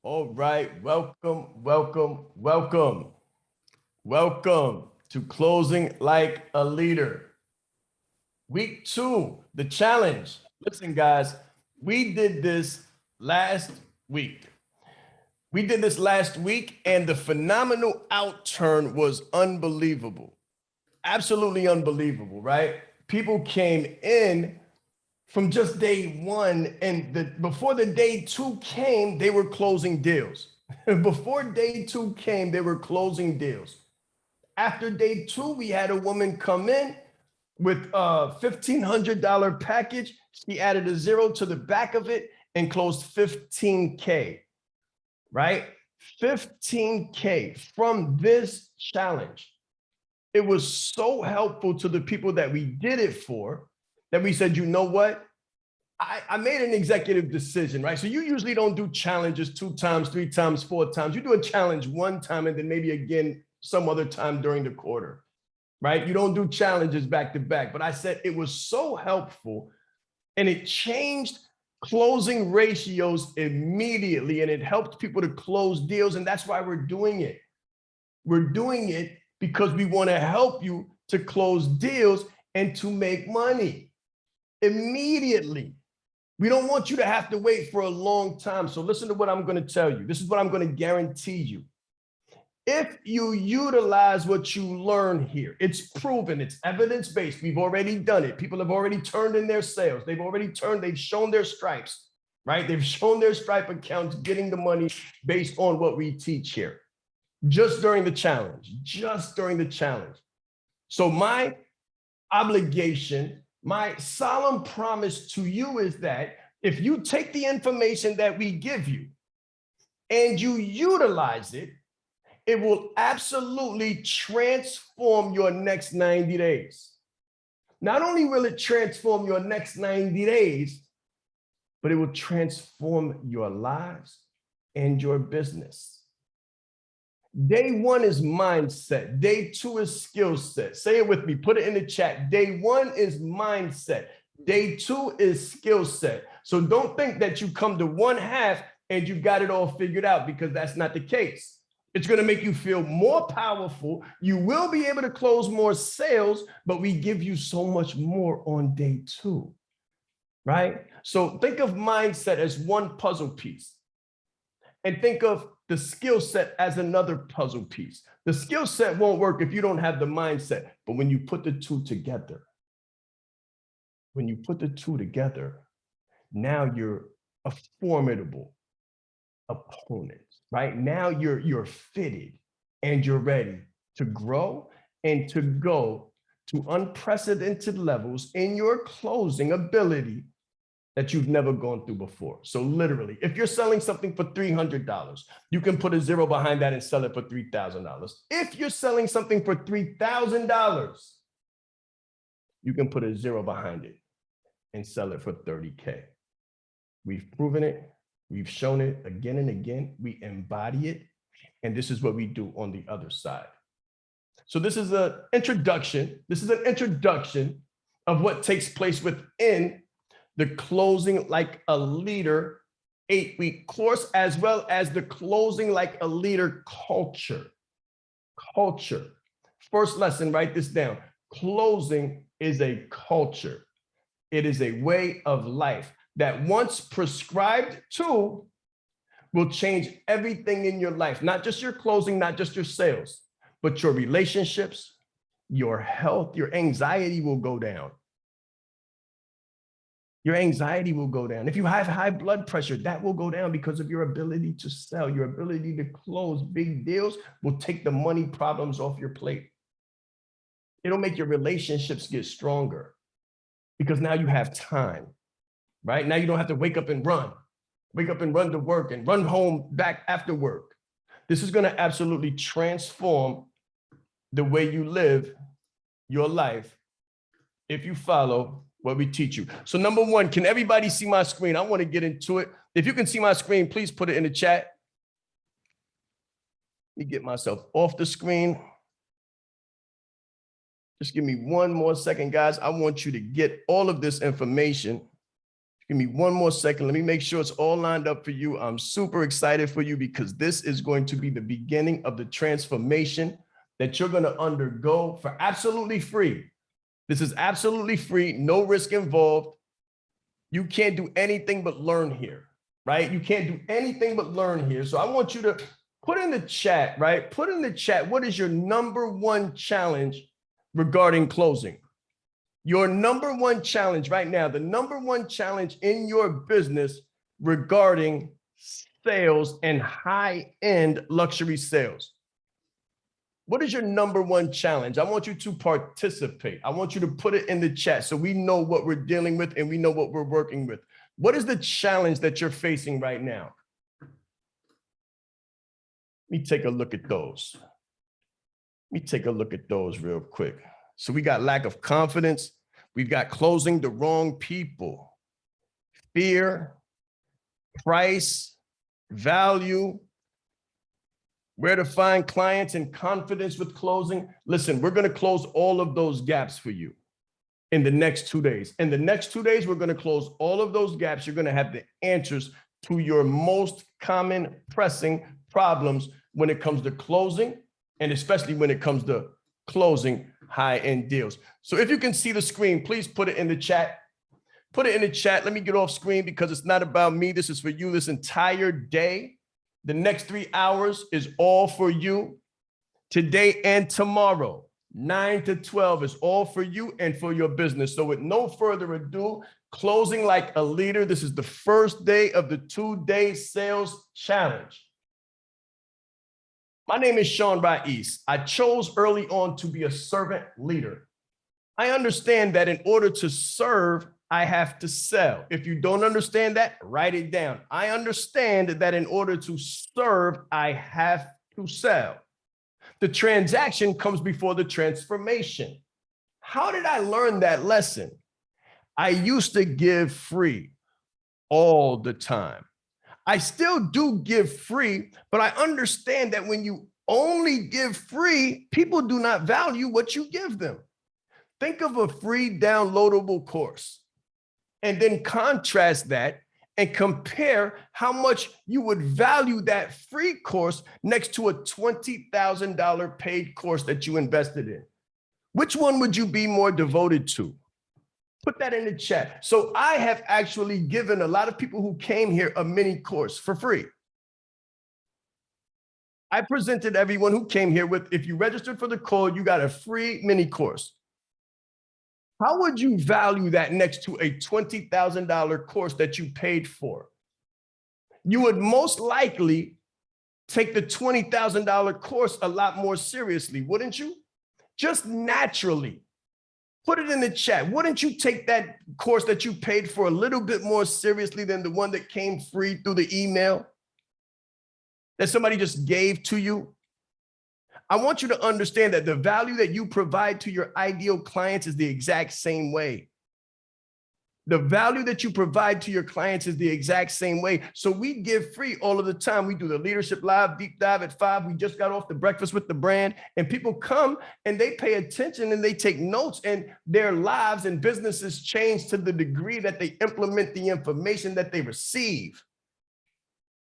All right, welcome to Closing Like a Leader. Week 2, the challenge. Listen, guys, we did this last week. We did this last week, and the phenomenal outturn was unbelievable. Absolutely unbelievable, right? People came in from just day one, and before the day two came, they were closing deals. Before day two came, they were closing deals. After day two, we had a woman come in with a $1,500 package. She added a zero to the back of it and closed 15K, right? 15K from this challenge. It was so helpful to the people that we did it for that we said, you know what? I made an executive decision, right? So you usually don't do challenges 2 times, 3 times, 4 times. You do a challenge 1 time and then maybe again some other time during the quarter, right? You don't do challenges back to back. But I said it was so helpful and it changed closing ratios immediately and it helped people to close deals. And that's why we're doing it. We're doing it because we want to help you to close deals and to make money immediately. We don't want you to have to wait for a long time. So listen to what I'm going to tell you. This is what I'm going to guarantee you. If you utilize what you learn here, it's proven, it's evidence-based. We've already done it. People have already turned in their sales. They've shown their stripes, right? They've shown their stripe accounts getting the money based on what we teach here. Just during the challenge. So my obligation, my solemn promise to you is that if you take the information that we give you and you utilize it, it will absolutely transform your next 90 days. Not only will it transform your next 90 days, but it will transform your lives and your business. Day 1 is mindset. Day 2 is skill set. Say it with me. Put it in the chat. Day 1 is mindset. Day 2 is skill set. So don't think that you come to one half and you got it all figured out, because that's not the case. It's going to make you feel more powerful. You will be able to close more sales, but we give you so much more on day 2, right? So think of mindset as one puzzle piece. And think of the skill set as another puzzle piece. The skill set won't work if you don't have the mindset. But when you put the two together, now you're a formidable opponent, right? Now you're fitted and you're ready to grow and to go to unprecedented levels in your closing ability that you've never gone through before. So literally, if you're selling something for $300, you can put a zero behind that and sell it for $3,000. If you're selling something for $3,000, you can put a zero behind it and sell it for 30K. We've proven it. We've shown it again and again. We embody it. And this is what we do on the other side. So this is an introduction. This is an introduction of what takes place within the Closing Like a Leader 8-week course, as well as the Closing Like a Leader culture. First lesson, write this down. Closing is a culture. It is a way of life that once prescribed to will change everything in your life, not just your closing, not just your sales, but your relationships, your health, your anxiety will go down. Your anxiety will go down. If you have high blood pressure, that will go down because of your ability to sell. Your ability to close big deals will take the money problems off your plate. It'll make your relationships get stronger because now you have time, right? Now you don't have to wake up and run to work and run home back after work. This is going to absolutely transform the way you live your life if you follow what we teach you. So number 1, can everybody see my screen? I want to get into it. If you can see my screen, please put it in the chat. Let me get myself off the screen. Just give me one more second, guys. I want you to get all of this information Give me one more second. Let me make sure it's all lined up for you. I'm super excited for you because this is going to be the beginning of the transformation that you're going to undergo for absolutely free. This is absolutely free, no risk involved. You can't do anything but learn here, right? You can't do anything but learn here. So I want you to put in the chat, right? Put in the chat, what is your #1 challenge regarding closing? Your #1 challenge right now, the #1 challenge in your business regarding sales and high-end luxury sales. What is your #1 challenge? I want you to participate. I want you to put it in the chat so we know what we're dealing with and we know what we're working with. What is the challenge that you're facing right now? Let me take a look at those. Let me take a look at those real quick. So we got lack of confidence. We've got closing the wrong people, fear, price, value, where to find clients and confidence with closing. Listen, we're going to close all of those gaps for you in the next 2 days. In the next 2 days, we're going to close all of those gaps. You're going to have the answers to your most common pressing problems when it comes to closing, and especially when it comes to closing high-end deals. So if you can see the screen, please put it in the chat. Put it in the chat. Let me get off screen because it's not about me. This is for you this entire day. The next 3 hours is all for you. Today and tomorrow, 9 to 12 is all for you and for your business. So with no further ado, closing like a leader. This is the first day of the 2-day sales challenge. My name is Shaan Rais. I chose early on to be a servant leader. I understand that in order to serve, I have to sell. If you don't understand that, write it down. I understand that in order to serve, I have to sell. The transaction comes before the transformation. How did I learn that lesson? I used to give free all the time. I still do give free, but I understand that when you only give free, people do not value what you give them. Think of a free downloadable course and then contrast that and compare how much you would value that free course next to a $20,000 paid course that you invested in. Which one would you be more devoted to? Put that in the chat. So I have actually given a lot of people who came here a mini course for free. I presented everyone who came here with, if you registered for the call, you got a free mini course. How would you value that next to a $20,000 course that you paid for? You would most likely take the $20,000 course a lot more seriously, wouldn't you? Just naturally. Put it in the chat. Wouldn't you take that course that you paid for a little bit more seriously than the one that came free through the email that somebody just gave to you? I want you to understand that the value that you provide to your ideal clients is the exact same way. The value that you provide to your clients is the exact same way. So we give free all of the time. We do the Leadership Live Deep Dive at 5. We just got off the Breakfast with the Brand, and people come and they pay attention and they take notes, and their lives and businesses change to the degree that they implement the information that they receive.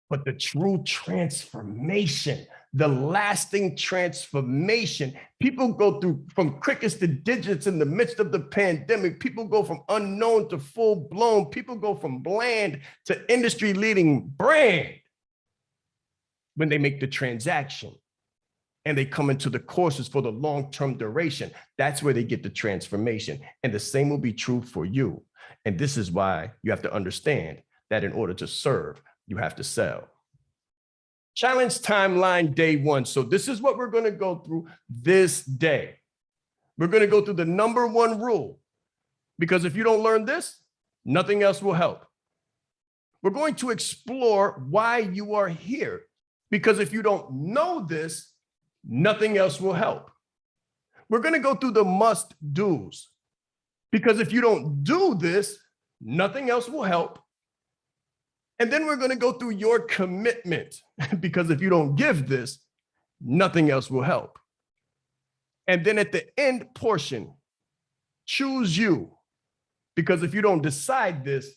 But the true transformation, the lasting transformation, people go through from crickets to digits in the midst of the pandemic. People go from unknown to full blown. People go from bland to industry leading brand when they make the transaction and they come into the courses for the long-term duration. That's where they get the transformation. And the same will be true for you. And this is why you have to understand that in order to serve, you have to sell. Challenge timeline day 1. So this is what we're going to go through this day. We're going to go through the #1 rule, because if you don't learn this, nothing else will help. We're going to explore why you are here, because if you don't know this, nothing else will help. We're going to go through the must-dos, because if you don't do this, nothing else will help. And then we're going to go through your commitment, because if you don't give this, nothing else will help. And then at the end portion, choose you, because if you don't decide this,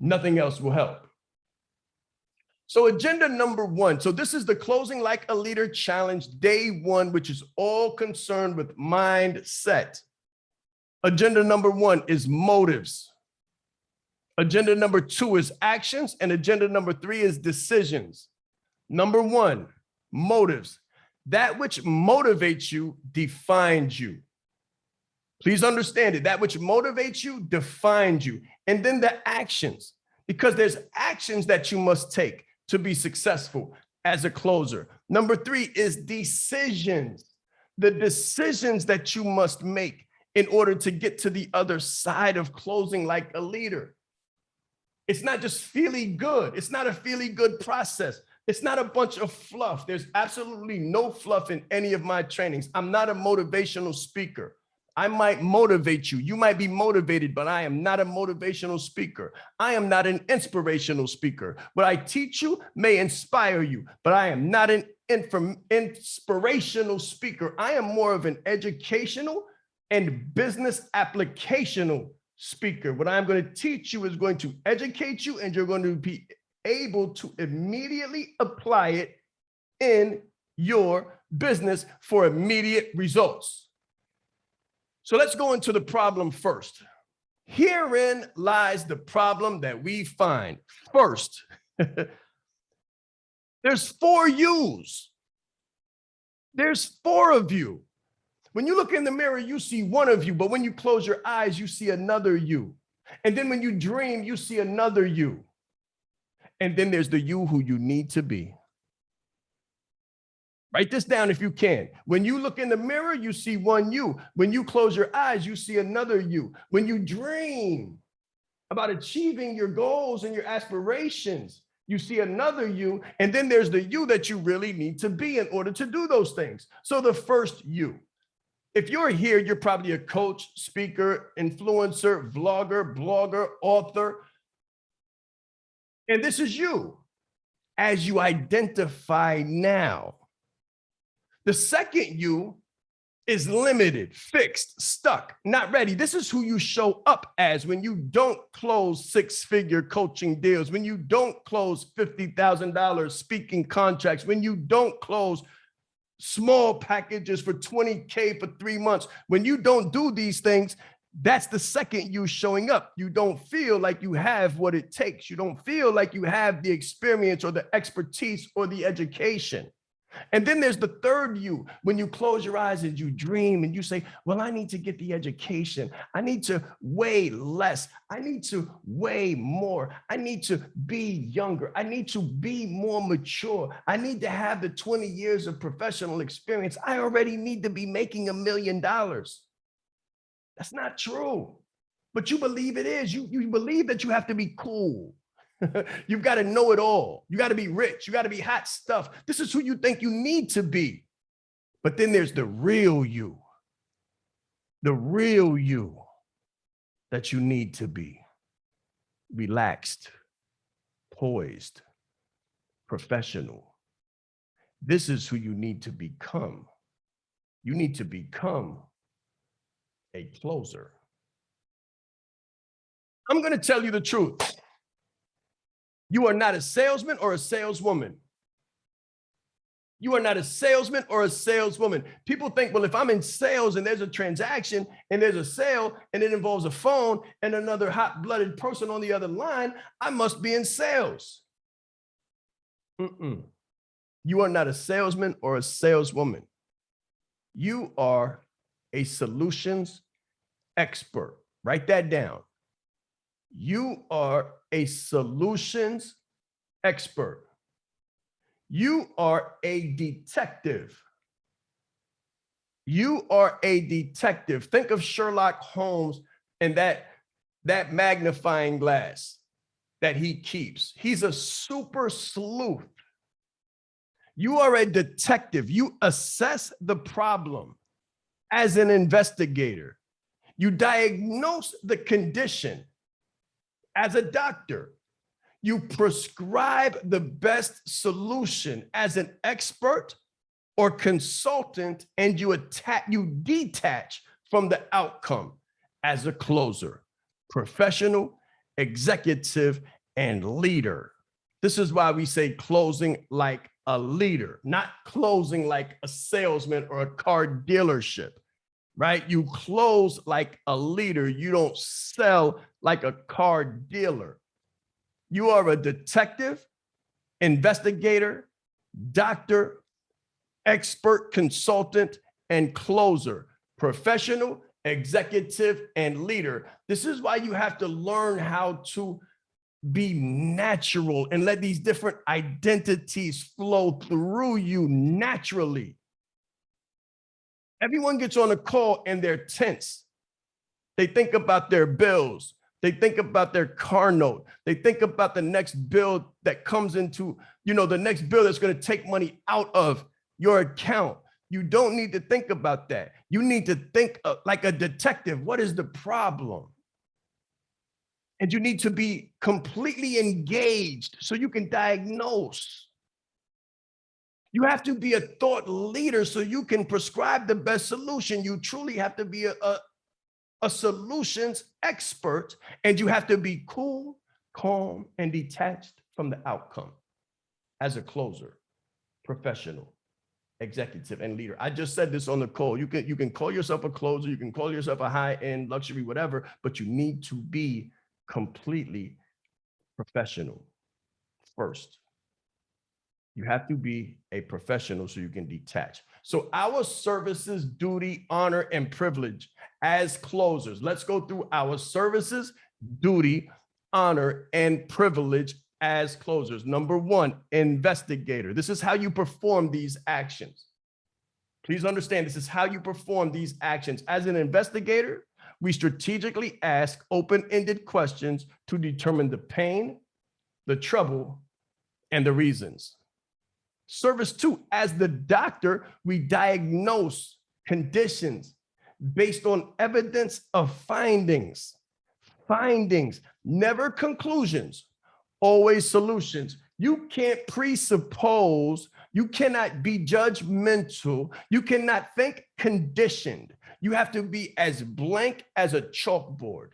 Nothing else will help. So agenda number one. So this is the Closing Like a Leader Challenge, day one, which is all concerned with mindset. Agenda number one is motives. Agenda number two is actions. And agenda number three is decisions. Number one, motives. That which motivates you defines you. Please understand it. That which motivates you defines you. And then the actions, because there's actions that you must take to be successful as a closer. Number three is decisions. The decisions that you must make in order to get to the other side of closing like a leader. It's not just feeling good. It's not a feeling good process. It's not a bunch of fluff. There's absolutely no fluff in any of my trainings. I'm not a motivational speaker. I might motivate you. You might be motivated, but I am not a motivational speaker. I am not an inspirational speaker. What I teach you may inspire you, but I am not an inspirational speaker. I am more of an educational and business applicational speaker. What I'm going to teach you is going to educate you, and you're going to be able to immediately apply it in your business for immediate results. So let's go into the problem first. Herein lies the problem that we find. First, there's 4 yous. There's 4 of you. When you look in the mirror, you see one of you, but when you close your eyes, you see another you. And then when you dream, you see another you. And then there's the you who you need to be. Write this down if you can. When you look in the mirror, you see one you. When you close your eyes, you see another you. When you dream about achieving your goals and your aspirations, you see another you. And then there's the you that you really need to be in order to do those things. So the first you. If you're here, you're probably a coach, speaker, influencer, vlogger, blogger, author. And this is you as you identify now. The second you is limited, fixed, stuck, not ready. This is who you show up as when you don't close 6-figure coaching deals, when you don't close $50,000 speaking contracts, when you don't close small packages for $20K for 3 months. When you don't do these things, that's the second you showing up. You don't feel like you have what it takes. You don't feel like you have the experience or the expertise or the education. And then there's the third you, when you close your eyes and you dream and you say, well, I need to get the education. I need to weigh less. I need to weigh more. I need to be younger. I need to be more mature. I need to have the 20 years of professional experience. I already need to be making $1 million. That's not true, but you believe it is. You believe that you have to be cool. You've got to know it all. You got to be rich. You got to be hot stuff. This is who you think you need to be. But then there's the real you that you need to be. Relaxed, poised, professional. This is who you need to become. You need to become a closer. I'm going to tell you the truth. You are not a salesman or a saleswoman. You are not a salesman or a saleswoman. People think, well, if I'm in sales and there's a transaction and there's a sale and it involves a phone and another hot-blooded person on the other line, I must be in sales. You are not a salesman or a saleswoman. You are a solutions expert. Write that down. You are a solutions expert. You are a detective. You are a detective. Think of Sherlock Holmes and that magnifying glass that he keeps. He's a super sleuth. You are a detective. You assess the problem as an investigator. You diagnose the condition as a doctor. You prescribe the best solution as an expert or consultant, and you detach from the outcome as a closer, professional executive, and leader. This is why we say closing like a leader, not closing like a salesman or a car dealership, right? You close like a leader. You don't sell like a car dealer. You are a detective, investigator, doctor, expert, consultant, and closer, professional, executive, and leader. This is why you have to learn how to be natural and let these different identities flow through you naturally. Everyone gets on a call and they're tense. They think about their bills. They think about their car note. They think about the next bill that comes into, the next bill that's going to take money out of your account. You don't need to think about that. You need to think like a detective. What is the problem? And you need to be completely engaged so you can diagnose. You have to be a thought leader so you can prescribe the best solution. You truly have to be a solutions expert, and you have to be cool, calm, and detached from the outcome as a closer, professional, executive, and leader. I just said this on the call. You can call yourself a closer, you can call yourself a high-end luxury, whatever, but you need to be completely professional first. You have to be a professional so you can detach. So our services, duty, honor, and privilege as closers. Let's go through our services, duty, honor, and privilege as closers. Number one, investigator. This is how you perform these actions. Please understand, this is how you perform these actions. As an investigator, we strategically ask open-ended questions to determine the pain, the trouble, and the reasons. Service two, as the doctor, we diagnose conditions based on evidence of findings. Findings, never conclusions, always solutions. You can't presuppose, you cannot be judgmental, you cannot think conditioned. You have to be as blank as a chalkboard,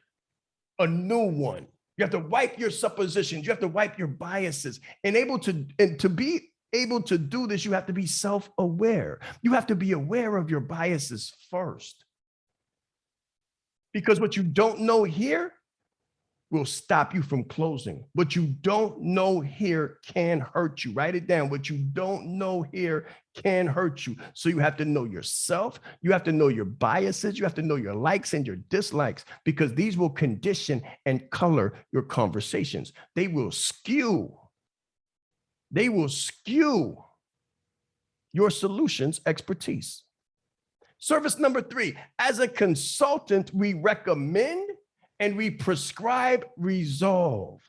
a new one. You have to wipe your suppositions, you have to wipe your biases, and to be able to do this, you have to be self-aware. You have to be aware of your biases first. Because what you don't know here will stop you from closing. What you don't know here can hurt you. Write it down. What you don't know here can hurt you. So you have to know yourself. You have to know your biases. You have to know your likes and your dislikes, because these will condition and color your conversations. They will skew your solutions expertise. Service number three, as a consultant, we recommend and we prescribe resolve.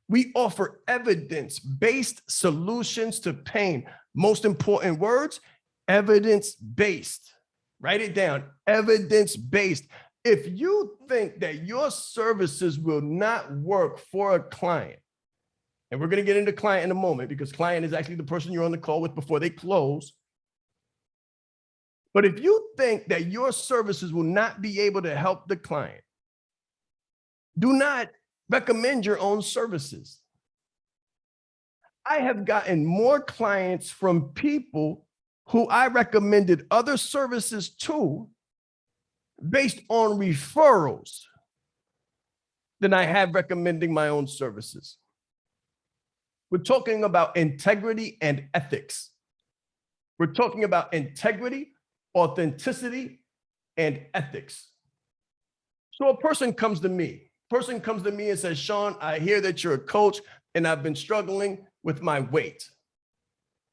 We offer evidence-based solutions to pain. Most important words, evidence-based. Write it down, evidence-based. If you think that your services will not work for a client, and we're going to get into client in a moment, because client is actually the person you're on the call with before they close. But if you think that your services will not be able to help the client, do not recommend your own services. I have gotten more clients from people who I recommended other services to based on referrals than I have recommending my own services. We're talking about integrity and ethics. We're talking about integrity, authenticity, and ethics. So a person comes to me and says, Shaan, I hear that you're a coach and I've been struggling with my weight.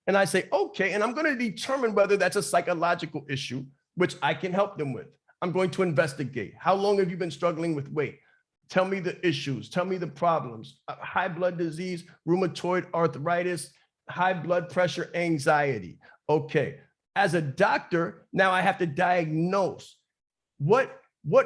And I say, okay, and I'm going to determine whether that's a psychological issue, which I can help them with. I'm going to investigate. How long have you been struggling with weight? Tell me the issues. Tell me the problems. High blood disease, rheumatoid arthritis, high blood pressure, anxiety. Okay. As a doctor, now I have to diagnose. What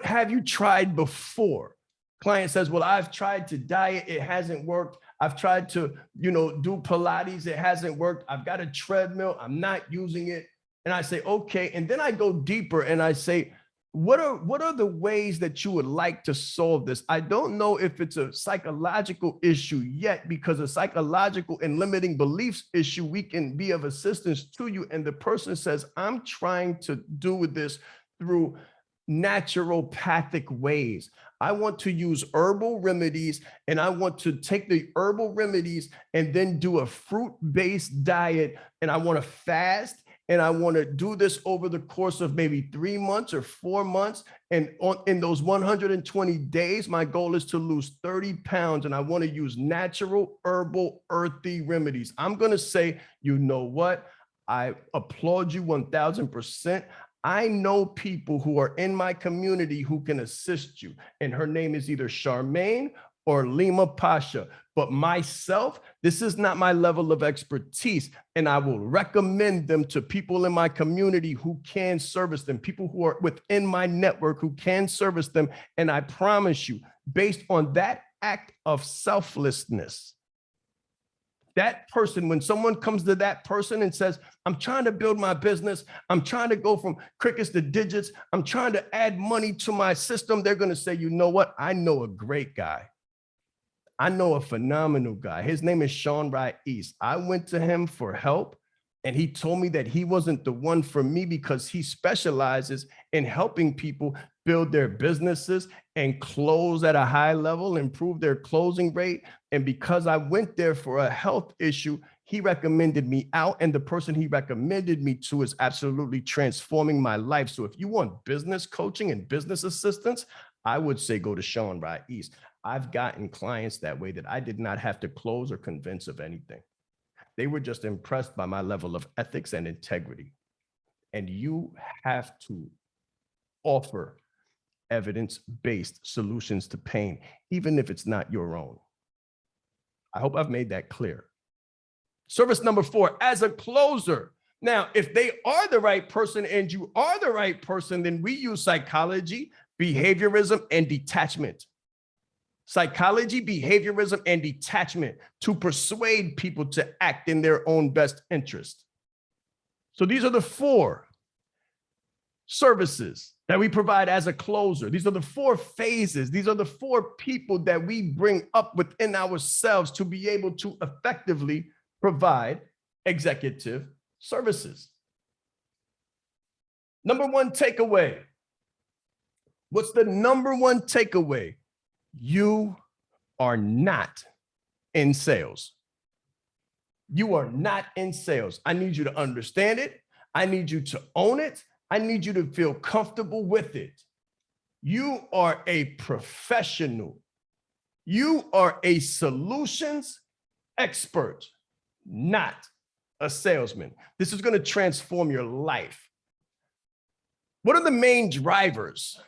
have you tried before? Client says, well, I've tried to diet. It hasn't worked. I've tried to, do Pilates. It hasn't worked. I've got a treadmill. I'm not using it. And I say, okay. And then I go deeper and I say, what are the ways that you would like to solve this? I don't know if it's a psychological issue yet, because a psychological and limiting beliefs issue, we can be of assistance to you. And the person says, I'm trying to do this through naturopathic ways. I want to use herbal remedies, and I want to take the herbal remedies and then do a fruit-based diet, and I want to fast, and I want to do this over the course of maybe 3 months or 4 months. And in those 120 days, my goal is to lose 30 pounds. And I want to use natural, herbal, earthy remedies. I'm going to say, you know what? I applaud you 1000%. I know people who are in my community who can assist you. And her name is either Charmaine or Lima Pasha. But myself, this is not my level of expertise. And I will recommend them to people in my community who can service them, people who are within my network who can service them. And I promise you, based on that act of selflessness, that person, when someone comes to that person and says, I'm trying to build my business, I'm trying to go from crickets to digits, I'm trying to add money to my system, they're going to say, you know what? I know a great guy. I know a phenomenal guy. His name is Shaan Rais. I went to him for help, and he told me that he wasn't the one for me because he specializes in helping people build their businesses and close at a high level, improve their closing rate. And because I went there for a health issue, he recommended me out, and the person he recommended me to is absolutely transforming my life. So if you want business coaching and business assistance, I would say go to Shaan Rais. I've gotten clients that way that I did not have to close or convince of anything. They were just impressed by my level of ethics and integrity. And you have to offer evidence-based solutions to pain, even if it's not your own. I hope I've made that clear. Service number 4, as a closer. Now, if they are the right person and you are the right person, then we use psychology, behaviorism, and detachment. Psychology, behaviorism, and detachment to persuade people to act in their own best interest. So these are the 4 services that we provide as a closer. These are the 4 phases. These are the 4 people that we bring up within ourselves to be able to effectively provide executive services. Number 1 takeaway. What's the number 1 takeaway? You are not in sales. You are not in sales. I need you to understand it. I need you to own it. I need you to feel comfortable with it. You are a professional. You are a solutions expert, not a salesman. This is going to transform your life. What are the main drivers?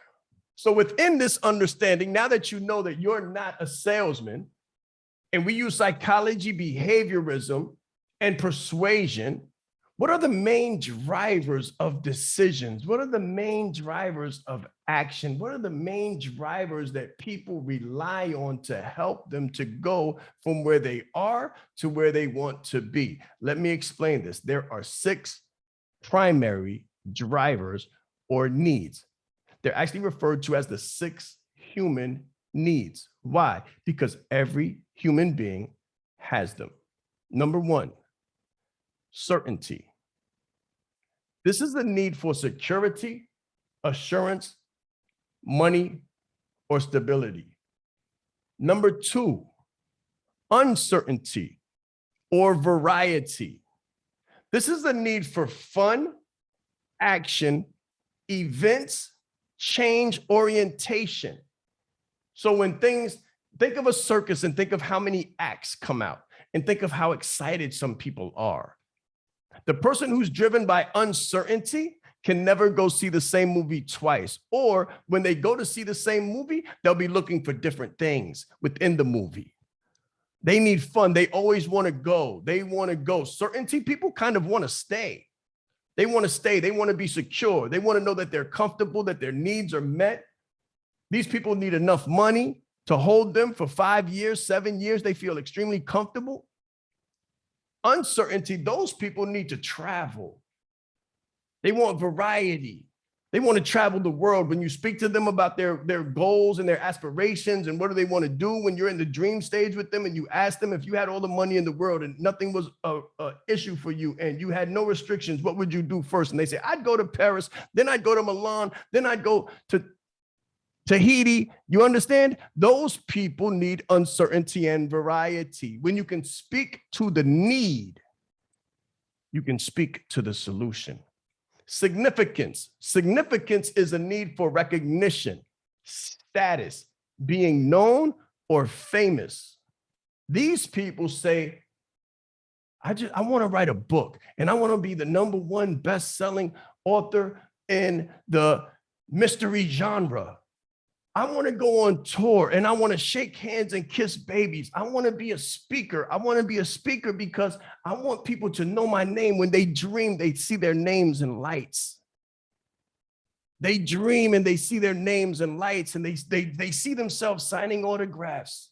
So within this understanding, now that you know that you're not a salesman, and we use psychology, behaviorism, and persuasion, what are the main drivers of decisions? What are the main drivers of action? What are the main drivers that people rely on to help them to go from where they are to where they want to be? Let me explain this. There are 6 primary drivers or needs. They're actually referred to as the 6 human needs. Why? Because every human being has them. Number 1, certainty. This is the need for security, assurance, money, or stability. Number 2, uncertainty or variety. This is the need for fun, action, events, change orientation. So when things, think of a circus and think of how many acts come out and think of how excited some people are. The person who's driven by uncertainty can never go see the same movie twice. Or when they go to see the same movie, they'll be looking for different things within the movie. They need fun. They always want to go. They want to go. Certainty, people kind of want to stay. They want to stay. They want to be secure. They want to know that they're comfortable, that their needs are met. These people need enough money to hold them for 5 years, 7 years. They feel extremely comfortable. Uncertainty, those people need to travel. They want variety. They want to travel the world. When you speak to them about their goals and their aspirations and what do they want to do when you're in the dream stage with them and you ask them, if you had all the money in the world and nothing was a issue for you and you had no restrictions, what would you do first? And they say, I'd go to Paris, then I'd go to Milan, then I'd go to Tahiti. You understand? Those people need uncertainty and variety. When you can speak to the need, you can speak to the solution. Significance. Significance is a need for recognition, status, being known or famous. These people say, I want to write a book and I want to be the #1 best-selling author in the mystery genre. I want to go on tour and I want to shake hands and kiss babies. I want to be a speaker. I want to be a speaker because I want people to know my name. When they dream, they see their names in lights. They dream and they see their names in lights, and they see themselves signing autographs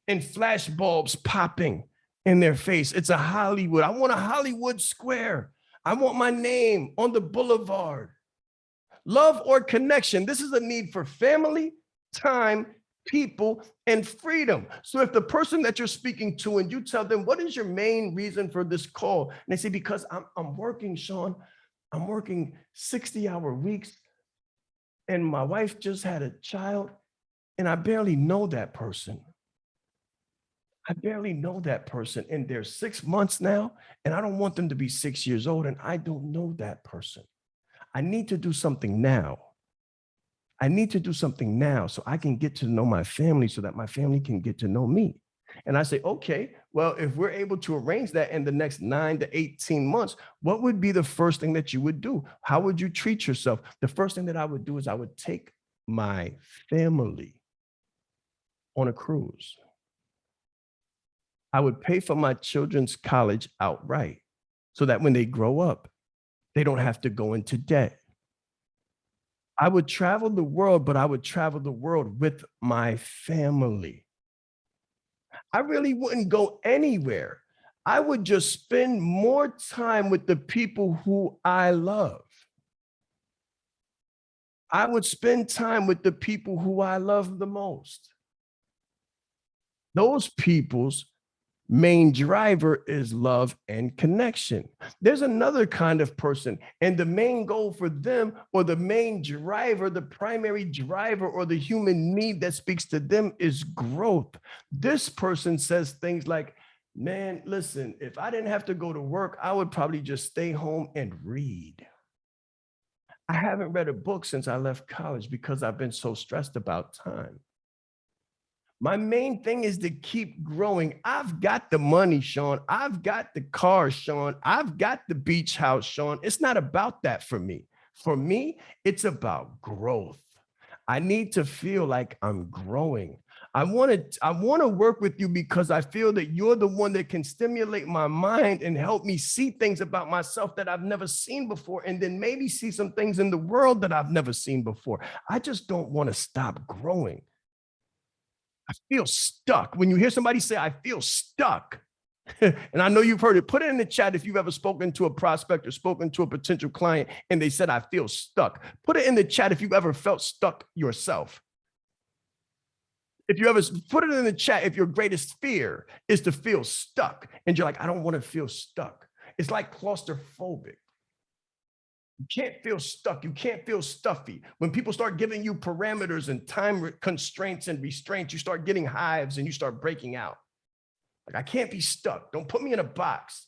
and flash bulbs popping in their face. It's a Hollywood. I want a Hollywood square. I want my name on the boulevard. Love or connection. This is a need for family, time, people, and freedom. So if the person that you're speaking to and you tell them, what is your main reason for this call? And they say, because I'm working, Shaan. I'm working 60-hour weeks and my wife just had a child and I barely know that person. I barely know that person and they're 6 months now and I don't want them to be 6 years old and I don't know that person. I need to do something now. I need to do something now so I can get to know my family so that my family can get to know me. And I say, okay, well, if we're able to arrange that in the next 9 to 18 months, what would be the first thing that you would do? How would you treat yourself? The first thing that I would do is I would take my family on a cruise. I would pay for my children's college outright so that when they grow up, they don't have to go into debt. I would travel the world, but I would travel the world with my family. I really wouldn't go anywhere. I would just spend more time with the people who I love. I would spend time with the people who I love the most. Those people's main driver is love and connection. There's another kind of person, and the main goal for them, or the main driver, the primary driver, or the human need that speaks to them is growth. This person says things like, man, listen, if I didn't have to go to work, I would probably just stay home and read. I haven't read a book since I left college because I've been so stressed about time. My main thing is to keep growing. I've got the money, Shaan. I've got the car, Shaan. I've got the beach house, Shaan. It's not about that for me. For me, it's about growth. I need to feel like I'm growing. I want to work with you because I feel that you're the one that can stimulate my mind and help me see things about myself that I've never seen before, and then maybe see some things in the world that I've never seen before. I just don't want to stop growing. I feel stuck. When you hear somebody say, I feel stuck, and I know you've heard it, put it in the chat if you've ever spoken to a prospect or spoken to a potential client and they said, I feel stuck. Put it in the chat if you've ever felt stuck yourself. If you ever, put it in the chat if your greatest fear is to feel stuck and you're like, I don't want to feel stuck. It's like claustrophobic. You can't feel stuck. You can't feel stuffy. When people start giving you parameters and time constraints and restraints, you start getting hives and you start breaking out. Like, I can't be stuck. Don't put me in a box.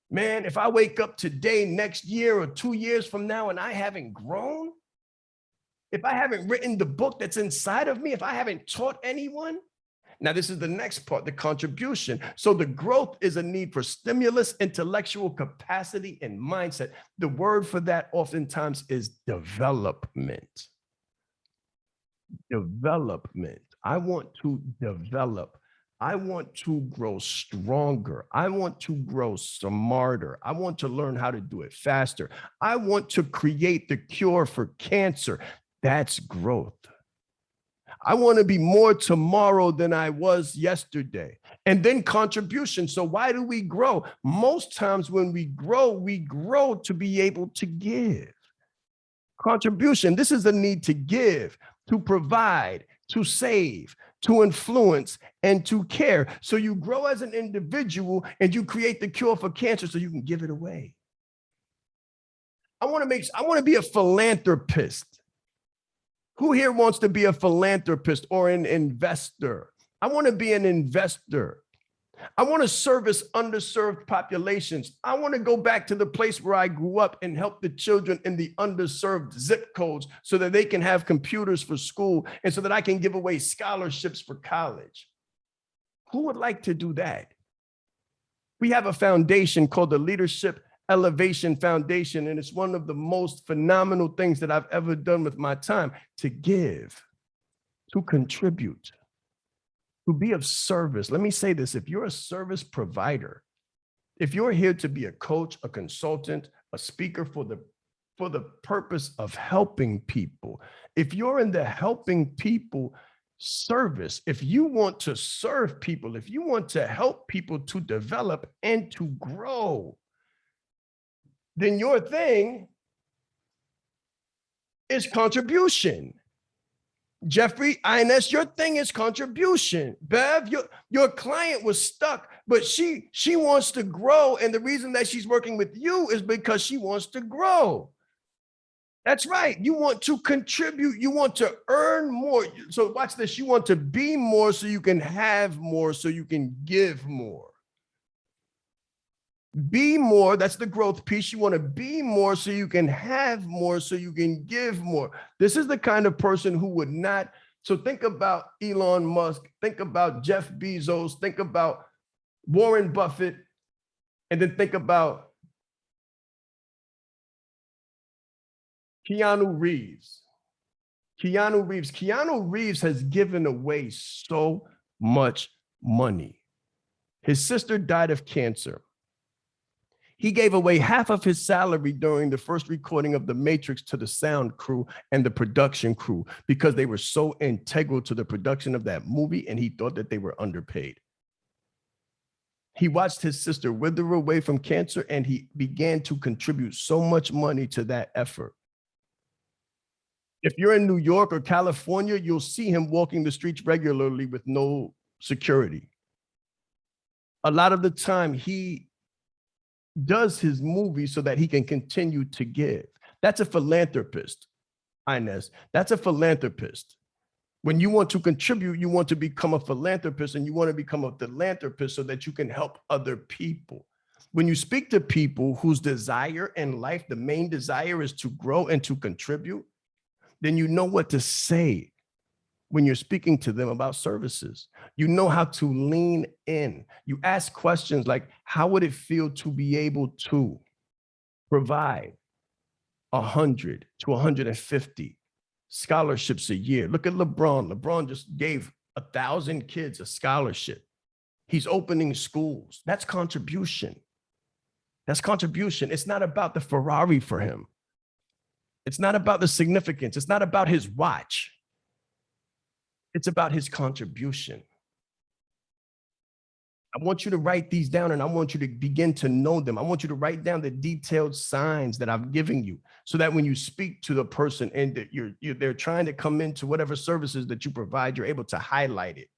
Man, if I wake up today, next year, or 2 years from now, and I haven't grown, if I haven't written the book that's inside of me, if I haven't taught anyone, now this is the next part, the contribution. So the growth is a need for stimulus, intellectual capacity, and mindset. The word for that oftentimes is development. Development. I want to develop. I want to grow stronger. I want to grow smarter. I want to learn how to do it faster. I want to create the cure for cancer. That's growth. I want to be more tomorrow than I was yesterday. And then contribution. So why do we grow? Most times when we grow to be able to give. Contribution. This is the need to give, to provide, to save, to influence, and to care. So you grow as an individual and you create the cure for cancer so you can give it away. I want to be a philanthropist. Who here wants to be a philanthropist or an investor? I want to be an investor. I want to service underserved populations. I want to go back to the place where I grew up and help the children in the underserved zip codes so that they can have computers for school and so that I can give away scholarships for college. Who would like to do that? We have a foundation called the Leadership Elevation Foundation, and it's one of the most phenomenal things that I've ever done with my time: to give, to contribute, to be of service. Let me say this: if you're a service provider, if you're here to be a coach, a consultant, a speaker for the purpose of helping people, if you're in the helping people service, if you want to serve people, if you want to help people to develop and to grow, then your thing is contribution. Jeffrey, Ines, your thing is contribution. Bev, your client was stuck, but she wants to grow. And the reason that she's working with you is because she wants to grow. That's right. You want to contribute. You want to earn more. So watch this. You want to be more so you can have more, so you can give more. Be more, that's the growth piece. You want to be more so you can have more, so you can give more. This is the kind of person who would not. So think about Elon Musk, think about Jeff Bezos, think about Warren Buffett, and then think about Keanu Reeves. Keanu Reeves has given away so much money. His sister died of cancer. He gave away half of his salary during the first recording of The Matrix to the sound crew and the production crew because they were so integral to the production of that movie, and he thought that they were underpaid. He watched his sister wither away from cancer, and he began to contribute so much money to that effort. If you're in New York or California, you'll see him walking the streets regularly with no security. A lot of the time, he does his movie so that he can continue to give. That's a philanthropist, Inez. That's a philanthropist. When you want to contribute, you want to become a philanthropist, and you want to become a philanthropist so that you can help other people. When you speak to people whose desire in life, the main desire is to grow and to contribute, then you know what to say when you're speaking to them about services. You know how to lean in. You ask questions like, how would it feel to be able to provide 100 to 150 scholarships a year? Look at LeBron. LeBron just gave 1,000 kids a scholarship. He's opening schools. That's contribution. That's contribution. It's not about the Ferrari for him. It's not about the significance. It's not about his watch. It's about his contribution. I want you to write these down, and I want you to begin to know them. I want you to write down the detailed signs that I'm giving you so that when you speak to the person and that they're trying to come into whatever services that you provide, you're able to highlight it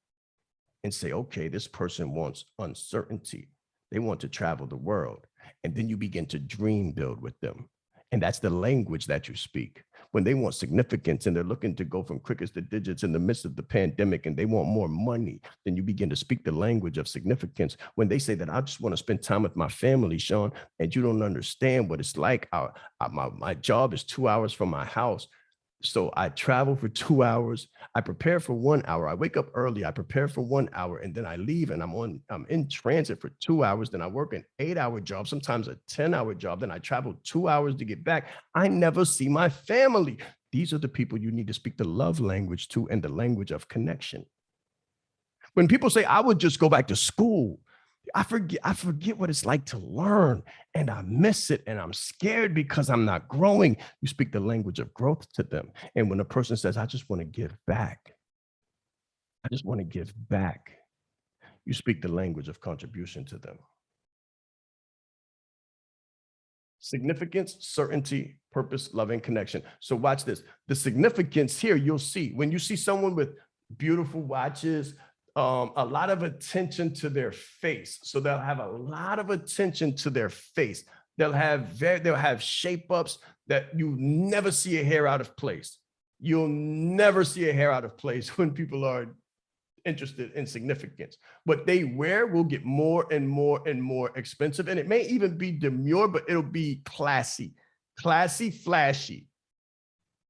and say, okay, this person wants uncertainty. They want to travel the world. And then you begin to dream build with them. And that's the language that you speak. When they want significance and they're looking to go from crickets to digits in the midst of the pandemic and they want more money, then you begin to speak the language of significance. When they say that I just want to spend time with my family, Shaan, and you don't understand what it's like. My job is 2 hours from my house. So I travel for 2 hours. I prepare for 1 hour. I wake up early. I prepare for 1 hour, and then I leave, and I'm in transit for 2 hours. Then I work an 8-hour job, sometimes a 10-hour job. Then I travel 2 hours to get back. I never see my family. These are the people you need to speak the love language to and the language of connection. When people say, I would just go back to school, I forget what it's like to learn, and I miss it, and I'm scared because I'm not growing. You speak the language of growth to them. And when a person says, I just want to give back, I just want to give back, you speak the language of contribution to them. Significance, certainty, purpose, love, and connection. So watch this. The significance here, you'll see when you see someone with beautiful watches, a lot of attention to their face. So they'll have a lot of attention to their face. They'll have shape ups that you never see a hair out of place. You'll never see a hair out of place when people are interested in significance. What they wear will get more and more and more expensive. And it may even be demure, but it'll be classy, flashy,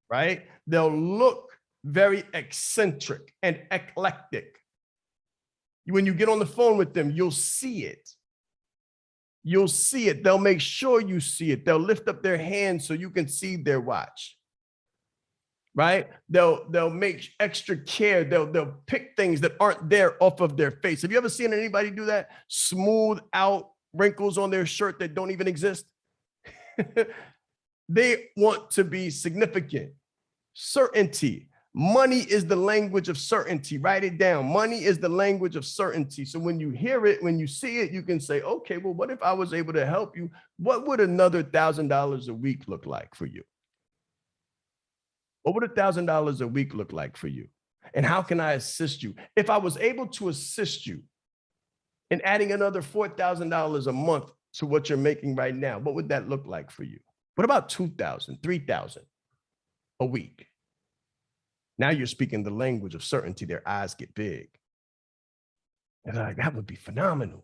right? They'll look very eccentric and eclectic. When you get on the phone with them, you'll see it. You'll see it. They'll make sure you see it. They'll lift up their hands so you can see their watch. Right? They'll make extra care. They'll pick things that aren't there off of their face. Have you ever seen anybody do that? Smooth out wrinkles on their shirt that don't even exist. They want to be significant. Certainty. Money is the language of certainty. Write it down. Money is the language of certainty. So when you hear it, when you see it, you can say, okay, well, what if I was able to help you? What would another $1,000 a week look like for you? What would $1,000 a week look like for you? And how can I assist you? If I was able to assist you in adding another $4,000 a month to what you're making right now, what would that look like for you? What about 2,000, 3,000 a week? Now you're speaking the language of certainty. Their eyes get big. And they're like, that would be phenomenal.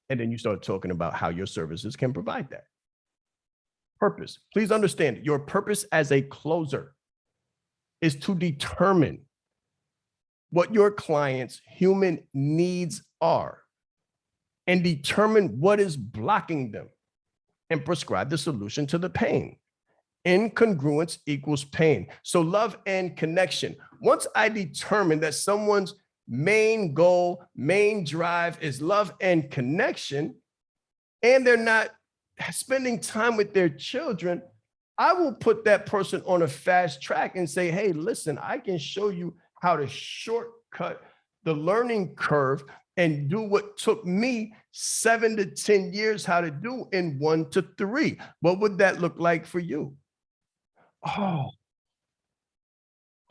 And then you start talking about how your services can provide that. Purpose. Please understand, your purpose as a closer is to determine what your client's human needs are and determine what is blocking them and prescribe the solution to the pain. Incongruence equals pain. So love and connection. Once I determine that someone's main goal, main drive is love and connection, and they're not spending time with their children, I will put that person on a fast track and say, hey, listen, I can show you how to shortcut the learning curve and do what took me 7 to 10 years how to do in 1 to 3. What would that look like for you? Oh,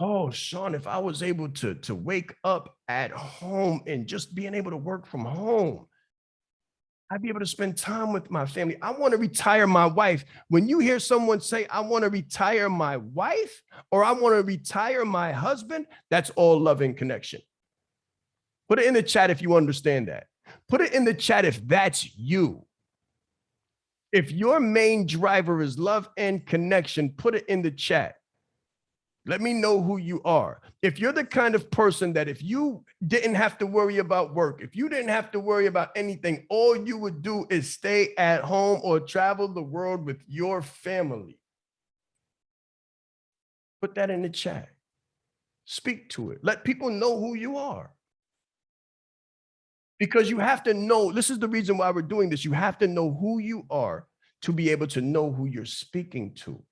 Shaan, if I was able to wake up at home and just being able to work from home, I'd be able to spend time with my family. I want to retire my wife. When you hear someone say, I want to retire my wife, or I want to retire my husband, that's all love and connection. Put it in the chat if you understand that. Put it in the chat if that's you. If your main driver is love and connection, put it in the chat. Let me know who you are. If you're the kind of person that if you didn't have to worry about work, if you didn't have to worry about anything, all you would do is stay at home or travel the world with your family, put that in the chat. Speak to it. Let people know who you are. Because you have to know, this is the reason why we're doing this. You have to know who you are to be able to know who you're speaking to.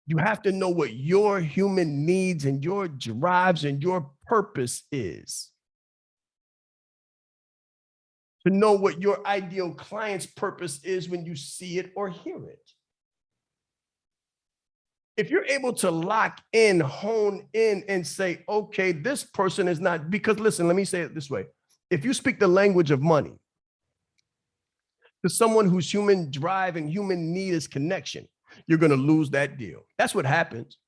You have to know what your human needs and your drives and your purpose is. To know what your ideal client's purpose is when you see it or hear it. If you're able to lock in, hone in, and say, okay, this person is not, because listen, let me say it this way. If you speak the language of money to someone whose human drive and human need is connection, you're going to lose that deal. That's what happens.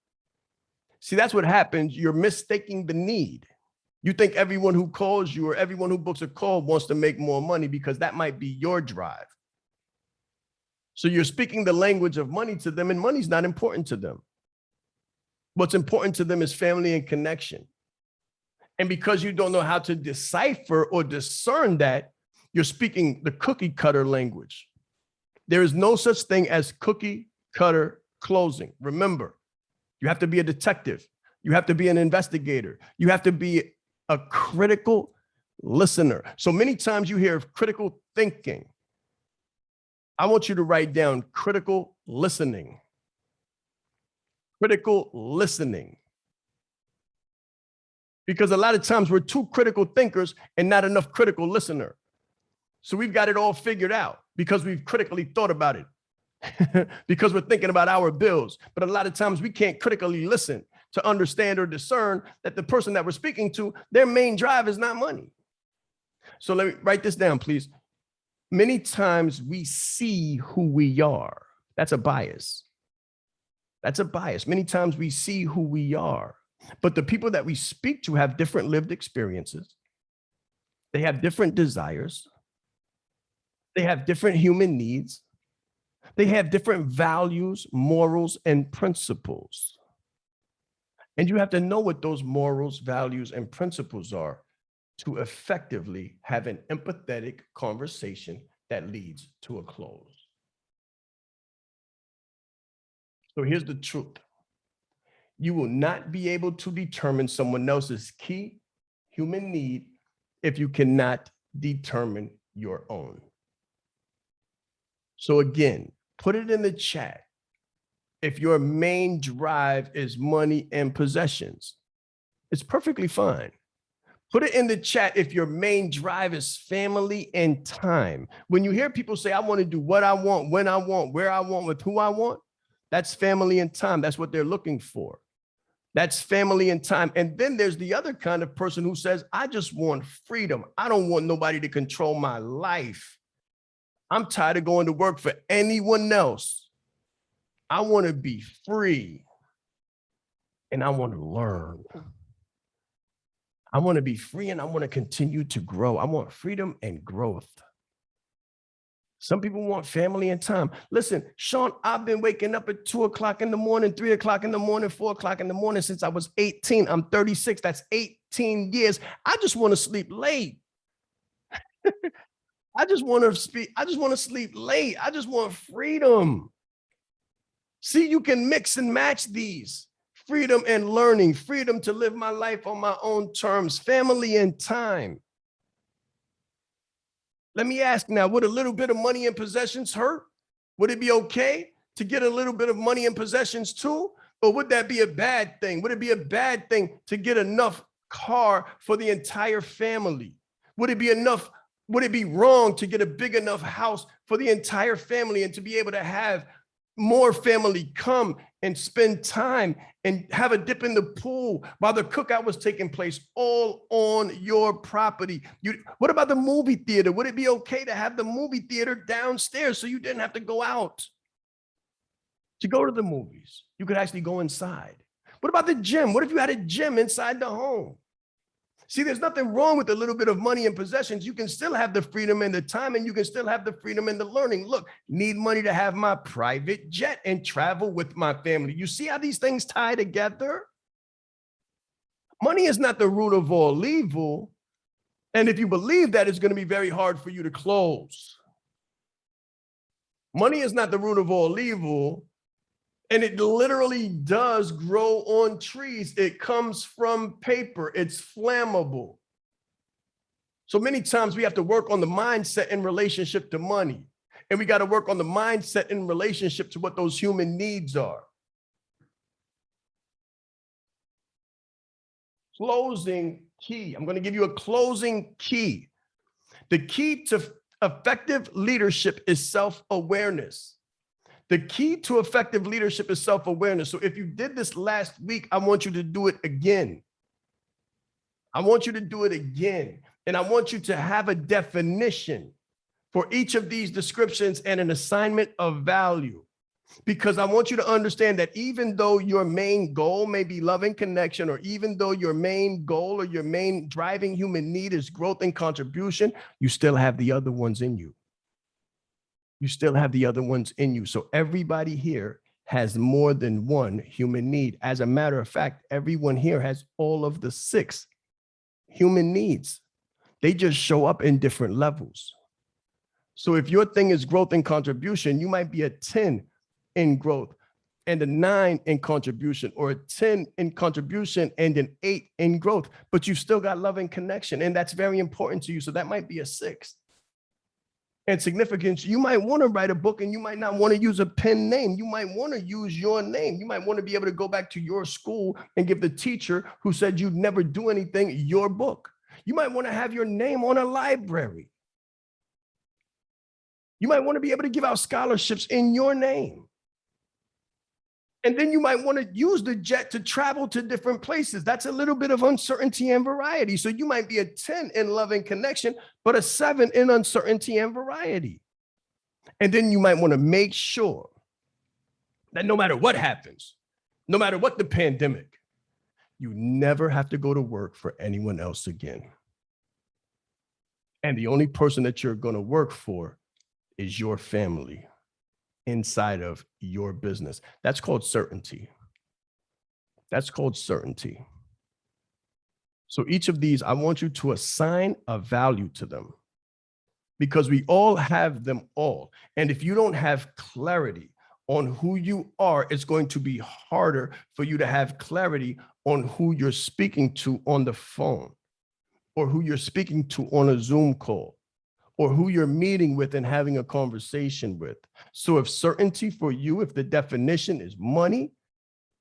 See, that's what happens. You're mistaking the need. You think everyone who calls you or everyone who books a call wants to make more money because that might be your drive. So you're speaking the language of money to them, and money's not important to them. What's important to them is family and connection. And because you don't know how to decipher or discern that, you're speaking the cookie cutter language. There is no such thing as cookie cutter closing. Remember, you have to be a detective. You have to be an investigator. You have to be a critical listener. So many times you hear of critical thinking. I want you to write down critical listening. Critical listening. Because a lot of times we're too critical thinkers and not enough critical listener. So we've got it all figured out because we've critically thought about it, because we're thinking about our bills. But a lot of times we can't critically listen to understand or discern that the person that we're speaking to, their main drive is not money. So let me write this down, please. Many times we see who we are. That's a bias. That's a bias. Many times we see who we are, but the people that we speak to have different lived experiences. They have different desires. They have different human needs. They have different values, morals, and principles. And you have to know what those morals, values, and principles are to effectively have an empathetic conversation that leads to a close. So here's the truth. You will not be able to determine someone else's key human need if you cannot determine your own. So again, put it in the chat. If your main drive is money and possessions, it's perfectly fine. Put it in the chat if your main drive is family and time. When you hear people say, I want to do what I want, when I want, where I want, with who I want, that's family and time. That's what they're looking for. That's family and time. And then there's the other kind of person who says, I just want freedom. I don't want nobody to control my life. I'm tired of going to work for anyone else. I want to be free and I want to learn. I want to be free and I want to continue to grow. I want freedom and growth. Some people want family and time. Listen, Shaan, I've been waking up at 2 o'clock in the morning, 3 o'clock in the morning, 4 o'clock in the morning since I was 18. I'm 36. That's 18 years. I just want to sleep late. I just want to sleep late. I just want freedom. See, you can mix and match these. Freedom and learning, freedom to live my life on my own terms, family and time. Let me ask now, would a little bit of money and possessions hurt? Would it be okay to get a little bit of money and possessions too? Or would that be a bad thing? Would it be a bad thing to get enough car for the entire family? Would it be enough? Would it be wrong to get a big enough house for the entire family and to be able to have more family come and spend time and have a dip in the pool while the cookout was taking place, all on your property? What about the movie theater? Would it be okay to have the movie theater downstairs so you didn't have to go out to go to the movies? You could actually go inside. What about the gym? What if you had a gym inside the home? See, there's nothing wrong with a little bit of money and possessions. You can still have the freedom and the time, and you can still have the freedom and the learning. Look, need money to have my private jet and travel with my family. You see how these things tie together? Money is not the root of all evil. And if you believe that, it's going to be very hard for you to close. Money is not the root of all evil. And it literally does grow on trees. It comes from paper. It's flammable. So many times we have to work on the mindset in relationship to money. And we got to work on the mindset in relationship to what those human needs are. Closing key. I'm going to give you a closing key. The key to effective leadership is self-awareness. The key to effective leadership is self-awareness. So if you did this last week, I want you to do it again. I want you to do it again. And I want you to have a definition for each of these descriptions and an assignment of value. Because I want you to understand that even though your main goal may be love and connection, or even though your main goal or your main driving human need is growth and contribution, you still have the other ones in you. You still have the other ones in you. So everybody here has more than one human need. As a matter of fact, everyone here has all of the 6 human needs. They just show up in different levels. So if your thing is growth and contribution, you might be a 10 in growth and a 9 in contribution, or a 10 in contribution and an 8 in growth, but you've still got love and connection. And that's very important to you. So that might be a 6. And significance, you might want to write a book and you might not want to use a pen name. You might want to use your name. You might want to be able to go back to your school and give the teacher who said you'd never do anything your book. You might want to have your name on a library. You might want to be able to give out scholarships in your name. And then you might want to use the jet to travel to different places. That's a little bit of uncertainty and variety. So you might be a 10 in love and connection, but a 7 in uncertainty and variety. And then you might want to make sure that no matter what happens, no matter what the pandemic, you never have to go to work for anyone else again. And the only person that you're going to work for is your family inside of your business. That's called certainty. That's called certainty. So each of these, I want you to assign a value to them because we all have them all. And if you don't have clarity on who you are, it's going to be harder for you to have clarity on who you're speaking to on the phone or who you're speaking to on a Zoom call or who you're meeting with and having a conversation with. So if certainty for you, if the definition is money,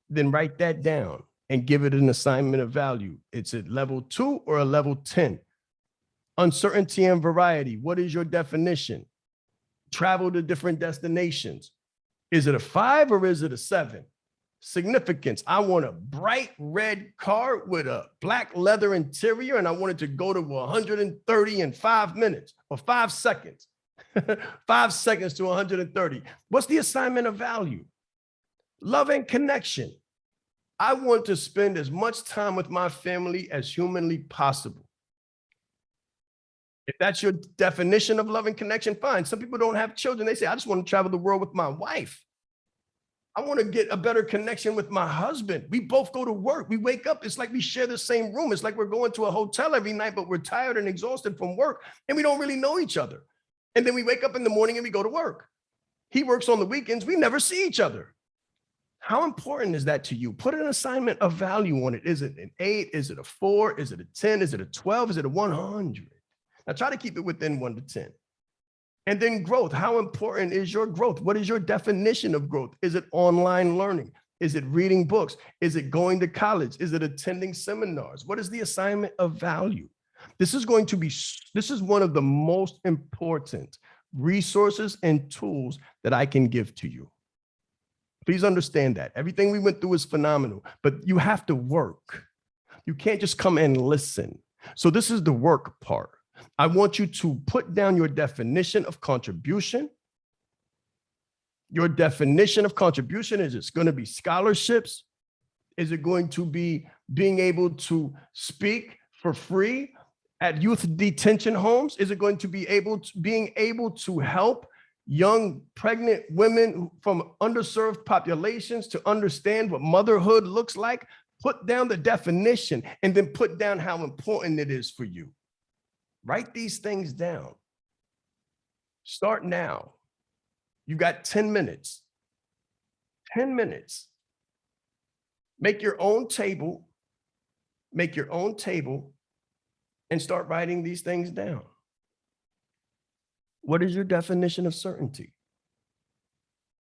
then write that down and give it an assignment of value. It's at level 2 or a level 10. Uncertainty and variety. What is your definition? Travel to different destinations. Is it a 5 or is it a 7? Significance. I want a bright red car with a black leather interior, and I want it to go to 130 in 5 minutes or 5 seconds. 5 seconds to 130. What's the assignment of value? Love and connection. I want to spend as much time with my family as humanly possible. If that's your definition of love and connection, fine. Some people don't have children. They say, I just want to travel the world with my wife. I want to get a better connection with my husband. We both go to work. We wake up. It's like we share the same room. It's like we're going to a hotel every night, but we're tired and exhausted from work, and we don't really know each other. And then we wake up in the morning and we go to work. He works on the weekends. We never see each other. How important is that to you? Put an assignment of value on it. Is it an 8? Is it a 4? Is it a 10? Is it a 12? Is it a 100? Now try to keep it within 1 to 10. And then growth. How important is your growth? What is your definition of growth? Is it online learning? Is it reading books? Is it going to college? Is it attending seminars? What is the assignment of value? This is one of the most important resources and tools that I can give to you. Please understand that. Everything we went through is phenomenal, but you have to work. You can't just come and listen. So this is the work part. I want you to put down your definition of contribution. Your definition of contribution, is it going to be scholarships? Is it going to be being able to speak for free at youth detention homes? Is it going to be being able to help young pregnant women from underserved populations to understand what motherhood looks like? Put down the definition and then put down how important it is for you. Write these things down. Start now. You got 10 minutes. 10 minutes. Make your own table. Make your own table and start writing these things down. What is your definition of certainty?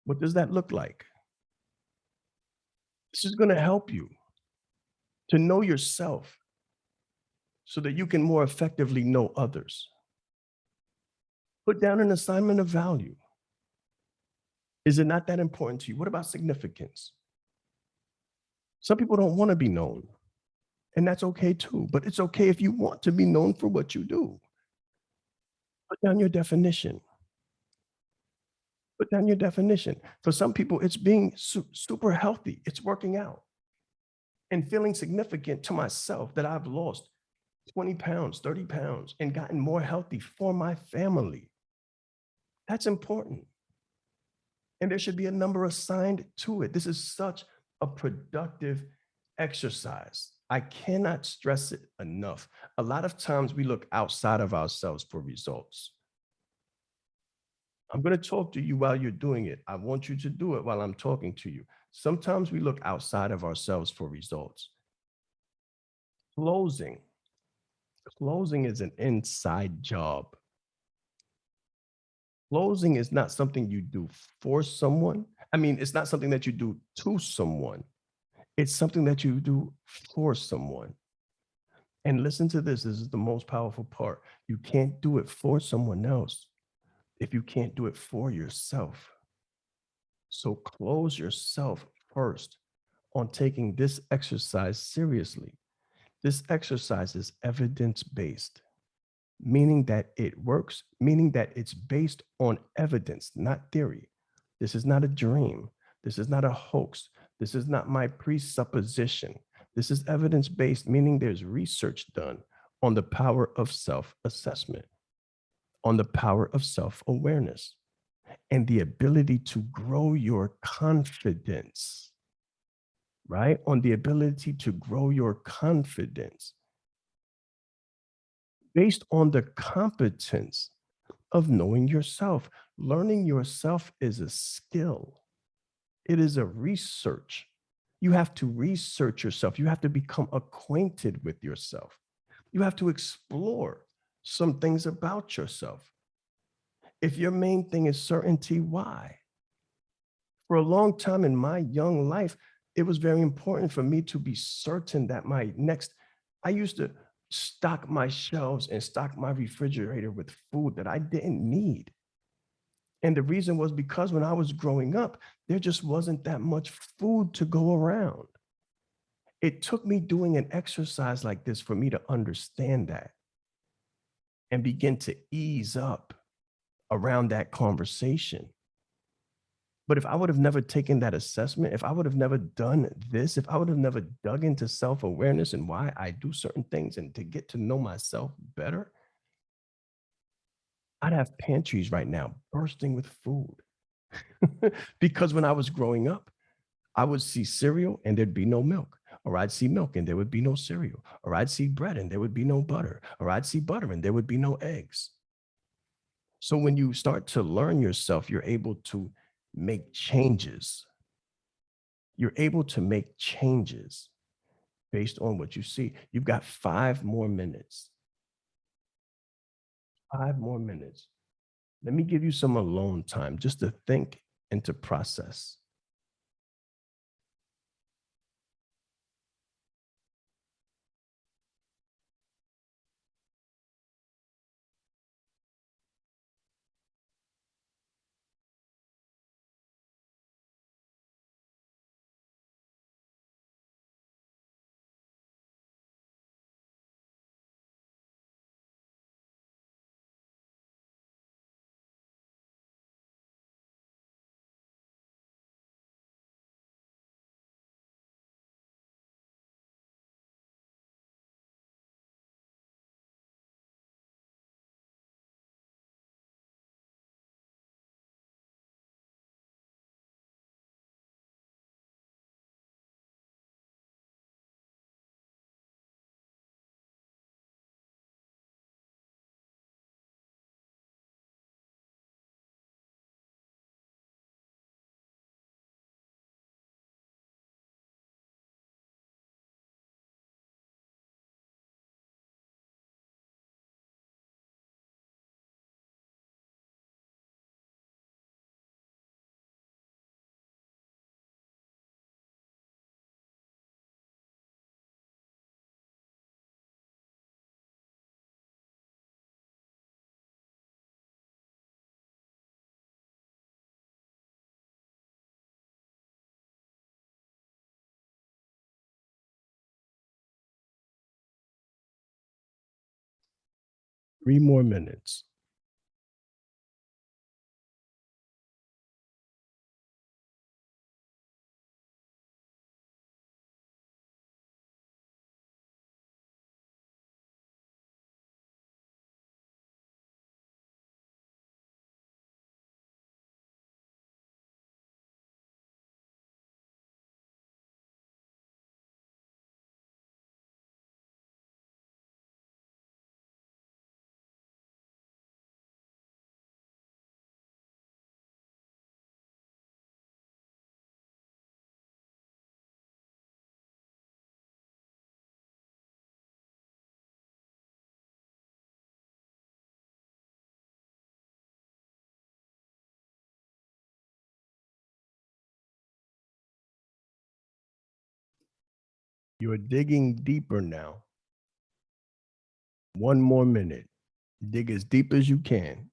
What does that look like? This is going to help you to know yourself so that you can more effectively know others. Put down an assignment of value. Is it not that important to you? What about significance? Some people don't want to be known, and that's okay too, but it's okay if you want to be known for what you do. Put down your definition. Put down your definition. For some people, it's being super healthy. It's working out and feeling significant to myself that I've lost 20 pounds, 30 pounds, and gotten more healthy for my family. That's important. And there should be a number assigned to it. This is such a productive exercise. I cannot stress it enough. A lot of times we look outside of ourselves for results. I'm going to talk to you while you're doing it. I want you to do it while I'm talking to you. Sometimes we look outside of ourselves for results. Closing is an inside job. Closing is not something you do for someone. I mean, it's not something that you do to someone. It's something that you do for someone. And listen to this. This is the most powerful part. You can't do it for someone else. if you can't do it for yourself. So close yourself first on taking this exercise seriously. This exercise is evidence based, meaning that it works, meaning that it's based on evidence, not theory. This is not a dream. This is not a hoax. This is not my presupposition. This is evidence based, meaning there's research done on the power of self assessment, on the power of self awareness, and the ability to grow your confidence, right? On the ability to grow your confidence based on the competence of knowing yourself. Learning yourself is a skill, it is a research. You have to research yourself, you have to become acquainted with yourself, you have to explore some things about yourself. If your main thing is certainty, why? For a long time in my young life, it was very important for me to be certain that I used to stock my shelves and stock my refrigerator with food that I didn't need. And the reason was because when I was growing up, there just wasn't that much food to go around. It took me doing an exercise like this for me to understand that and begin to ease up around that conversation. But if I would have never taken that assessment, if I would have never done this, if I would have never dug into self awareness and why I do certain things and to get to know myself better, I'd have pantries right now bursting with food. Because when I was growing up, I would see cereal and there'd be no milk, or I'd see milk and there would be no cereal, or I'd see bread and there would be no butter, or I'd see butter and there would be no eggs. So when you start to learn yourself, you're able to make changes. You're able to make changes based on what you see. You've got 5 more minutes. 5 more minutes. Let me give you some alone time just to think and to process. 3 more minutes. You're digging deeper now. 1 more minute. Dig as deep as you can.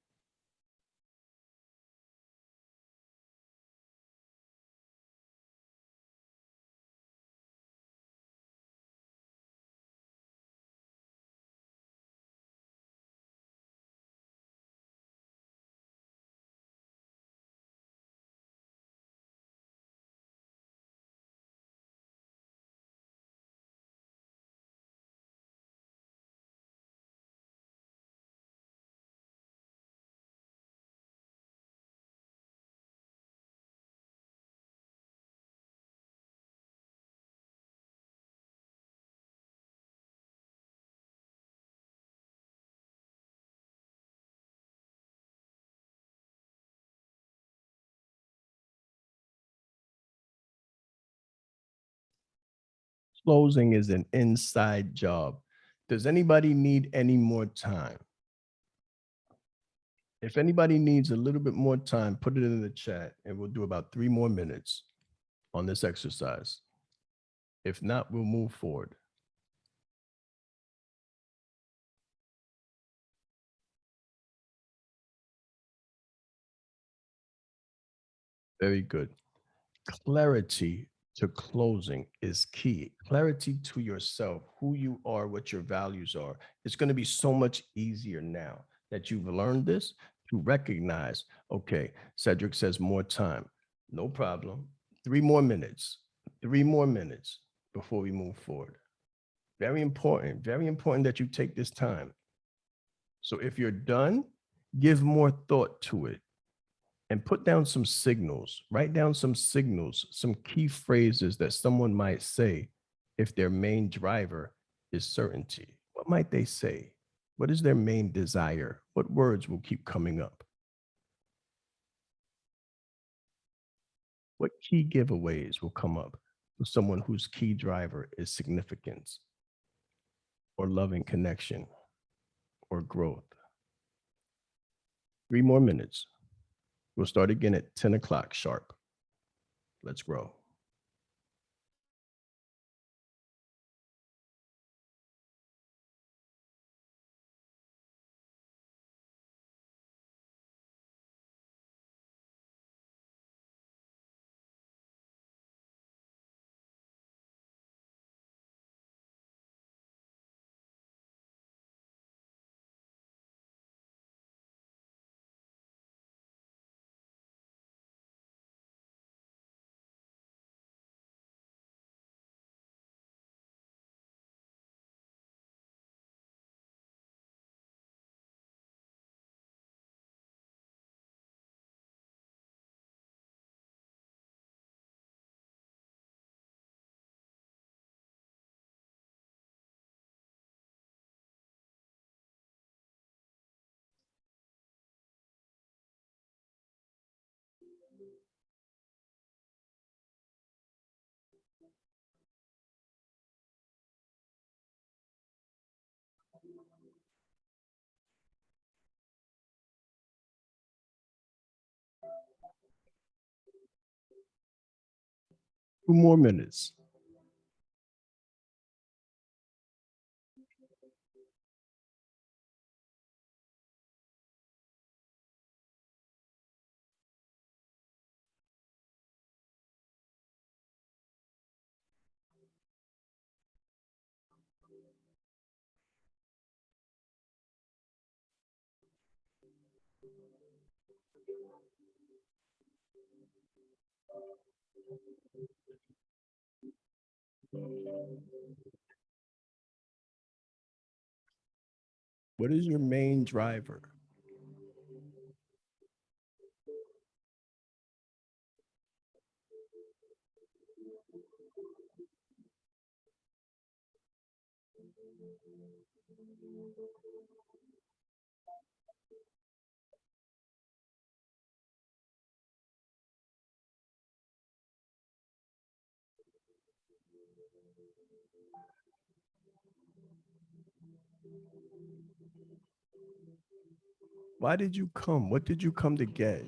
Closing is an inside job. Does anybody need any more time? If anybody needs a little bit more time, put it in the chat and we'll do about 3 more minutes on this exercise. If not, we'll move forward. Very good. Clarity to closing is key. Clarity to yourself, who you are, what your values are. It's going to be so much easier now that you've learned this to recognize, okay, Cedric says more time. No problem. 3 more minutes, 3 more minutes before we move forward. Very important that you take this time. So if you're done, give more thought to it and put down some signals, write down some signals, some key phrases that someone might say if their main driver is certainty. What might they say? What is their main desire? What words will keep coming up? What key giveaways will come up for someone whose key driver is significance or loving connection or growth? 3 more minutes. We'll start again at 10 o'clock sharp. Let's grow. Two more minutes. What is your main driver? Why did you come? What did you come to get?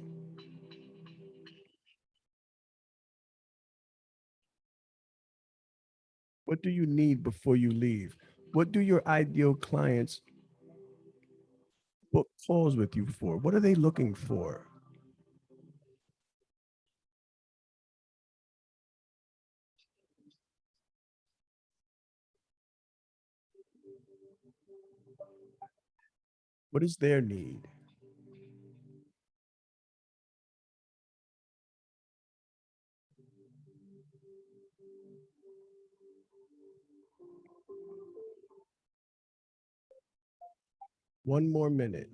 What do you need before you leave? What do your ideal clients book calls with you for? What are they looking for? What is their need? One more minute,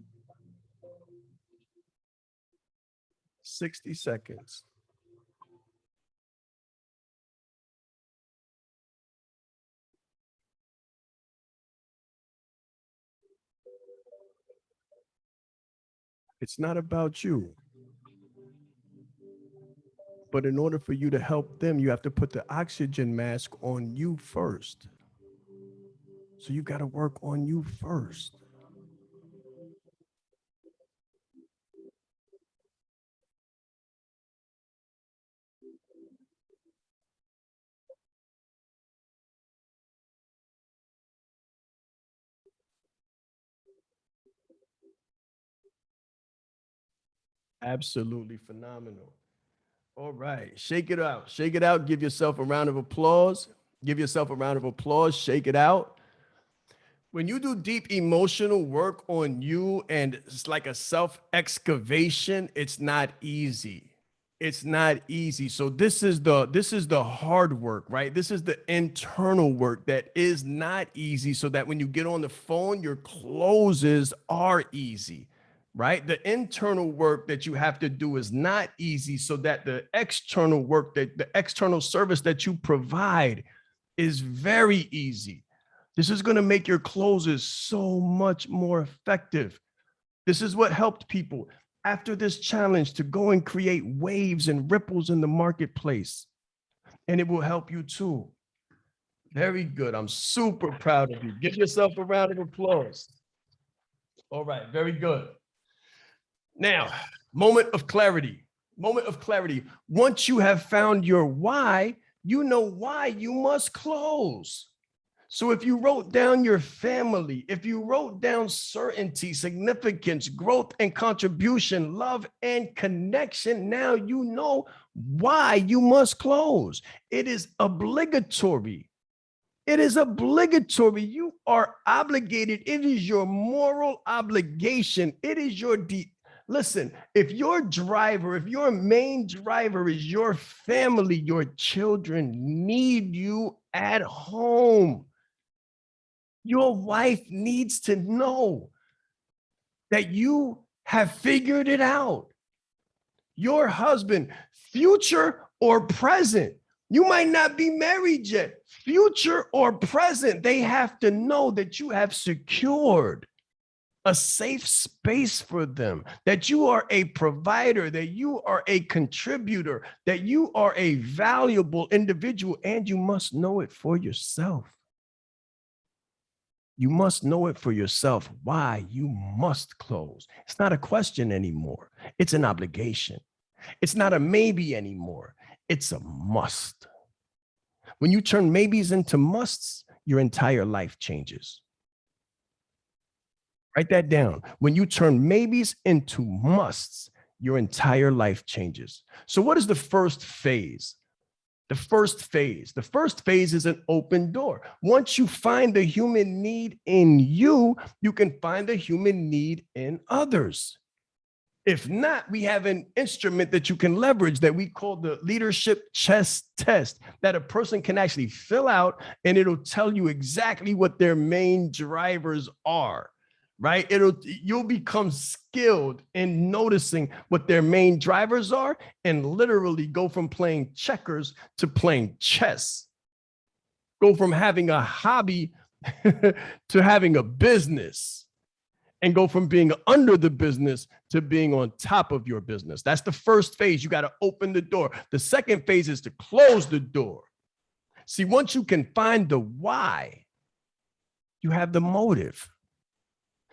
60 seconds. It's not about you. But in order for you to help them, you have to put the oxygen mask on you first. So you got to work on you first. Absolutely phenomenal. All right. Shake it out. Shake it out. Give yourself a round of applause. Give yourself a round of applause. Shake it out. When you do deep emotional work on you and it's like a self excavation, it's not easy. It's not easy. So this is the hard work, right? This is the internal work that is not easy so that when you get on the phone, your closes are easy, right? The internal work that you have to do is not easy so that the external work, that the external service that you provide is very easy. This is going to make your closes so much more effective. This is what helped people after this challenge to go and create waves and ripples in the marketplace. And it will help you too. Very good. I'm super proud of you. Give yourself a round of applause. All right. Very good. Now, moment of clarity. Moment of clarity. Once you have found your why, you know why you must close. So if you wrote down your family, if you wrote down certainty, significance, growth and contribution, love and connection, now you know why you must close. It is obligatory. It is obligatory. You are obligated. It is your moral obligation. It is your listen, if your driver, if your main driver is your family, your children need you at home. Your wife needs to know that you have figured it out. Your husband, future or present, you might not be married yet, future or present, they have to know that you have secured a safe space for them, that you are a provider, that you are a contributor, that you are a valuable individual, and you must know it for yourself. You must know it for yourself why you must close. It's not a question anymore. It's an obligation. It's not a maybe anymore. It's a must. When you turn maybes into musts, your entire life changes. Write that down. When you turn maybes into musts, your entire life changes. So what is the first phase? The first phase is an open door. Once you find the human need in you, you can find the human need in others. If not, we have an instrument that you can leverage that we call the leadership chess test that a person can actually fill out, and it'll tell you exactly what their main drivers are. Right? You'll become skilled in noticing what their main drivers are and literally go from playing checkers to playing chess. Go from having a hobby to having a business, and go from being under the business to being on top of your business. That's the first phase. You got to open the door. The second phase is to close the door. See, once you can find the why, you have the motive.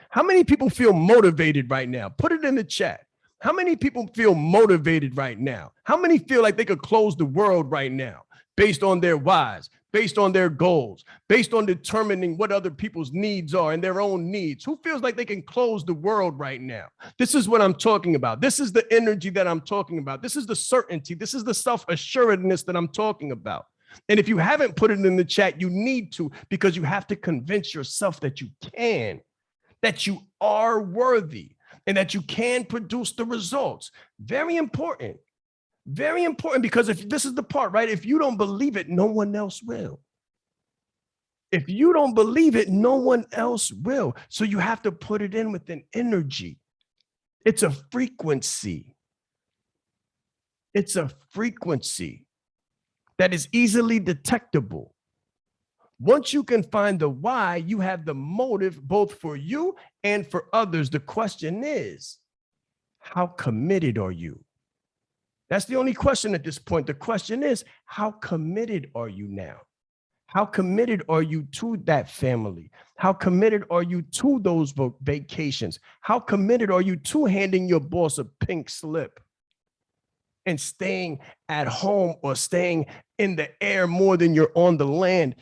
How many people feel motivated right now? Put it in the chat. How many people feel motivated right now? How many feel like they could close the world right now based on their whys, based on their goals, based on determining what other people's needs are and their own needs? Who feels like they can close the world right now? This is what I'm talking about. This is the energy that I'm talking about. This is the certainty. This is the self-assuredness that I'm talking about. And if you haven't put it in the chat, you need to, because you have to convince yourself that you can, that you are worthy, and that you can produce the results. Very important. Very important, because if this is the part, right? If you don't believe it, no one else will. If you don't believe it, no one else will. So you have to put it in with an energy. It's a frequency. It's a frequency that is easily detectable. Once you can find the why, you have the motive both for you and for others. The question is, how committed are you? That's the only question at this point. The question is, how committed are you now? How committed are you to that family? How committed are you to those vacations? How committed are you to handing your boss a pink slip and staying at home or staying in the air more than you're on the land,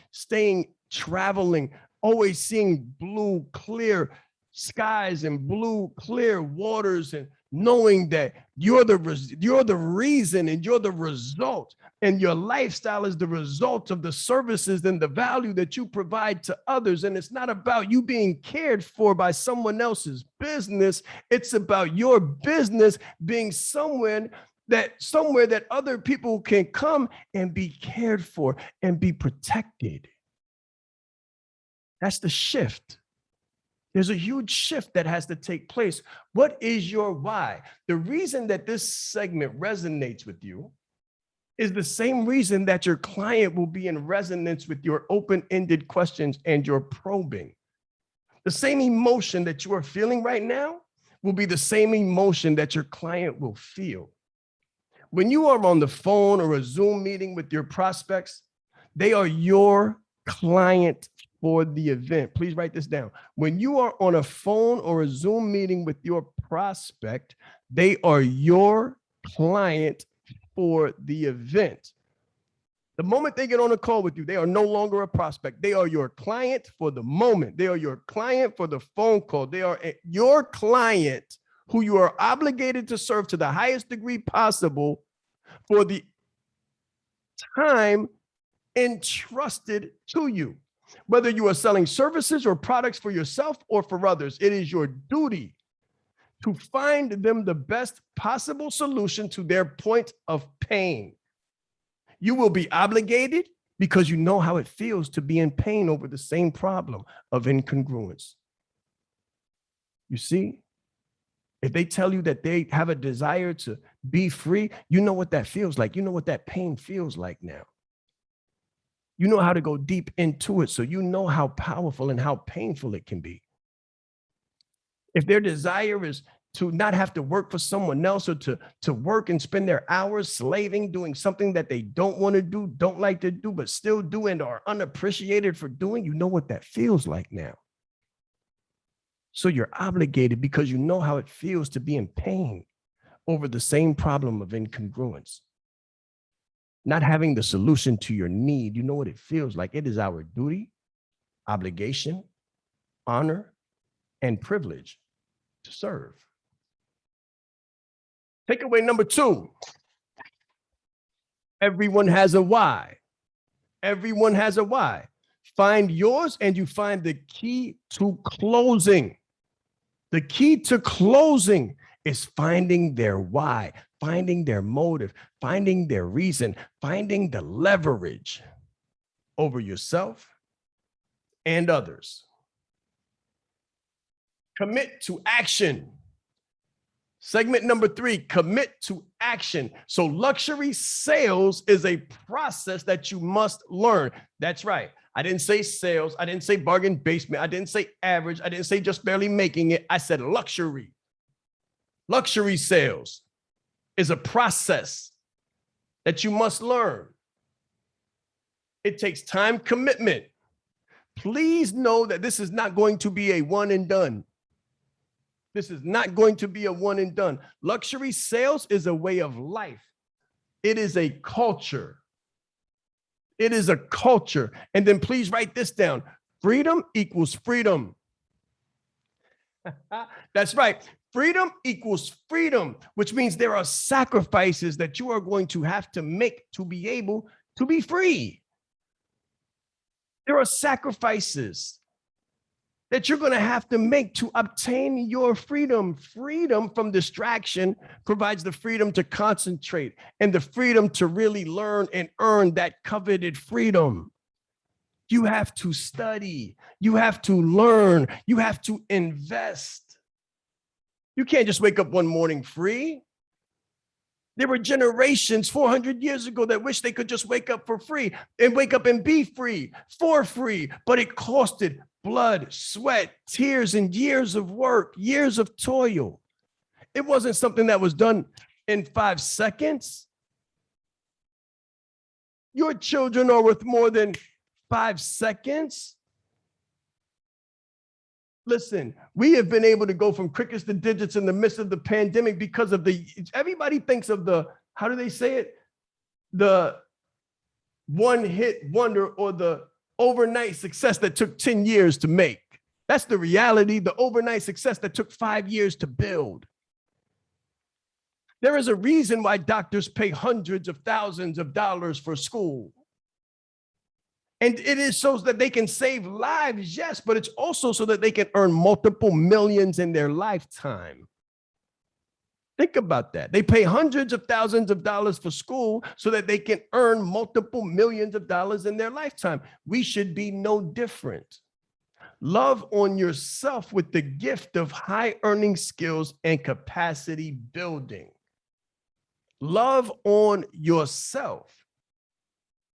traveling, always seeing blue, clear skies and blue, clear waters, and knowing that you're the reason and you're the result, and your lifestyle is the result of the services and the value that you provide to others. And it's not about you being cared for by someone else's business. It's about your business being somewhere that other people can come and be cared for and be protected. That's the shift. There's a huge shift that has to take place. What is your why? The reason that this segment resonates with you is the same reason that your client will be in resonance with your open-ended questions and your probing. The same emotion that you are feeling right now will be the same emotion that your client will feel. When you are on the phone or a Zoom meeting with your prospects, they are your client for the event. Please write this down. When you are on a phone or a Zoom meeting with your prospect, they are your client for the event. The moment they get on a call with you, they are no longer a prospect. They are your client for the moment. They are your client for the phone call. They are your client who you are obligated to serve to the highest degree possible for the time entrusted to you. Whether you are selling services or products for yourself or for others, it is your duty to find them the best possible solution to their point of pain. You will be obligated because you know how it feels to be in pain over the same problem of incongruence. You see, if they tell you that they have a desire to be free, you know what that feels like. You know what that pain feels like now. You know how to go deep into it, so you know how powerful and how painful it can be. If their desire is to not have to work for someone else, or to work and spend their hours slaving, doing something that they don't want to do, don't like to do, but still do and are unappreciated for doing, you know what that feels like now. So you're obligated because you know how it feels to be in pain over the same problem of incongruence. Not having the solution to your need, you know what it feels like. It is our duty, obligation, honor, and privilege to serve. Takeaway number 2. Everyone has a why. Everyone has a why. Find yours and you find the key to closing. The key to closing is finding their why, finding their motive, finding their reason, finding the leverage over yourself and others. Commit to action. Segment number 3, commit to action. So luxury sales is a process that you must learn. That's right. I didn't say sales. I didn't say bargain basement. I didn't say average. I didn't say just barely making it. I said luxury. Luxury sales is a process that you must learn. It takes time, commitment. Please know that this is not going to be a one and done. This is not going to be a one and done. Luxury sales is a way of life. It is a culture. It is a culture. And then please write this down. Freedom equals freedom. That's right. Freedom equals freedom, which means there are sacrifices that you are going to have to make to be able to be free. There are sacrifices that you're going to have to make to obtain your freedom. Freedom from distraction provides the freedom to concentrate and the freedom to really learn and earn that coveted freedom. You have to study. You have to learn. You have to invest. You can't just wake up one morning free. There were generations 400 years ago that wish they could just wake up for free and wake up and be free for free, but it costed blood, sweat, tears, and years of work, years of toil. It wasn't something that was done in 5 seconds? Your children are worth more than 5 seconds. Listen, we have been able to go from crickets to digits in the midst of the pandemic because of everybody thinks of the, how do they say it? The one hit wonder or the overnight success that took 10 years to make. That's the reality, the overnight success that took 5 years to build. There is a reason why doctors pay hundreds of thousands of dollars for school. And it is so that they can save lives, yes, but it's also so that they can earn multiple millions in their lifetime. Think about that. They pay hundreds of thousands of dollars for school so that they can earn multiple millions of dollars in their lifetime. We should be no different. Love on yourself with the gift of high earning skills and capacity building. Love on yourself.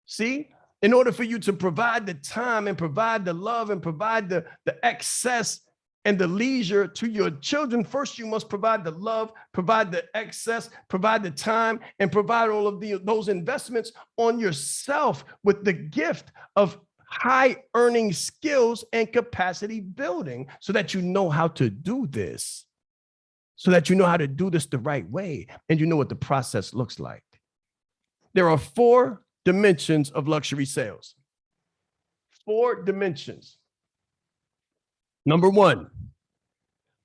See, in order for you to provide the time and provide the love and provide the excess and the leisure to your children, first you must provide the love, provide the excess, provide the time, and provide all of those investments on yourself with the gift of high earning skills and capacity building so that you know how to do this, so that you know how to do this the right way and you know what the process looks like. There are 4 dimensions of luxury sales. 4 dimensions. Number 1,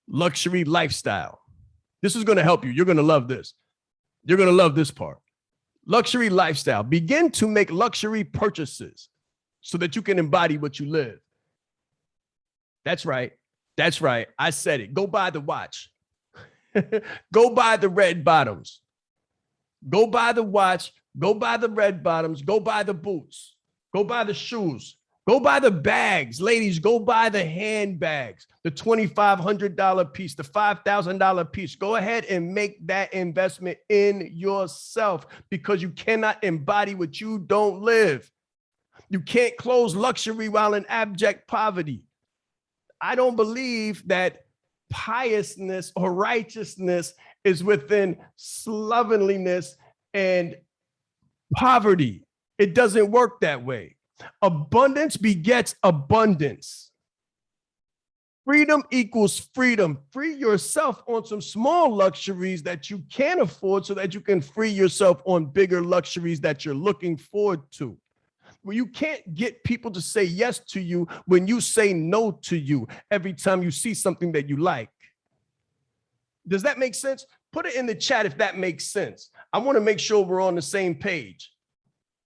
luxury lifestyle. This is going to help you. You're going to love this. You're going to love this part. Luxury lifestyle. Begin to make luxury purchases so that you can embody what you live. That's right. That's right. I said it. Go buy the watch. Go buy the red bottoms. Go buy the watch. Go buy the red bottoms. Go buy the boots. Go buy the shoes. Go buy the bags. Ladies, go buy the handbags, the $2,500 piece, the $5,000 piece. Go ahead and make that investment in yourself because you cannot embody what you don't live. You can't close luxury while in abject poverty. I don't believe that piousness or righteousness is within slovenliness and poverty. It doesn't work that way. Abundance begets abundance. Freedom equals freedom. Free yourself on some small luxuries that you can afford so that you can free yourself on bigger luxuries that you're looking forward to. Well, you can't get people to say yes to you when you say no to you every time you see something that you like. Does that make sense? Put it in the chat if that makes sense. I want to make sure we're on the same page.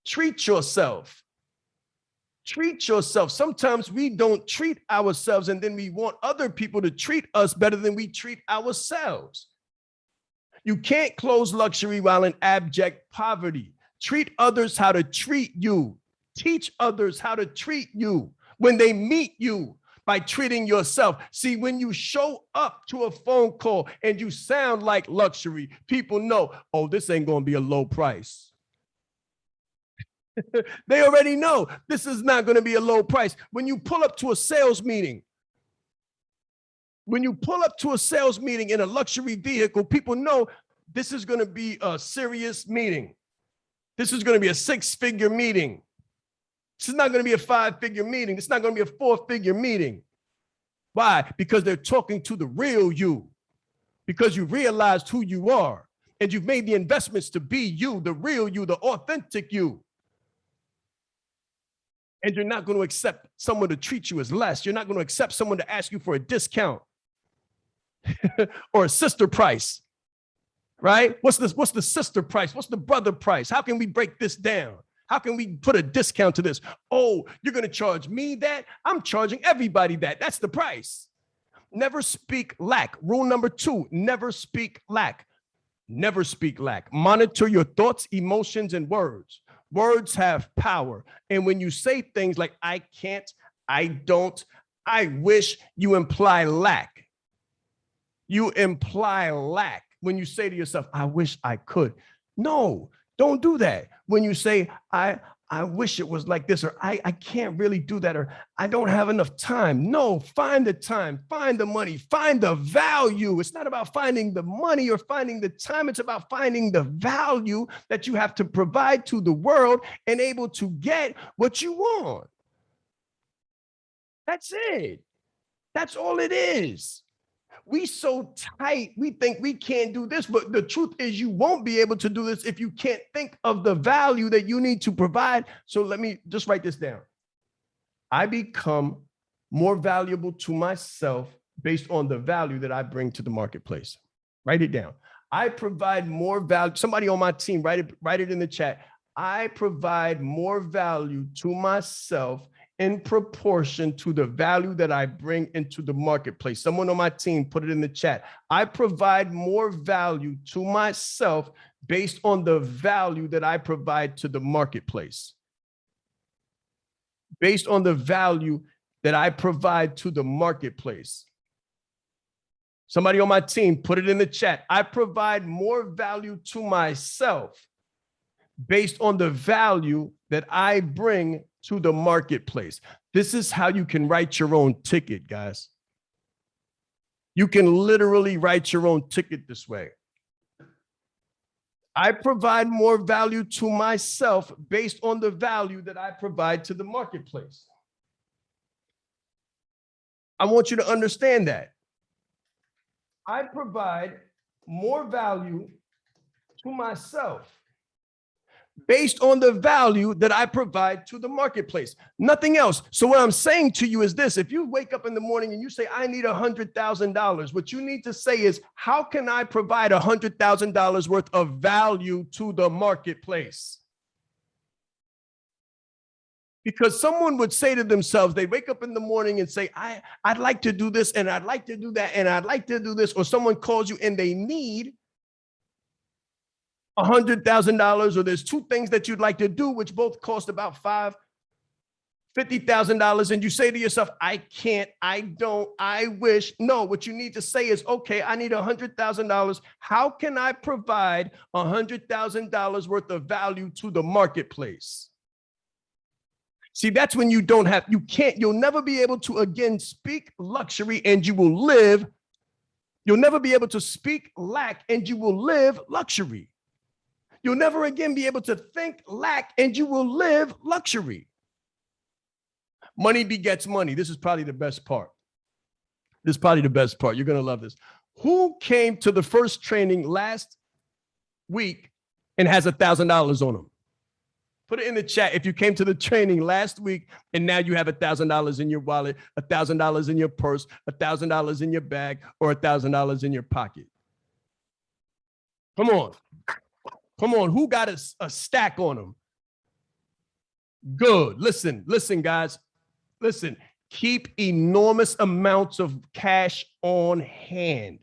Treat yourself. Treat yourself. Sometimes we don't treat ourselves and then we want other people to treat us better than we treat ourselves. You can't close luxury while in abject poverty. Treat others how to treat you. Teach others how to treat you when they meet you by treating yourself. See, when you show up to a phone call and you sound like luxury, people know, oh, this ain't going to be a low price. They already know this is not going to be a low price. When you pull up to a sales meeting, in a luxury vehicle, people know this is going to be a serious meeting. This is going to be a 6-figure meeting. This is not going to be a 5-figure meeting. It's not going to be a 4-figure meeting. Why? Because they're talking to the real you. Because you realized who you are and you've made the investments to be you, the real you, the authentic you. And you're not going to accept someone to treat you as less. You're not going to accept someone to ask you for a discount or a sister price, right? What's the sister price? What's the brother price? How can we break this down? How can we put a discount to this? Oh, you're going to charge me that? I'm charging everybody that. That's the price. Never speak lack. Rule number 2, never speak lack. Never speak lack. Monitor your thoughts, emotions, and words. Words have power. And when you say things like, I can't, I don't, I wish, you imply lack. You imply lack when you say to yourself, I wish I could. No, don't do that. When you say, I I wish it was like this, or I can't really do that, or I don't have enough time. No, find the time, find the money, find the value. It's not about finding the money or finding the time. It's about finding the value that you have to provide to the world and able to get what you want. That's it. That's all it is. We so tight, we think we can't do this, but the truth is you won't be able to do this if you can't think of the value that you need to provide. So let me just write this down. I become more valuable to myself based on the value that I bring to the marketplace. Write it down. I provide more value. Somebody on my team, write it in the chat. I provide more value to myself in proportion to the value that I bring into the marketplace. Someone on my team, put it in the chat. I provide more value to myself based on the value that I provide to the marketplace. Based on the value that I provide to the marketplace. Somebody on my team, put it in the chat. I provide more value to myself based on the value that I bring to the marketplace. This is how you can write your own ticket, guys. You can literally write your own ticket this way. I provide more value to myself based on the value that I provide to the marketplace. I want you to understand that. I provide more value to myself based on the value that I provide to the marketplace. Nothing else. So what I'm saying to you is this: if you wake up in the morning and you say, I need $100,000, what you need to say is, how can I provide $100,000 worth of value to the marketplace? Because someone would say to themselves, they wake up in the morning and say, I'd like to do this, and I'd like to do that, and I'd like to do this, or someone calls you and they need $100,000, or there's two things that you'd like to do, which both cost about $50,000. And you say to yourself, I can't, I don't, I wish. No, what you need to say is, okay, I need $100,000. How can I provide $100,000 worth of value to the marketplace? See, that's when you'll never be able to again speak luxury, and you will live. You'll never be able to speak lack, and you will live luxury. You'll never again be able to think lack, and you will live luxury. Money begets money. This is probably the best part. This is probably the best part. You're going to love this. Who came to the first training last week and has $1,000 on them? Put it in the chat if you came to the training last week and now you have $1,000 in your wallet, $1,000 in your purse, $1,000 in your bag, or $1,000 in your pocket. Come on. Come on, who got a stack on them? Good. Listen, guys. Listen, keep enormous amounts of cash on hand.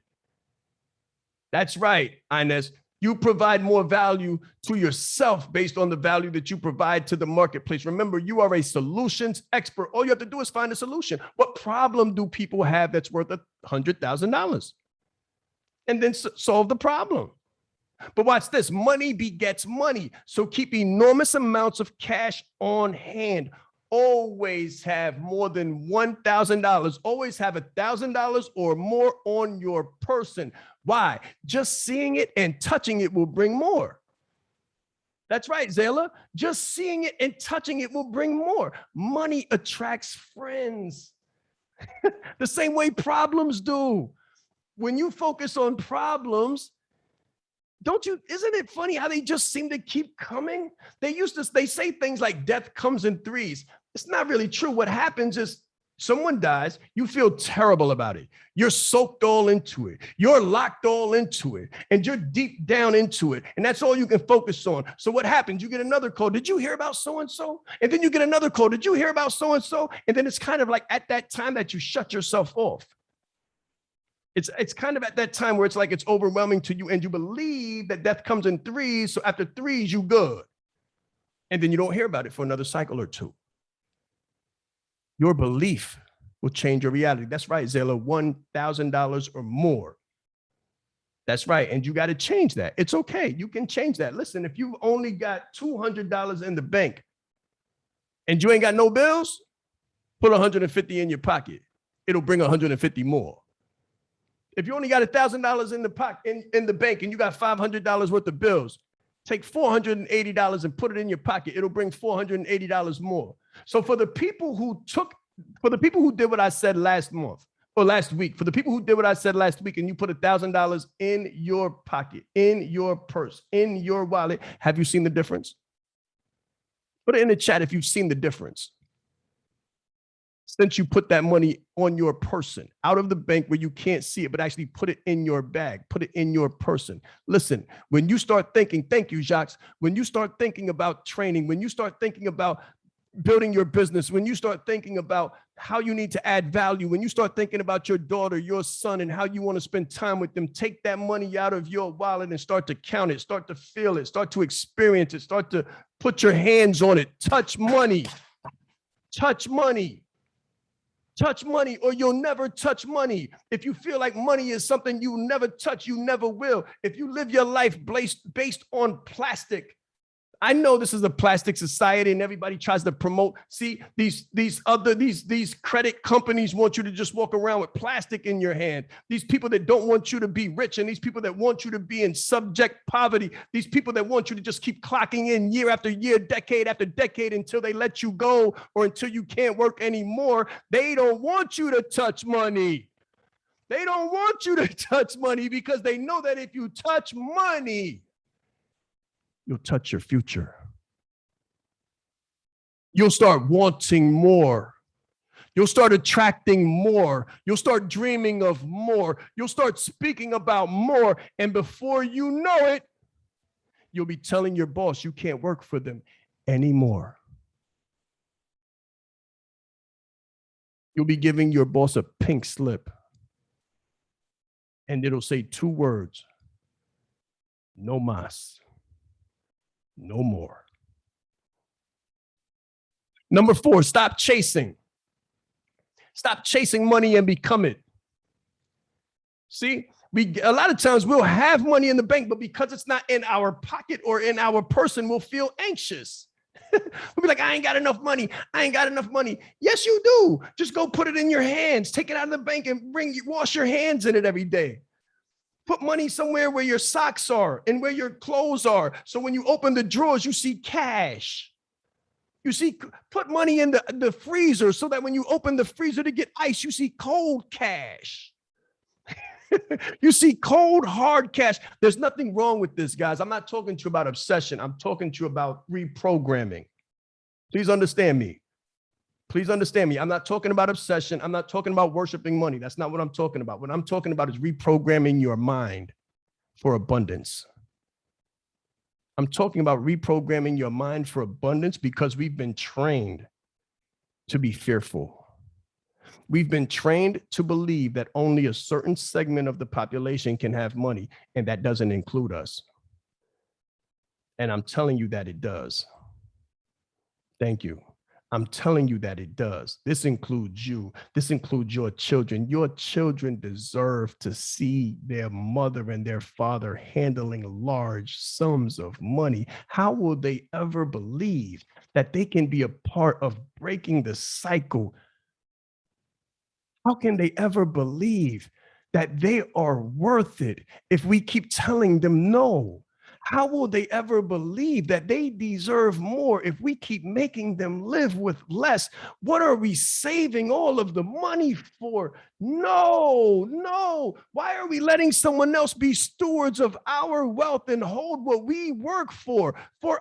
That's right, Inez. You provide more value to yourself based on the value that you provide to the marketplace. Remember, you are a solutions expert. All you have to do is find a solution. What problem do people have that's worth $100,000? And then solve the problem. But watch this, money begets money. So keep enormous amounts of cash on hand. Always have more than $1,000. Always have $1,000 or more on your person. Why? Just seeing it and touching it will bring more. That's right, Zayla. Just seeing it and touching it will bring more. Money attracts friends. The same way problems do. When you focus on problems, isn't it funny how they just seem to keep coming? They say things like death comes in threes. It's not really true. What happens is someone dies, you feel terrible about it. You're soaked all into it. You're locked all into it, and you're deep down into it. And that's all you can focus on. So what happens? You get another call. Did you hear about so-and-so? And then you get another call. Did you hear about so-and-so? And then it's kind of like at that time that you shut yourself off. It's kind of at that time where it's like it's overwhelming to you, and you believe that death comes in threes. So after threes, you good. And then you don't hear about it for another cycle or two. Your belief will change your reality. That's right, Zayla, $1,000 or more. That's right. And you got to change that. It's okay. You can change that. Listen, if you've only got $200 in the bank, and you ain't got no bills, put 150 in your pocket. It'll bring 150 more. If you only got $1,000 in the pocket in the bank and you got $500 worth of bills, take $480 and put it in your pocket. It'll bring $480 more. So for the people who did what I said last month or last week, for the people who did what I said last week and you put $1,000 in your pocket, in your purse, in your wallet, have you seen the difference? Put it in the chat if you've seen the difference. Since you put that money on your person, out of the bank where you can't see it, but actually put it in your bag, put it in your person. Listen, when you start thinking, thank you, Jacques, when you start thinking about training, when you start thinking about building your business, when you start thinking about how you need to add value, when you start thinking about your daughter, your son, and how you want to spend time with them, take that money out of your wallet and start to count it, start to feel it, start to experience it, start to put your hands on it. Touch money, touch money. Touch money or you'll never touch money. If you feel like money is something you never touch, you never will. If you live your life based on plastic, I know this is a plastic society and everybody tries to promote. See, these credit companies want you to just walk around with plastic in your hand. These people that don't want you to be rich and these people that want you to be in subject poverty. These people that want you to just keep clocking in year after year, decade after decade until they let you go or until you can't work anymore. They don't want you to touch money. They don't want you to touch money because they know that if you touch money, you'll touch your future. You'll start wanting more. You'll start attracting more. You'll start dreaming of more. You'll start speaking about more. And before you know it, you'll be telling your boss you can't work for them anymore. You'll be giving your boss a pink slip. And it'll say 2 words: no más. No more. Number 4, stop chasing. Stop chasing money and become it. See, a lot of times we'll have money in the bank, but because it's not in our pocket or in our person, we'll feel anxious. We'll be like, I ain't got enough money. I ain't got enough money. Yes, you do. Just go put it in your hands. Take it out of the bank and wash your hands in it every day. Put money somewhere where your socks are and where your clothes are. So when you open the drawers, you see cash. You see, put money in the freezer so that when you open the freezer to get ice, you see cold cash. You see cold, hard cash. There's nothing wrong with this, guys. I'm not talking to you about obsession. I'm talking to you about reprogramming. Please understand me. Please understand me. I'm not talking about obsession. I'm not talking about worshiping money. That's not what I'm talking about. What I'm talking about is reprogramming your mind for abundance. I'm talking about reprogramming your mind for abundance because we've been trained to be fearful. We've been trained to believe that only a certain segment of the population can have money, and that doesn't include us. And I'm telling you that it does. Thank you. I'm telling you that it does. This includes you. This includes your children. Your children deserve to see their mother and their father handling large sums of money. How will they ever believe that they can be a part of breaking the cycle? How can they ever believe that they are worth it if we keep telling them no? How will they ever believe that they deserve more if we keep making them live with less? What are we saving all of the money for? No, no. Why are we letting someone else be stewards of our wealth and hold what we work for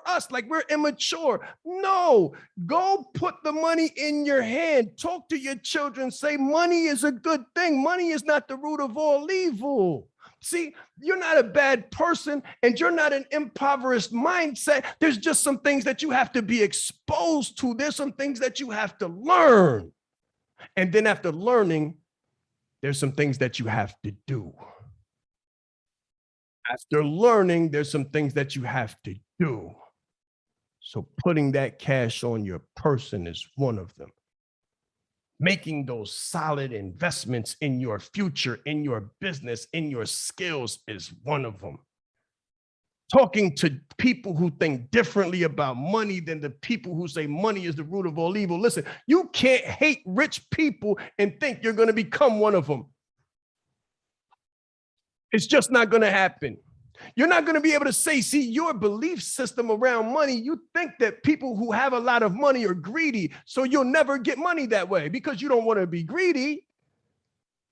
us like we're immature? No, go put the money in your hand. Talk to your children. Say money is a good thing. Money is not the root of all evil. See, you're not a bad person and you're not an impoverished mindset. There's just some things that you have to be exposed to. There's some things that you have to learn. And then after learning, there's some things that you have to do. After learning, there's some things that you have to do. So putting that cash on your person is one of them. Making those solid investments in your future, in your business, in your skills is one of them. talking to people who think differently about money than the people who say money is the root of all evil. Listen, you can't hate rich people and think you're going to become one of them. It's just not going to happen. You're not going to be able to say, see, your belief system around money, you think that people who have a lot of money are greedy, so you'll never get money that way because you don't want to be greedy.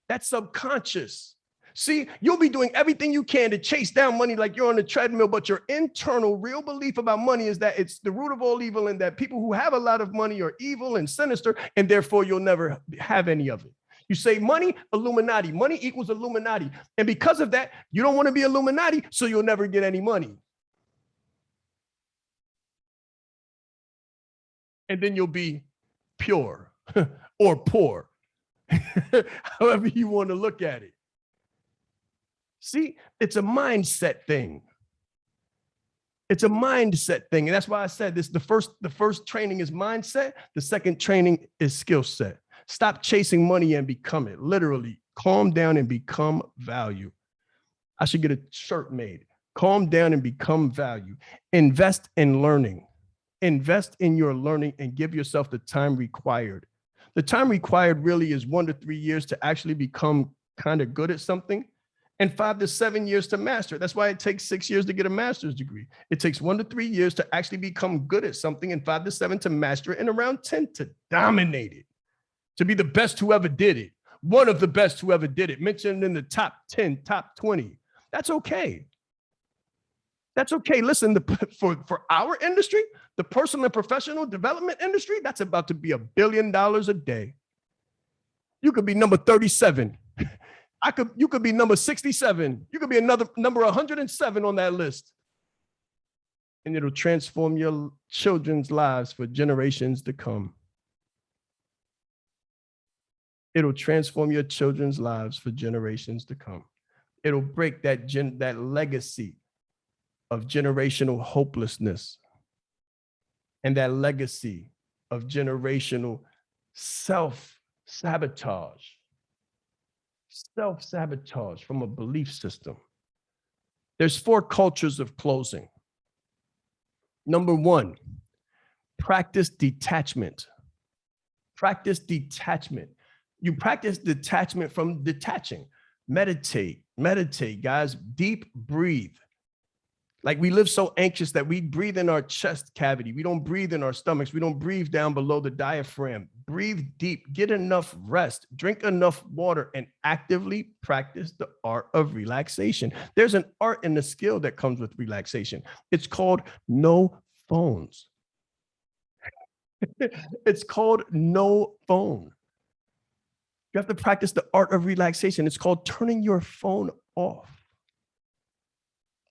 That's subconscious. See, you'll be doing everything you can to chase down money like you're on a treadmill, but your internal real belief about money is that it's the root of all evil and that people who have a lot of money are evil and sinister, and therefore you'll never have any of it. You say money, Illuminati. Money equals Illuminati. And because of that, you don't want to be Illuminati, so you'll never get any money. And then you'll be pure or poor, however you want to look at it. See, it's a mindset thing. It's a mindset thing. And that's why I said this, the first training is mindset. The second training is skill set. Stop chasing money and become it. Literally, calm down and become value. I should get a shirt made. Calm down and become value. Invest in learning. Invest in your learning and give yourself the time required. The time required really is 1 to 3 years to actually become kind of good at something, and 5 to 7 years to master it. That's why it takes 6 years to get a master's degree. It takes 1 to 3 years to actually become good at something, and 5 to 7 to master it, and around 10 to dominate it, to be the best who ever did it, one of the best who ever did it, mentioned in the top 10, top 20. That's okay. That's okay. Listen, for our industry, the personal and professional development industry, that's about to be $1 billion a day. You could be number 37. You could be number 67. You could be another number 107 on that list. And it'll transform your children's lives for generations to come. It'll transform your children's lives for generations to come. It'll break that legacy of generational hopelessness and that legacy of generational self-sabotage from a belief system. There's 4 cultures of closing. Number 1, practice detachment. Practice detachment. You practice detachment from detaching. Meditate, guys. Deep breathe. Like, we live so anxious that we breathe in our chest cavity. We don't breathe in our stomachs. We don't breathe down below the diaphragm. Breathe deep, get enough rest, drink enough water, and actively practice the art of relaxation. There's an art and a skill that comes with relaxation. It's called no phones. It's called no phone. You have to practice the art of relaxation. It's called turning your phone off,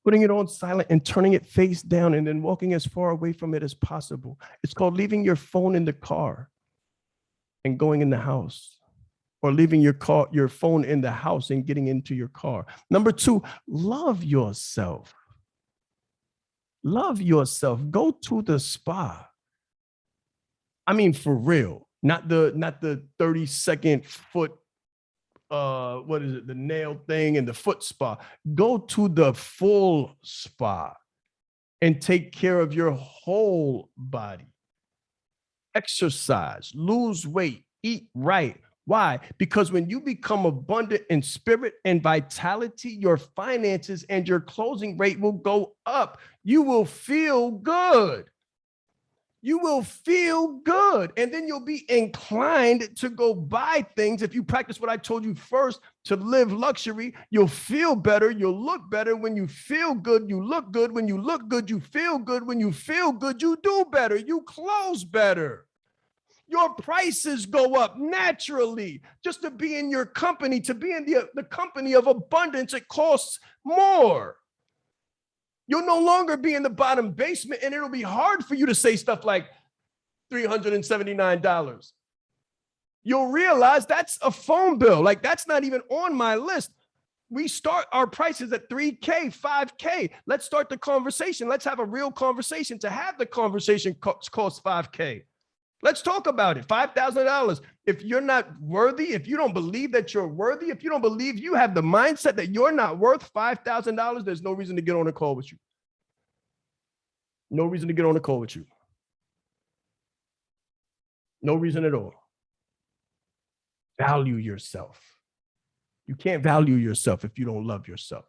putting it on silent and turning it face down, and then walking as far away from it as possible. It's called leaving your phone in the car and going in the house, or leaving your phone in the house and getting into your car. Number 2, love yourself. Love yourself. Go to the spa. I mean, for real. Not the 30-second foot, what is it? The nail thing and the foot spa. Go to the full spa and take care of your whole body. Exercise, lose weight, eat right. Why? Because when you become abundant in spirit and vitality, your finances and your closing rate will go up. You will feel good. You will feel good, and then you'll be inclined to go buy things. If you practice what I told you first, to live luxury, you'll feel better. You'll look better. When you feel good, you look good. When you look good, you feel good. When you feel good, you do better. You close better. Your prices go up naturally. Just to be in your company, to be in the company of abundance, it costs more. You'll no longer be in the bottom basement, and it'll be hard for you to say stuff like $379. You'll realize that's a phone bill. Like, that's not even on my list. We start our prices at $3K, $5K. Let's start the conversation. Let's have a real conversation. To have the conversation costs $5K. Let's talk about it. $5,000. If you're not worthy, if you don't believe that you're worthy, if you don't believe you have the mindset that you're not worth $5,000, there's no reason to get on a call with you. No reason to get on a call with you. No reason at all. Value yourself. You can't value yourself if you don't love yourself.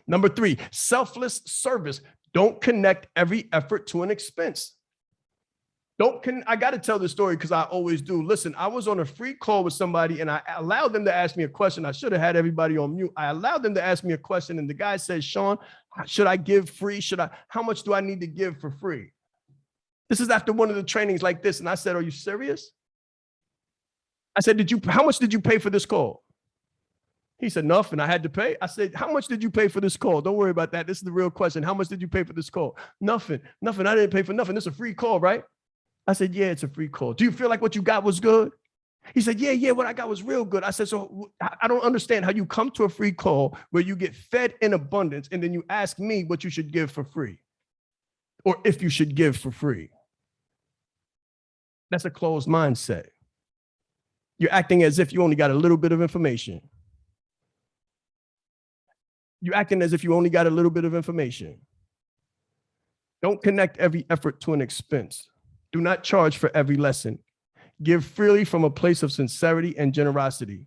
Number 3, selfless service. Don't connect every effort to an expense. I got to tell this story because I always do. Listen, I was on a free call with somebody and I allowed them to ask me a question. I should have had everybody on mute. I allowed them to ask me a question and the guy said, Shaan, should I give free? How much do I need to give for free? This is after one of the trainings like this. And I said, are you serious? I said, how much did you pay for this call? He said, nothing. I had to pay. I said, how much did you pay for this call? Don't worry about that. This is the real question. How much did you pay for this call? Nothing. I didn't pay for nothing. This is a free call, right? I said, yeah, it's a free call. Do you feel like what you got was good? He said, yeah, what I got was real good. I said, so I don't understand how you come to a free call where you get fed in abundance and then you ask me what you should give for free or if you should give for free. That's a closed mindset. You're acting as if you only got a little bit of information. You're acting as if you only got a little bit of information. Don't connect every effort to an expense. Do not charge for every lesson. Give freely from a place of sincerity and generosity.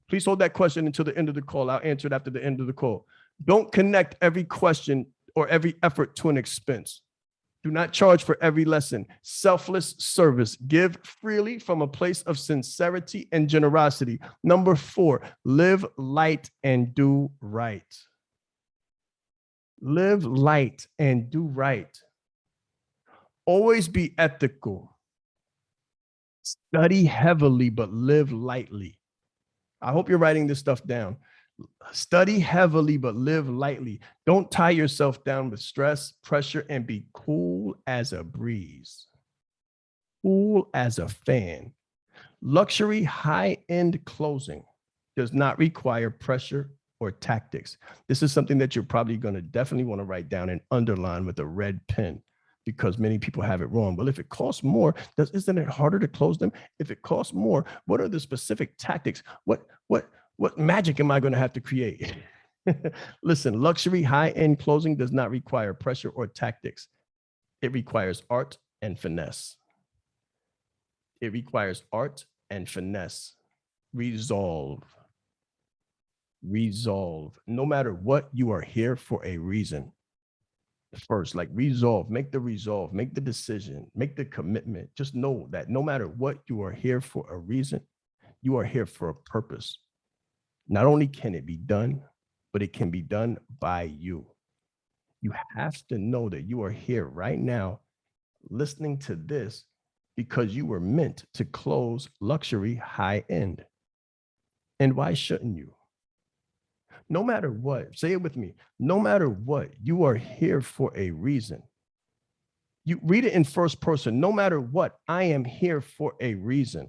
Please hold that question until the end of the call. I'll answer it after the end of the call. Don't connect every question or every effort to an expense. Do not charge for every lesson. Selfless service. Give freely from a place of sincerity and generosity. Number 4, live light and do right. Live light and do right. Always be ethical. Study heavily, but live lightly. I hope you're writing this stuff down. Study heavily, but live lightly. Don't tie yourself down with stress, pressure, and be cool as a breeze. Cool as a fan. Luxury high-end closing does not require pressure or tactics. This is something that you're probably going to definitely want to write down and underline with a red pen because many people have it wrong. Well, if it costs more, isn't it harder to close them? If it costs more, what are the specific tactics? What magic am I going to have to create? Listen, luxury high-end closing does not require pressure or tactics. It requires art and finesse. It requires art and finesse. Resolve. No matter what, you are here for a reason. First, resolve, make the decision, make the commitment. Just know that no matter what, you are here for a reason. You are here for a purpose. Not only can it be done, but it can be done by you. You have to know that you are here right now listening to this because you were meant to close luxury high end. And why shouldn't you? No matter what, say it with me, no matter what, you are here for a reason. You read it in first person. No matter what, I am here for a reason.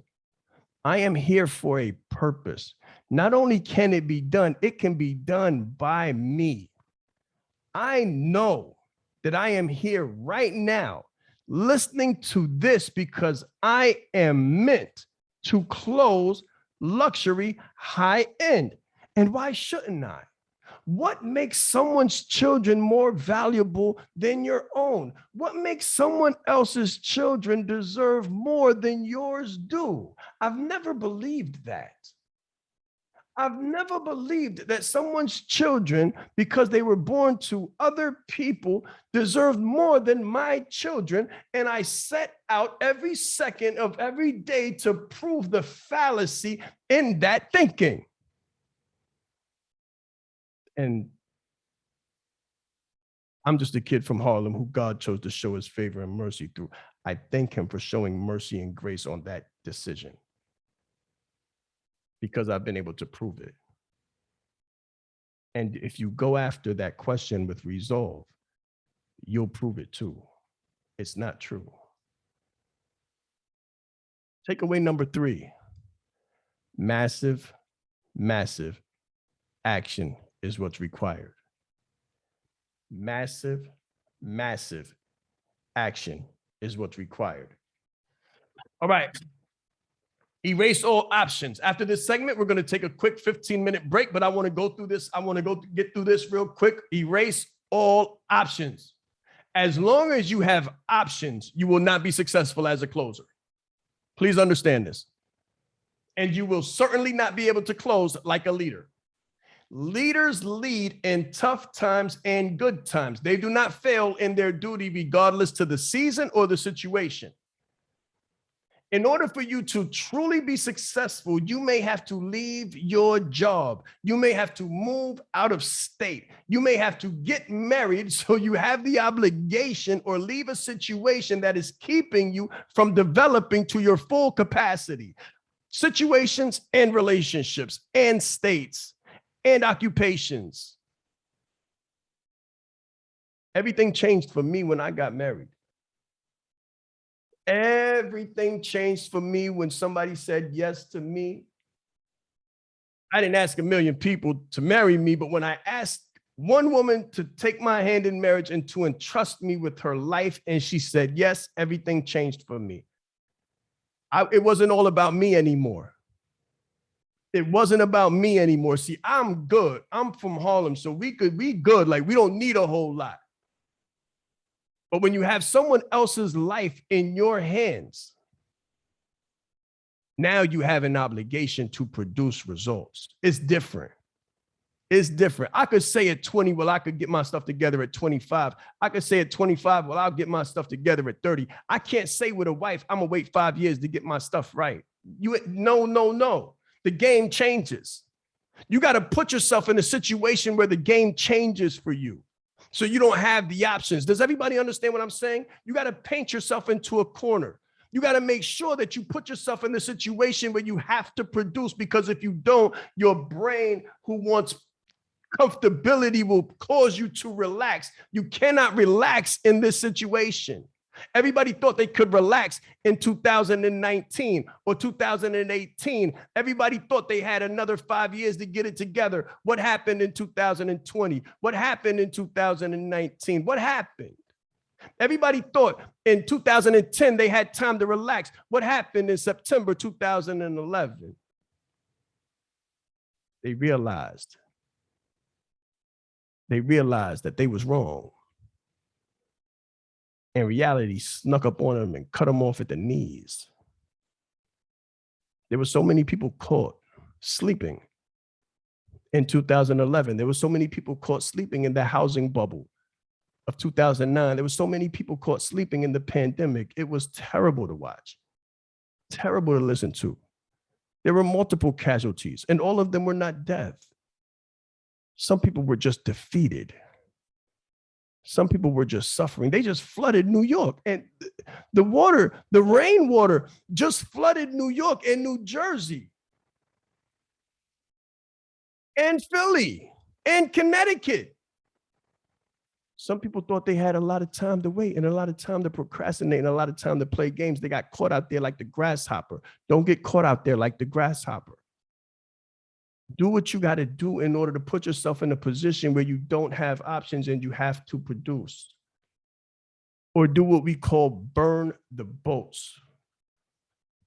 I am here for a purpose. Not only can it be done, it can be done by me. I know that I am here right now listening to this because I am meant to close luxury high end. And why shouldn't I? What makes someone's children more valuable than your own? What makes someone else's children deserve more than yours do? I've never believed that. I've never believed that someone's children, because they were born to other people, deserved more than my children. And I set out every second of every day to prove the fallacy in that thinking. And I'm just a kid from Harlem who God chose to show his favor and mercy through. I thank him for showing mercy and grace on that decision because I've been able to prove it. And if you go after that question with resolve, you'll prove it too. It's not true. Takeaway number 3, massive action is what's required. Massive action is what's required. All right. Erase all options. After this segment, we're going to take a quick 15-minute break, but I want to go through this. I want to get through this real quick. Erase all options. As long as you have options, you will not be successful as a closer. Please understand this. And you will certainly not be able to close like a leader. Leaders lead in tough times and good times. They do not fail in their duty regardless to the season or the situation. In order for you to truly be successful, you may have to leave your job. You may have to move out of state. You may have to get married so you have the obligation, or leave a situation that is keeping you from developing to your full capacity. Situations and relationships and states and occupations. Everything changed for me when I got married. Everything changed for me when somebody said yes to me. I didn't ask a million people to marry me, but when I asked one woman to take my hand in marriage and to entrust me with her life, and she said yes, everything changed for me. It wasn't all about me anymore. It wasn't about me anymore. See, I'm good. I'm from Harlem, so we good. Like, we don't need a whole lot. But when you have someone else's life in your hands, now you have an obligation to produce results. It's different. It's different. I could say at 20, well, I could get my stuff together at 25. I could say at 25, well, I'll get my stuff together at 30. I can't say with a wife, I'm gonna wait 5 years to get my stuff right. No. The game changes. You got to put yourself in a situation where the game changes for you, so you don't have the options. Does everybody understand what I'm saying? You got to paint yourself into a corner. You got to make sure that you put yourself in the situation where you have to produce, because if you don't, your brain, who wants comfortability, will cause you to relax. You cannot relax in this situation. Everybody thought they could relax in 2019 or 2018. Everybody thought they had another 5 years to get it together. What happened in 2020? What happened in 2019? What happened? Everybody thought in 2010 they had time to relax. What happened in September 2011? They realized that they was wrong. And reality snuck up on them and cut them off at the knees. There were so many people caught sleeping in 2011. There were so many people caught sleeping in the housing bubble of 2009. There were so many people caught sleeping in the pandemic. It was terrible to watch, terrible to listen to. There were multiple casualties, and all of them were not death. Some people were just defeated. Some people were just suffering. They just flooded New York, and the rainwater just flooded New York and New Jersey and Philly and Connecticut. Some people thought they had a lot of time to wait and a lot of time to procrastinate and a lot of time to play games. They got caught out there like the grasshopper. Don't get caught out there like the grasshopper. Do what you got to do in order to put yourself in a position where you don't have options and you have to produce. Or do what we call burn the boats.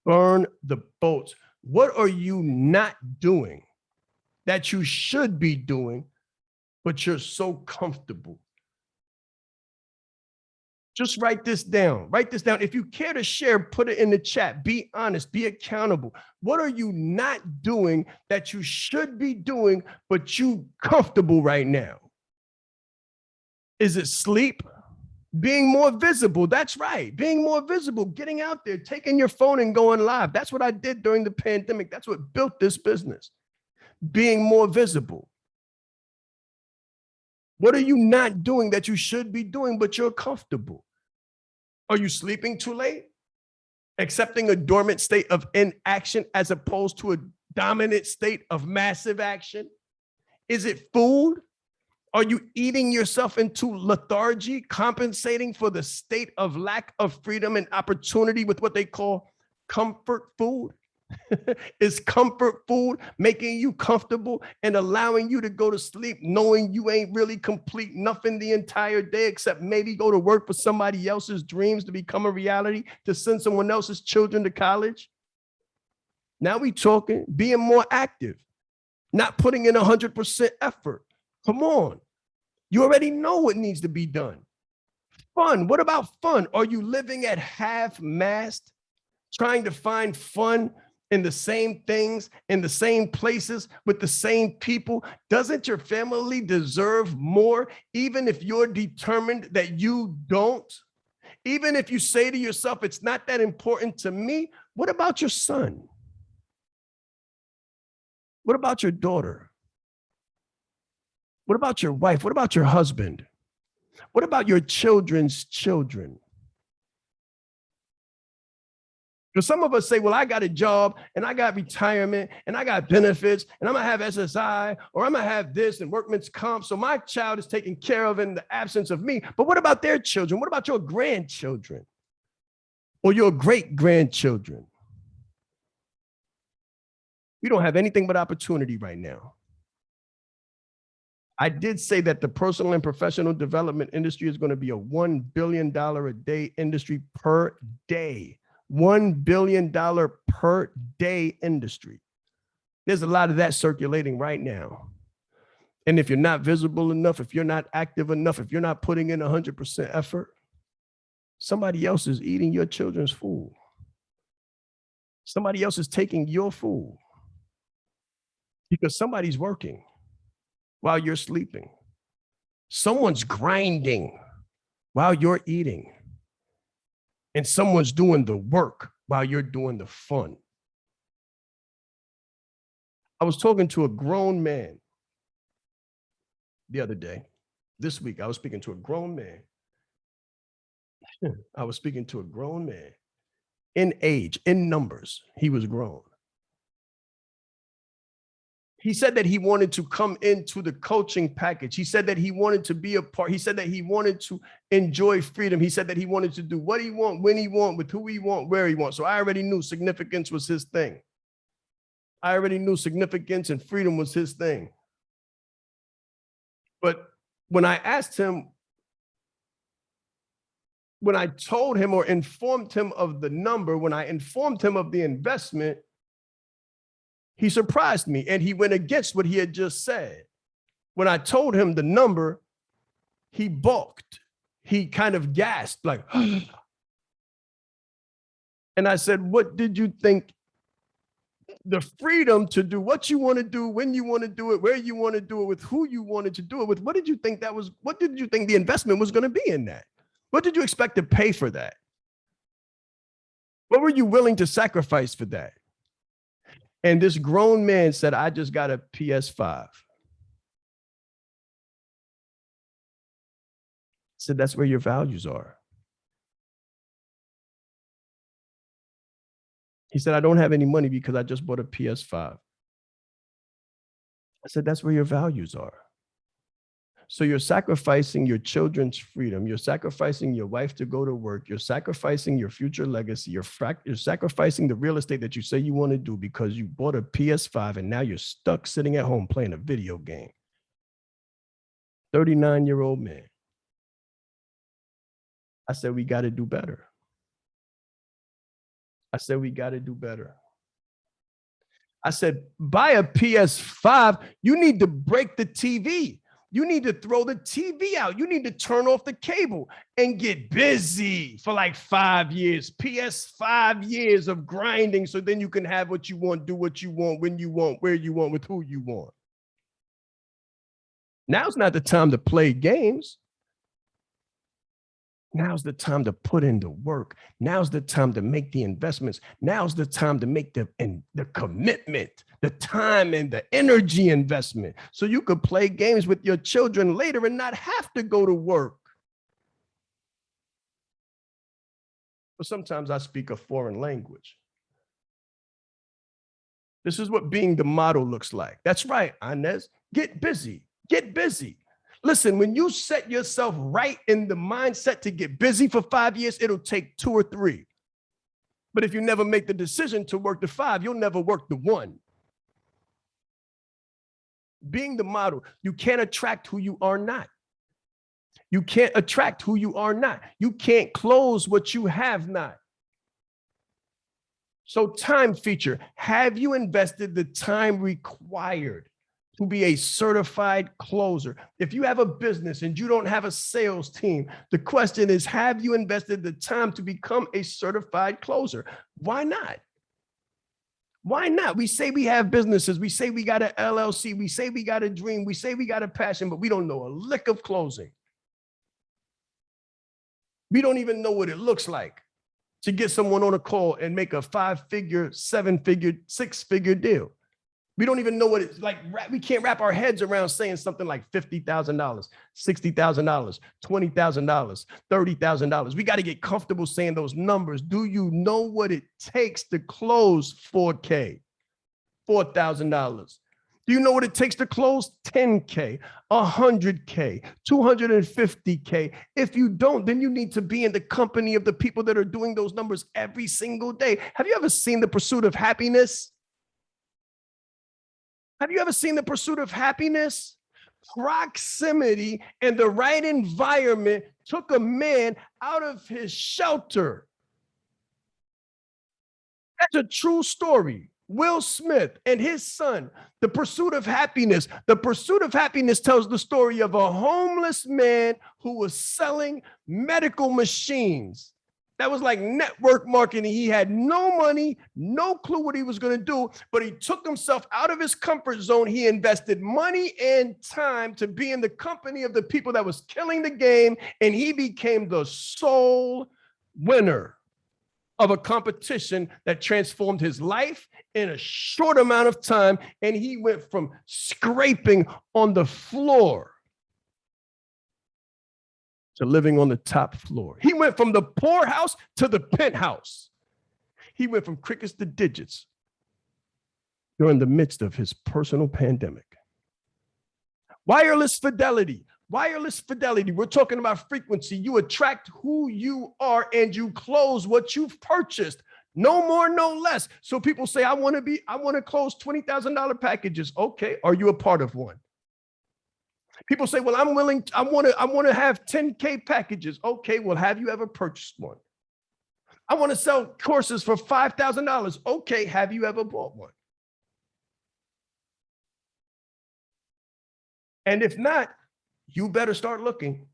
Burn the boats. What are you not doing that you should be doing, but you're so comfortable? Just write this down. Write this down. If you care to share, put it in the chat. Be honest, be accountable. What are you not doing that you should be doing, but you comfortable right now? Is it sleep? Being more visible. That's right. Being more visible, getting out there, taking your phone and going live. That's what I did during the pandemic. That's what built this business. Being more visible. What are you not doing that you should be doing, but you're comfortable? Are you sleeping too late? Accepting a dormant state of inaction as opposed to a dominant state of massive action? Is it food? Are you eating yourself into lethargy, compensating for the state of lack of freedom and opportunity with what they call comfort food? Is comfort food making you comfortable and allowing you to go to sleep knowing you ain't really complete nothing the entire day except maybe go to work for somebody else's dreams to become a reality, to send someone else's children to college? Now we talking being more active, not putting in 100% effort. Come on. You already know what needs to be done. Fun. What about fun? Are you living at half-mast, trying to find fun in the same things, in the same places, with the same people? Doesn't your family deserve more, even if you're determined that you don't? Even if you say to yourself, it's not that important to me, what about your son? What about your daughter? What about your wife? What about your husband? What about your children's children? Because some of us say, well, I got a job and I got retirement and I got benefits and I'm going to have SSI or I'm going to have this and workman's comp. So my child is taken care of in the absence of me. But what about their children? What about your grandchildren or your great grandchildren? We don't have anything but opportunity right now. I did say that the personal and professional development industry is going to be a $1 billion a day industry per day. $1 billion per day industry. There's a lot of that circulating right now. And if you're not visible enough, if you're not active enough, if you're not putting in 100% effort, somebody else is eating your children's food. Somebody else is taking your food because somebody's working while you're sleeping. Someone's grinding while you're eating. And someone's doing the work while you're doing the fun. I was talking to a grown man the other day. This week, I was speaking to a grown man. I was speaking to a grown man in age, in numbers. He was grown. He said that he wanted to come into the coaching package. He said that he wanted to be a part. He said that he wanted to enjoy freedom. He said that he wanted to do what he want, when he want, with who he want, where he want. So I already knew significance was his thing. I already knew significance and freedom was his thing. But when I asked him, when I told him or informed him of the number, when I informed him of the investment, he surprised me and he went against what he had just said. When I told him the number, he balked. He kind of gasped like, and I said, what did you think? The freedom to do what you want to do, when you want to do it, where you want to do it, with who you wanted to do it with. What did you think that was? What did you think the investment was going to be in that? What did you expect to pay for that? What were you willing to sacrifice for that? And this grown man said, I just got a PS5. I said, that's where your values are. He said, I don't have any money because I just bought a PS5. I said, that's where your values are. So you're sacrificing your children's freedom. You're sacrificing your wife to go to work. You're sacrificing your future legacy. You're sacrificing the real estate that you say you want to do because you bought a PS5 and now you're stuck sitting at home playing a video game. 39-year-old man. I said, we got to do better. I said, we got to do better. I said, buy a PS5. You need to break the TV. You need to throw the TV out. You need to turn off the cable and get busy for like 5 years. PS 5 years of grinding so then you can have what you want, do what you want, when you want, where you want, with who you want. Now's not the time to play games. Now's the time to put in the work. Now's the time to make the investments. Now's the time to make the commitment, the time and the energy investment. So you could play games with your children later and not have to go to work. But sometimes I speak a foreign language. This is what being the model looks like. That's right, Inez. Get busy. Get busy. Listen, when you set yourself right in the mindset to get busy for 5 years, it'll take 2 or 3. But if you never make the decision to work the 5, you'll never work the 1. Being the model, you can't attract who you are not. You can't attract who you are not. You can't close what you have not. So time feature, have you invested the time required to be a certified closer. If you have a business and you don't have a sales team, the question is, have you invested the time to become a certified closer? Why not? Why not? We say we have businesses. We say we got an LLC. We say we got a dream. We say we got a passion, but we don't know a lick of closing. We don't even know what it looks like to get someone on a call and make a 5-figure, 7-figure, 6-figure deal. We don't even know what it's like. We can't wrap our heads around saying something like $50,000, $60,000, $20,000, $30,000. We got to get comfortable saying those numbers. Do you know what it takes to close $4K, $4,000? Do you know what it takes to close 10K, 100K, 250K? If you don't, then you need to be in the company of the people that are doing those numbers every single day. Have you ever seen The Pursuit of Happiness? Have you ever seen The Pursuit of Happiness? Proximity and the right environment took a man out of his shelter. That's a true story. Will Smith and his son, The Pursuit of Happiness. The Pursuit of Happiness tells the story of a homeless man who was selling medical machines. That was like network marketing. He had no money, no clue what he was going to do, but he took himself out of his comfort zone. He invested money and time to be in the company of the people that was killing the game, and he became the sole winner of a competition that transformed his life in a short amount of time, and he went from scraping on the floor to living on the top floor. He went from the poorhouse to the penthouse. He went from crickets to digits during the midst of his personal pandemic. Wireless fidelity. Wireless fidelity. We're talking about frequency. You attract who you are and you close what you've purchased. No more, no less. So people say, I want to close $20,000 packages. Okay. Are you a part of one? People say, well, I want to have 10K packages. Okay, well, have you ever purchased one? I want to sell courses for $5,000. Okay, have you ever bought one? And if not, you better start looking,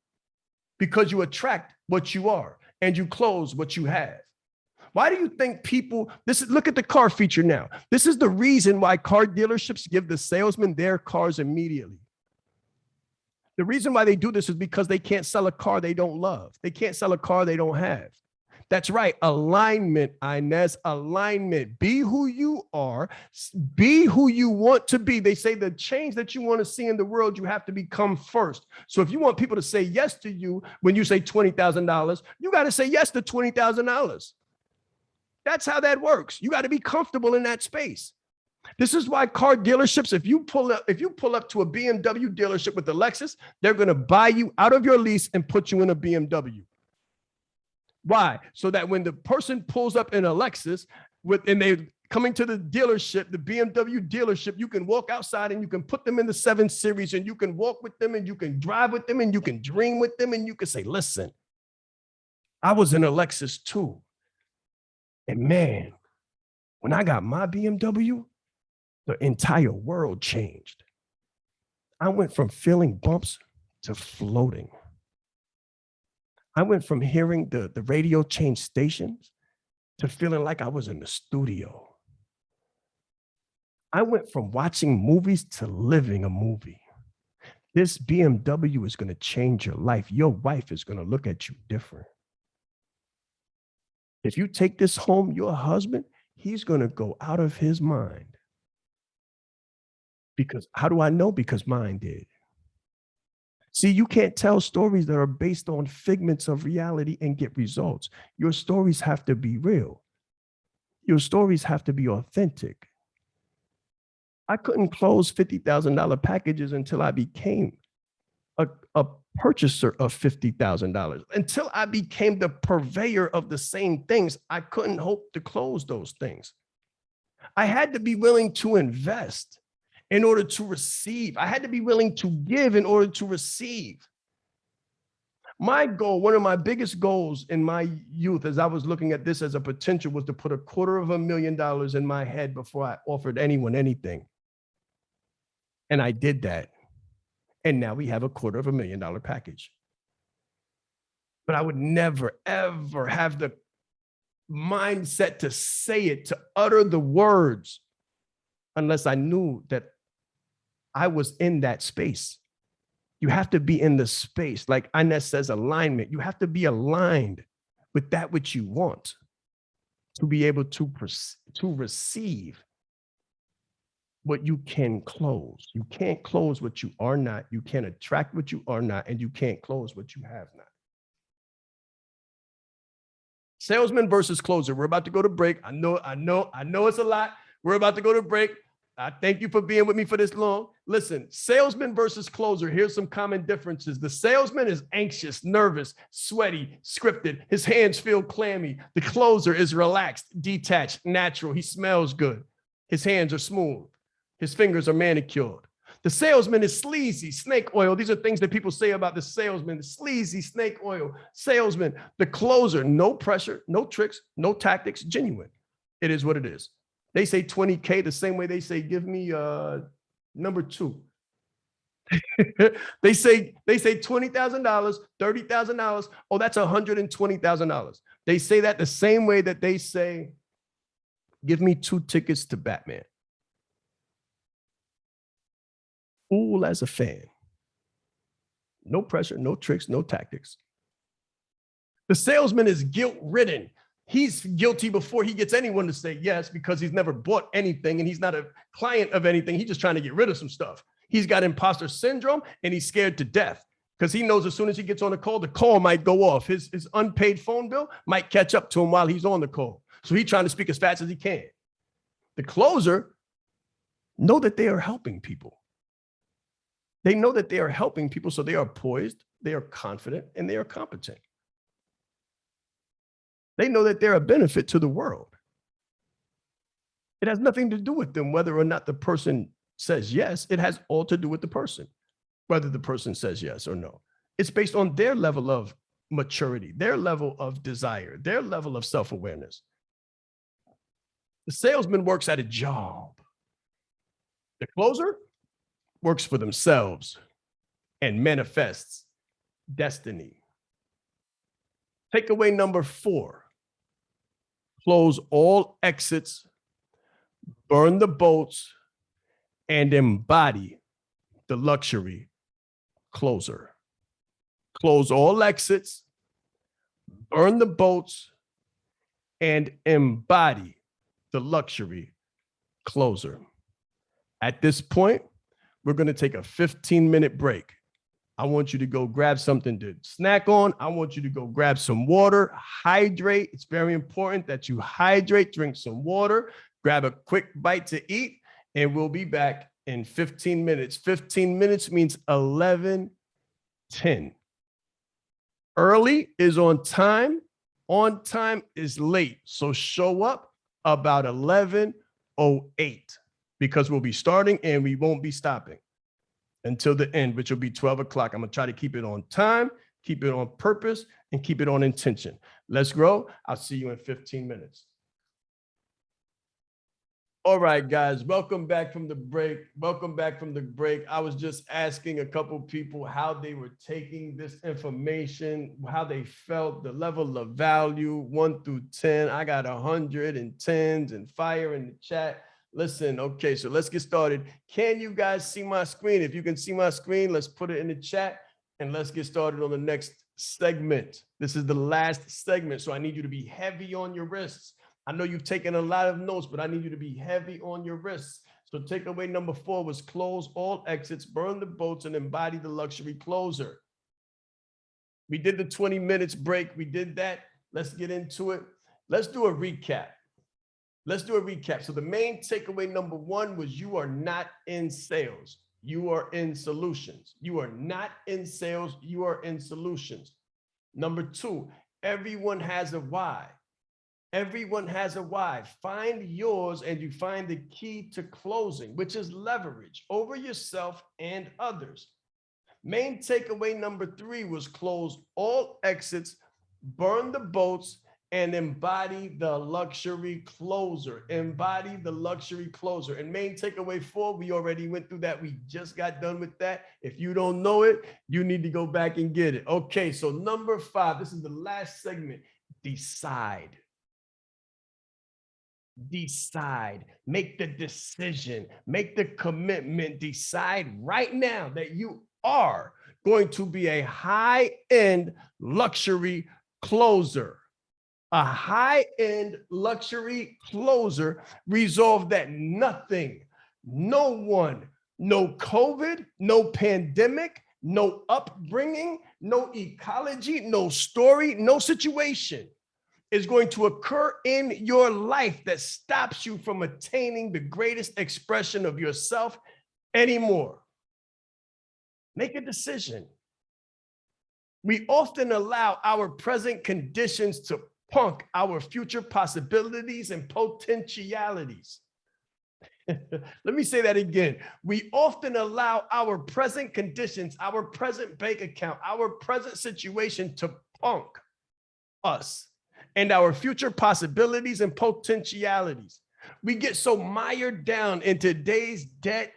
because you attract what you are and you close what you have. Why do you think people, look at the car feature now. This is the reason why car dealerships give the salesman their cars immediately. The reason why they do this is because they can't sell a car they don't love. They can't sell a car they don't have. That's right. Alignment, Inez, alignment. Be who you are. Be who you want to be. They say the change that you want to see in the world, you have to become first. So if you want people to say yes to you when you say $20,000, you got to say yes to $20,000. That's how that works. You got to be comfortable in that space. This is why car dealerships, if you pull up to a BMW dealership with a Lexus, they're going to buy you out of your lease and put you in a BMW. Why? So that when the person pulls up in a Lexus and they coming to the dealership, the BMW dealership, you can walk outside and you can put them in the 7 Series and you can walk with them and you can drive with them and you can dream with them and you can say, listen, I was in a Lexus too. And man, when I got my BMW, the entire world changed. I went from feeling bumps to floating. I went from hearing the radio change stations to feeling like I was in the studio. I went from watching movies to living a movie. This BMW is going to change your life. Your wife is going to look at you different. If you take this home, your husband, he's going to go out of his mind. Because how do I know? Because mine did. See, you can't tell stories that are based on figments of reality and get results. Your stories have to be real. Your stories have to be authentic. I couldn't close $50,000 packages until I became a purchaser of $50,000. Until I became the purveyor of the same things, I couldn't hope to close those things. I had to be willing to invest in order to receive. I had to be willing to give in order to receive. My goal, one of my biggest goals in my youth, as I was looking at this as a potential, was to put $250,000 in my head before I offered anyone anything. And I did that. And now we have a $250,000 package. But I would never, ever have the mindset to say it, to utter the words, unless I knew that I was in that space. You have to be in the space. Like Inez says, alignment. You have to be aligned with that which you want to be able to receive what you can close. You can't close what you are not. You can't attract what you are not, and you can't close what you have not. Salesman versus closer. We're about to go to break. I know it's a lot. We're about to go to break. I thank you for being with me for this long. Listen, salesman versus closer. Here's some common differences. The salesman is anxious, nervous, sweaty, scripted. His hands feel clammy. The closer is relaxed, detached, natural. He smells good. His hands are smooth. His fingers are manicured. The salesman is sleazy, snake oil. These are things that people say about the salesman. The sleazy, snake oil, salesman. The closer, no pressure, no tricks, no tactics, genuine. It is what it is. They say 20K the same way they say, give me number 2. they say $20,000, $30,000. Oh, that's $120,000. They say that the same way that they say, give me 2 tickets to Batman. Cool as a fan. No pressure, no tricks, no tactics. The salesman is guilt-ridden. He's guilty before he gets anyone to say yes because he's never bought anything and he's not a client of anything. He's just trying to get rid of some stuff. He's got imposter syndrome and he's scared to death because he knows as soon as he gets on the call might go off. His unpaid phone bill might catch up to him while he's on the call. So he's trying to speak as fast as he can. The closer know that they are helping people. They know that they are helping people, so they are poised, they are confident, and they are competent. They know that they're a benefit to the world. It has nothing to do with them whether or not the person says yes. It has all to do with the person, whether the person says yes or no. It's based on their level of maturity, their level of desire, their level of self-awareness. The salesman works at a job. The closer works for themselves and manifests destiny. Takeaway number 4, close all exits, burn the boats, and embody the luxury closer. Close all exits, burn the boats, and embody the luxury closer. At this point, we're going to take a 15-minute break. I want you to go grab something to snack on. I want you to go grab some water, hydrate. It's very important that you hydrate, drink some water, grab a quick bite to eat, and we'll be back in 15 minutes. 15 minutes means 11:10. Early is on time. On time is late. So show up about 11:08 because we'll be starting and we won't be stopping until the end, which will be 12 o'clock. I'm going to try to keep it on time, keep it on purpose, and keep it on intention. Let's grow. I'll see you in 15 minutes. All right, guys, welcome back from the break. Welcome back from the break. I was just asking a couple people how they were taking this information, how they felt, the level of value, 1 through 10. I got 110s and fire in the chat. Listen, okay, so let's get started. Can you guys see my screen? If you can see my screen, let's put it in the chat and let's get started on the next segment. This is the last segment, so I need you to be heavy on your wrists. I know you've taken a lot of notes, but I need you to be heavy on your wrists. So takeaway number 4 was close all exits, burn the boats, and embody the luxury closer. We did the 20 minutes break. We did that. Let's get into it. Let's do a recap. Let's do a recap. So the main takeaway number 1 was you are not in sales. You are in solutions. You are not in sales. You are in solutions. Number 2, everyone has a why. Everyone has a why. Find yours and you find the key to closing, which is leverage over yourself and others. Main takeaway number 3 was close all exits, burn the boats, and embody the luxury closer. Embody the luxury closer. And main takeaway 4, we already went through that. We just got done with that. If you don't know it, you need to go back and get it. Okay, so number 5, this is the last segment. Decide. Decide. Make the decision. Make the commitment. Decide right now that you are going to be a high-end luxury closer. A high-end luxury closer. Resolve that nothing, no one, no COVID, no pandemic, no upbringing, no ecology, no story, no situation is going to occur in your life that stops you from attaining the greatest expression of yourself anymore. Make a decision. We often allow our present conditions to punk our future possibilities and potentialities. Let me say that again. We often allow our present conditions, our present bank account, our present situation to punk us and our future possibilities and potentialities. We get so mired down in today's debt,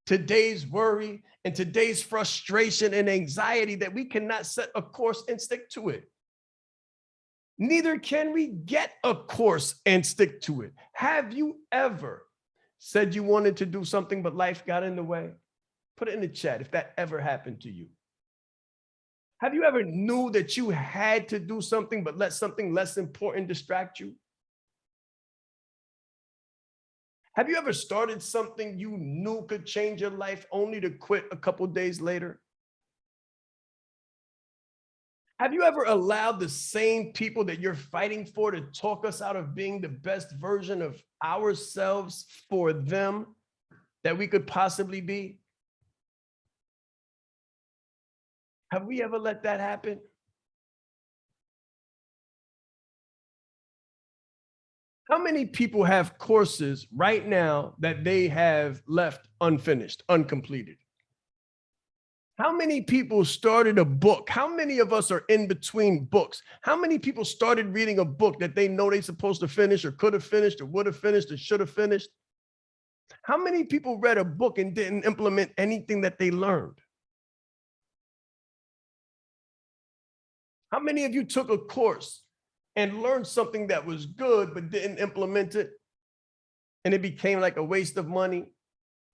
today's worry, and today's frustration and anxiety that we cannot set a course and stick to it. Neither can we get a course and stick to it. Have you ever said you wanted to do something, but life got in the way? Put it in the chat if that ever happened to you. Have you ever knew that you had to do something, but let something less important distract you? Have you ever started something you knew could change your life only to quit a couple days later? Have you ever allowed the same people that you're fighting for to talk us out of being the best version of ourselves for them that we could possibly be? Have we ever let that happen? How many people have courses right now that they have left unfinished, uncompleted? How many people started a book? How many of us are in between books? How many people started reading a book that they know they're supposed to finish or could have finished or would have finished or should have finished? How many people read a book and didn't implement anything that they learned? How many of you took a course and learned something that was good but didn't implement it? And it became like a waste of money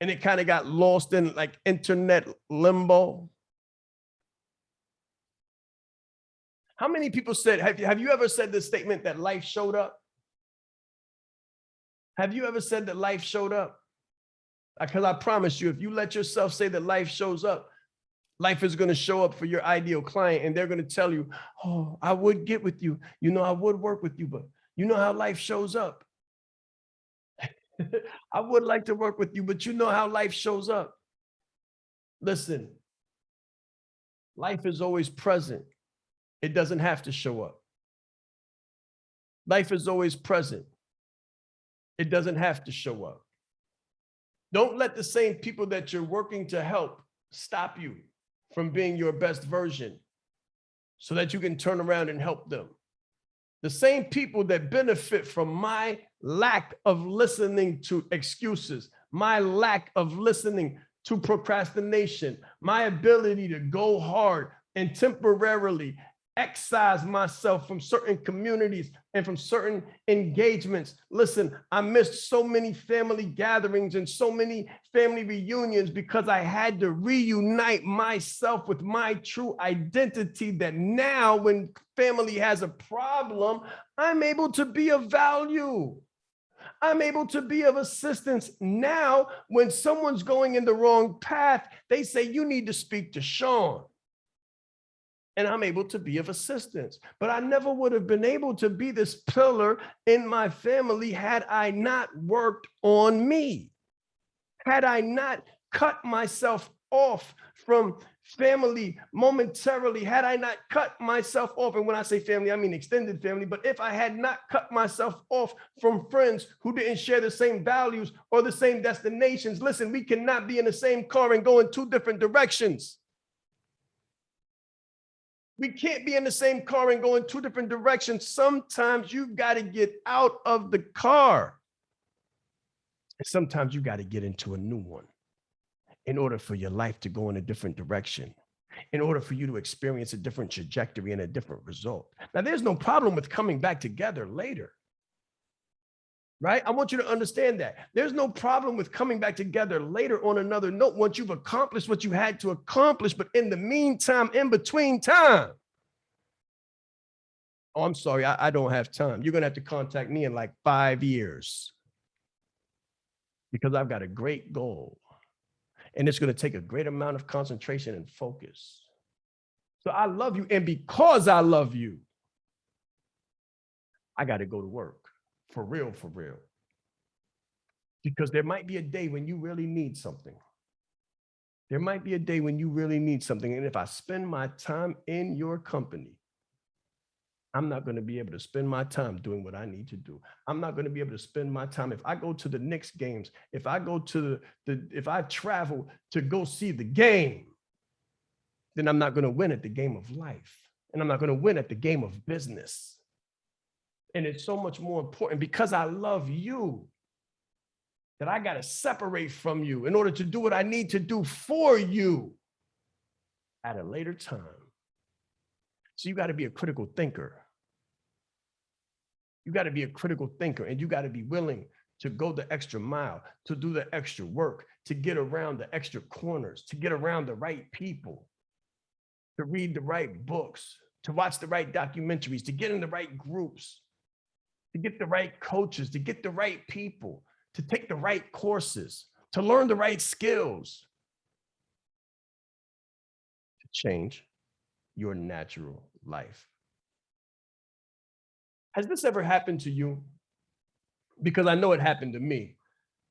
and it kind of got lost in like internet limbo? How many people said, have you ever said the statement that life showed up? Have you ever said that life showed up? Because I promise you, if you let yourself say that life shows up, life is going to show up for your ideal client and they're going to tell you, oh, I would get with you. You know, I would work with you, but you know how life shows up. I would like to work with you, but you know how life shows up. Listen, life is always present. It doesn't have to show up. Life is always present. It doesn't have to show up. Don't let the same people that you're working to help stop you from being your best version so that you can turn around and help them. The same people that benefit from my lack of listening to excuses, my lack of listening to procrastination, my ability to go hard and temporarily excise myself from certain communities and from certain engagements. Listen, I missed so many family gatherings and so many family reunions because I had to reunite myself with my true identity, that now when family has a problem, I'm able to be of value. I'm able to be of assistance. Now, when someone's going in the wrong path, they say, you need to speak to Shaan. And I'm able to be of assistance. But I never would have been able to be this pillar in my family had I not worked on me. Had I not cut myself off from family momentarily, had I not cut myself off, and when I say family, I mean extended family, but if I had not cut myself off from friends who didn't share the same values or the same destinations, listen, we cannot be in the same car and go in two different directions. We can't be in the same car and go in two different directions. Sometimes you've got to get out of the car. And sometimes you got to get into a new one in order for your life to go in a different direction, in order for you to experience a different trajectory and a different result. Now, there's no problem with coming back together later, right? I want you to understand that. There's no problem with coming back together later on another note once you've accomplished what you had to accomplish. But in the meantime, in between time, oh, I'm sorry, I don't have time. You're going to have to contact me in like 5 years because I've got a great goal. And it's going to take a great amount of concentration and focus. So I love you. And because I love you, I got to go to work for real, for real. Because there might be a day when you really need something. There might be a day when you really need something. And if I spend my time in your company, I'm not going to be able to spend my time doing what I need to do. I'm not going to be able to spend my time. If I go to the Knicks games, if I go to if I travel to go see the game, then I'm not going to win at the game of life. And I'm not going to win at the game of business. And it's so much more important because I love you that I got to separate from you in order to do what I need to do for you at a later time. So you got to be a critical thinker. You got to be a critical thinker, and you got to be willing to go the extra mile, to do the extra work, to get around the extra corners, to get around the right people, to read the right books, to watch the right documentaries, to get in the right groups, to get the right coaches, to get the right people, to take the right courses, to learn the right skills, to change your natural life. Has this ever happened to you? Because I know it happened to me.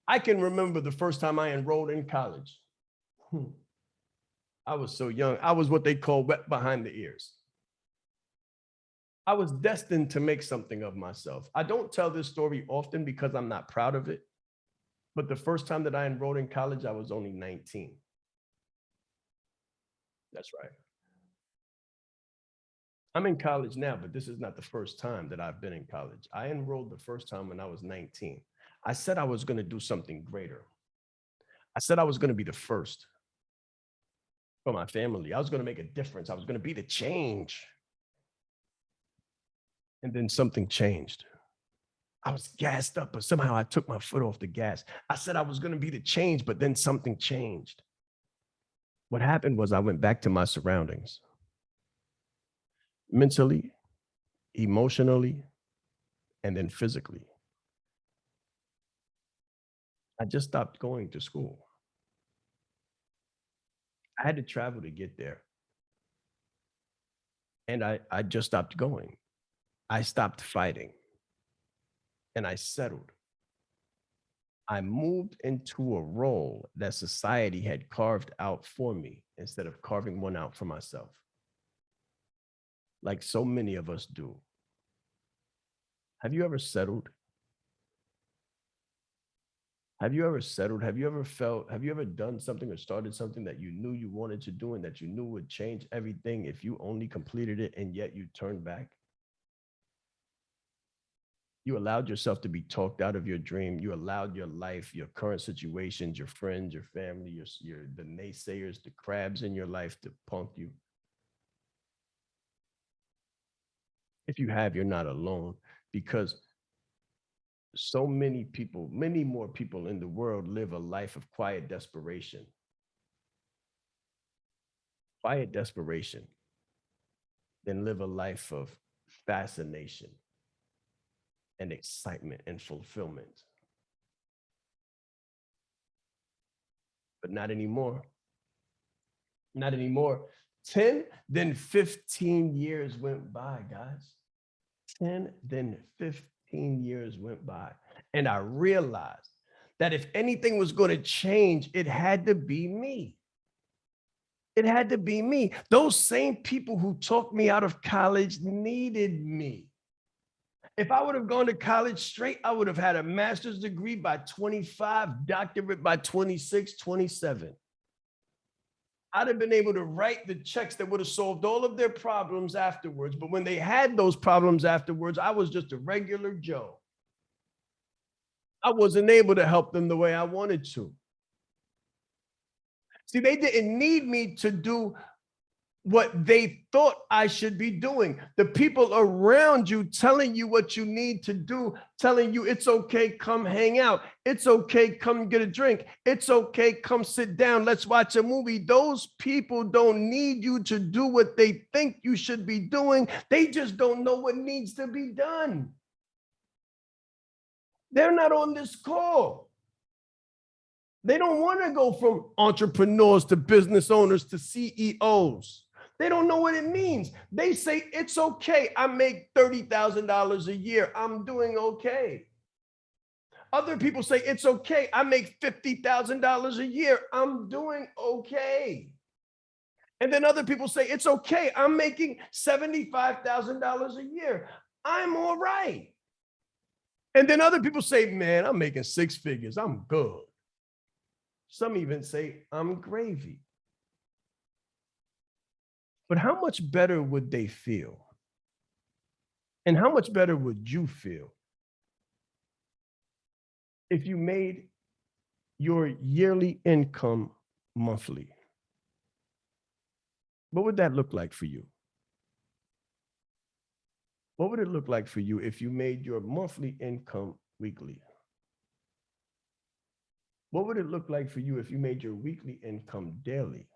I can remember the first time I enrolled in college. I was so young. I was what they call wet behind the ears. I was destined to make something of myself. I don't tell this story often because I'm not proud of it. But the first time that I enrolled in college, I was only 19. That's right. I'm in college now, but this is not the first time that I've been in college. I enrolled the first time when I was 19. I said I was going to do something greater. I said I was going to be the first for my family. I was going to make a difference. I was going to be the change. And then something changed. I was gassed up, but somehow I took my foot off the gas. I said I was going to be the change, but then something changed. What happened was I went back to my surroundings. Mentally, emotionally, and then physically. I just stopped going to school. I had to travel to get there. And I just stopped going. I stopped fighting. And I settled. I moved into a role that society had carved out for me instead of carving one out for myself. Like so many of us do. Have you ever settled? Have you ever settled? Have you ever done something or started something that you knew you wanted to do and that you knew would change everything if you only completed it and yet you turned back? You allowed yourself to be talked out of your dream. You allowed your life, your current situations, your friends, your family, the naysayers, the crabs in your life to punk you. If you have, you're not alone, because so many people, many more people in the world live a life of quiet desperation. Quiet desperation than live a life of fascination and excitement and fulfillment. But not anymore. Not anymore. 10, then 15 years went by, guys. 10, then 15 years went by. And I realized that if anything was going to change, it had to be me. It had to be me. Those same people who talked me out of college needed me. If I would have gone to college straight, I would have had a master's degree by 25, doctorate by 26, 27. I'd have been able to write the checks that would have solved all of their problems afterwards. But when they had those problems afterwards, I was just a regular Joe. I wasn't able to help them the way I wanted to. See, they didn't need me to do what they thought I should be doing. The people around you telling you what you need to do, telling you it's okay, come hang out. It's okay, come get a drink. It's okay, come sit down. Let's watch a movie. Those people don't need you to do what they think you should be doing. They just don't know what needs to be done. They're not on this call. They don't want to go from entrepreneurs to business owners to CEOs. They don't know what it means. They say, it's okay. I make $30,000 a year. I'm doing okay. Other people say, it's okay. I make $50,000 a year. I'm doing okay. And then other people say, it's okay. I'm making $75,000 a year. I'm all right. And then other people say, man, I'm making six figures. I'm good. Some even say, I'm gravy. But how much better would they feel? And how much better would you feel if you made your yearly income monthly? What would that look like for you? What would it look like for you if you made your monthly income weekly? What would it look like for you if you made your weekly income daily?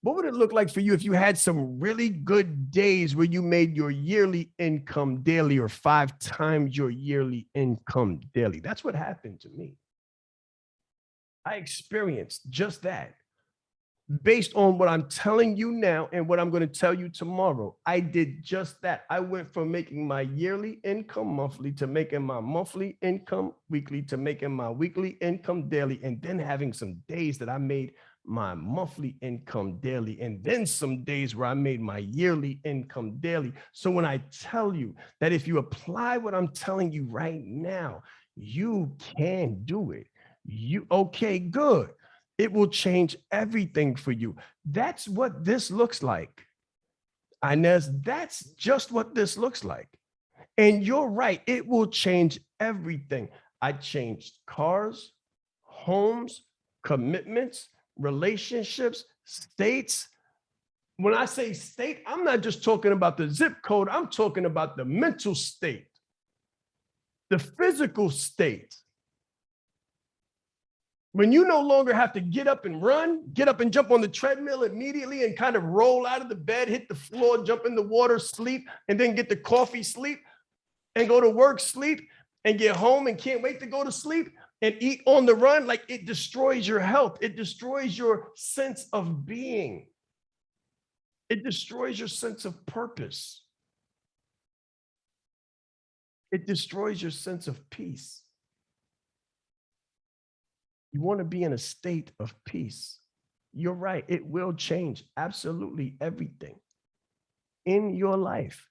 What would it look like for you if you had some really good days where you made your yearly income daily or 5 times your yearly income daily? That's what happened to me. I experienced just that. Based on what I'm telling you now and what I'm going to tell you tomorrow, I did just that. I went from making my yearly income monthly to making my monthly income weekly to making my weekly income daily, and then having some days that I made my monthly income daily, and then some days where I made my yearly income daily. So when I tell you that if you apply what I'm telling you right now, you can do it. Okay, good. It will change everything for you. That's what this looks like. Inez, that's just what this looks like. And you're right, it will change everything. I changed cars, homes, commitments, relationships, states. When I say state, I'm not just talking about the zip code, I'm talking about the mental state, the physical state. When you no longer have to get up and run, get up and jump on the treadmill immediately and kind of roll out of the bed, hit the floor, jump in the water, sleep, and then get the coffee, sleep, and go to work, sleep, and get home and can't wait to go to sleep and eat on the run, like it destroys your health. It destroys your sense of being. It destroys your sense of purpose. It destroys your sense of peace. You want to be in a state of peace. You're right. It will change absolutely everything in your life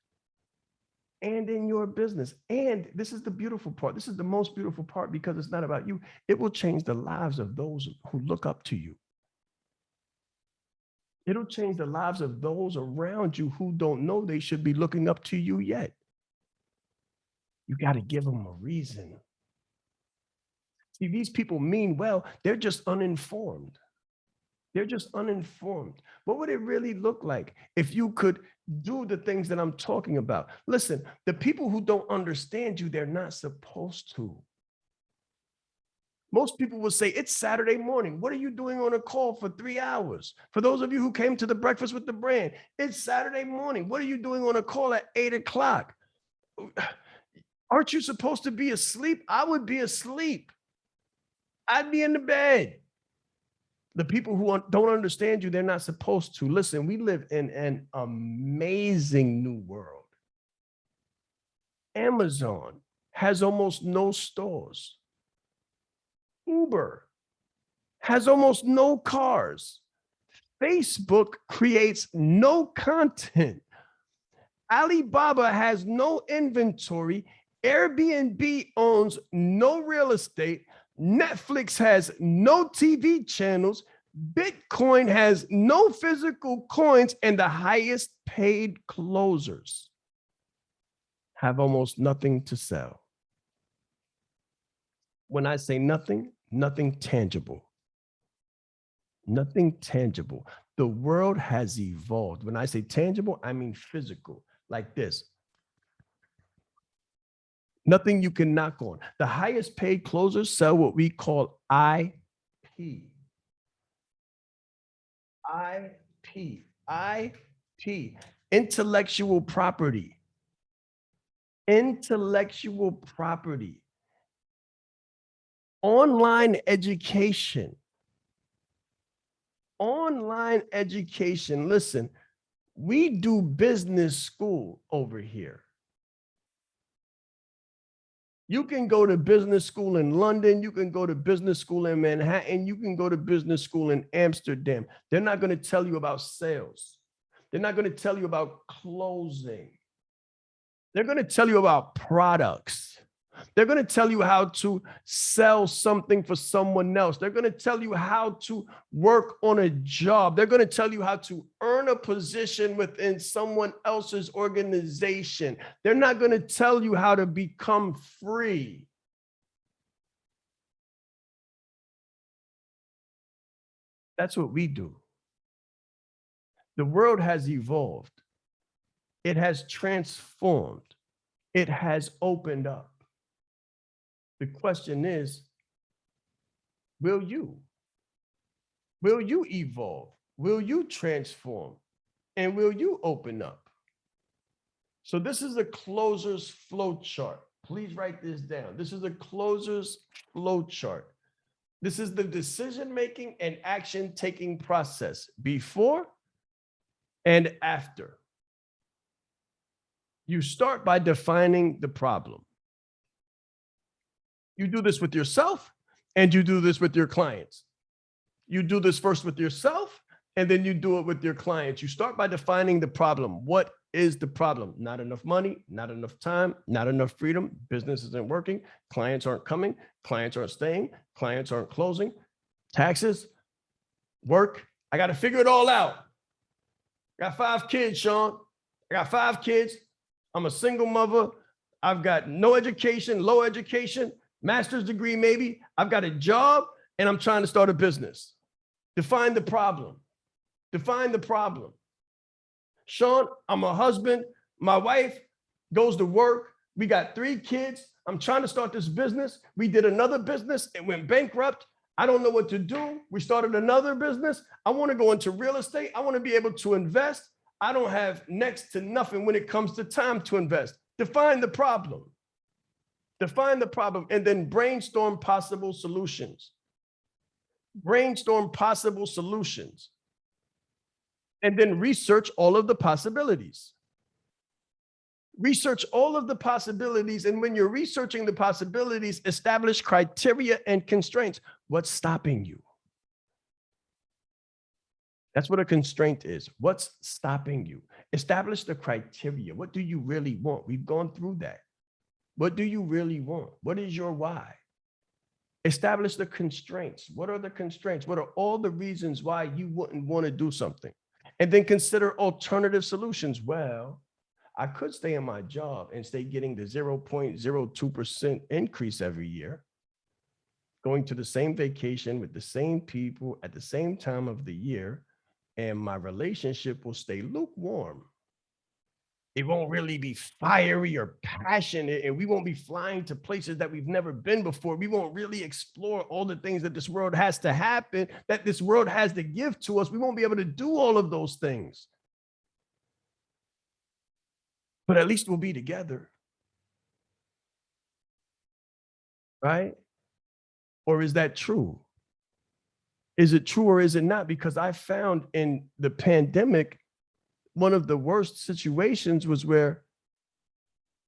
and in your business. And this is the beautiful part. This is the most beautiful part because it's not about you. It will change the lives of those who look up to you. It'll change the lives of those around you who don't know they should be looking up to you yet. You got to give them a reason. See, these people mean well, they're just uninformed. They're just uninformed. What would it really look like if you could do the things that I'm talking about? Listen, the people who don't understand you, they're not supposed to. Most people will say, it's Saturday morning. What are you doing on a call for 3 hours? For those of you who came to the Breakfast with the Brand, it's Saturday morning. What are you doing on a call at 8 o'clock? Aren't you supposed to be asleep? I would be asleep. I'd be in the bed. The people who don't understand you, they're not supposed to. Listen, we live in an amazing new world. Amazon has almost no stores. Uber has almost no cars. Facebook creates no content. Alibaba has no inventory. Airbnb owns no real estate. Netflix has no TV channels. Bitcoin has no physical coins, and the highest paid closers have almost nothing to sell. When I say nothing, nothing tangible. Nothing tangible. The world has evolved. When I say tangible, I mean physical, like this. Nothing you can knock on. The highest paid closers sell what we call IP. IP. Intellectual property. Intellectual property. Online education. Online education. Listen, we do business school over here. You can go to business school in London. You can go to business school in Manhattan. You can go to business school in Amsterdam. They're not going to tell you about sales. They're not going to tell you about closing. They're going to tell you about products. They're going to tell you how to sell something for someone else. They're going to tell you how to work on a job. They're going to tell you how to earn a position within someone else's organization. They're not going to tell you how to become free. That's what we do. The world has evolved. It has transformed. It has opened up. The question is, will you? Will you evolve? Will you transform? And will you open up? So this is a closer's flow chart. Please write this down. This is a closer's flow chart. This is the decision-making and action-taking process before and after. You start by defining the problem. You do this with yourself, and you do this with your clients. You do this first with yourself, and then you do it with your clients. You start by defining the problem. What is the problem? Not enough money, not enough time, not enough freedom. Business isn't working. Clients aren't coming. Clients aren't staying. Clients aren't closing. Taxes, work. I got to figure it all out. I got 5 kids, Shaan. I got 5 kids. I'm a single mother. I've got no education, low education. Master's degree, maybe. I've got a job and I'm trying to start a business. Define the problem. Define the problem. Shaan, I'm a husband. My wife goes to work. We got 3 kids. I'm trying to start this business. We did another business. It went bankrupt. I don't know what to do. We started another business. I want to go into real estate. I want to be able to invest. I don't have next to nothing when it comes to time to invest. Define the problem. Define the problem and then brainstorm possible solutions. Brainstorm possible solutions. And then research all of the possibilities. Research all of the possibilities. And when you're researching the possibilities, establish criteria and constraints. What's stopping you? That's what a constraint is. What's stopping you? Establish the criteria. What do you really want? We've gone through that. What do you really want? What is your why? Establish the constraints. What are the constraints? What are all the reasons why you wouldn't want to do something? And then consider alternative solutions. Well, I could stay in my job and stay getting the 0.02% increase every year, going to the same vacation with the same people at the same time of the year, and my relationship will stay lukewarm. It won't really be fiery or passionate, and we won't be flying to places that we've never been before. We won't really explore all the things that this world has to happen, that this world has to give to us. We won't be able to do all of those things. But at least we'll be together. Right? Or is that true? Is it true or is it not? Because I found in the pandemic, one of the worst situations was where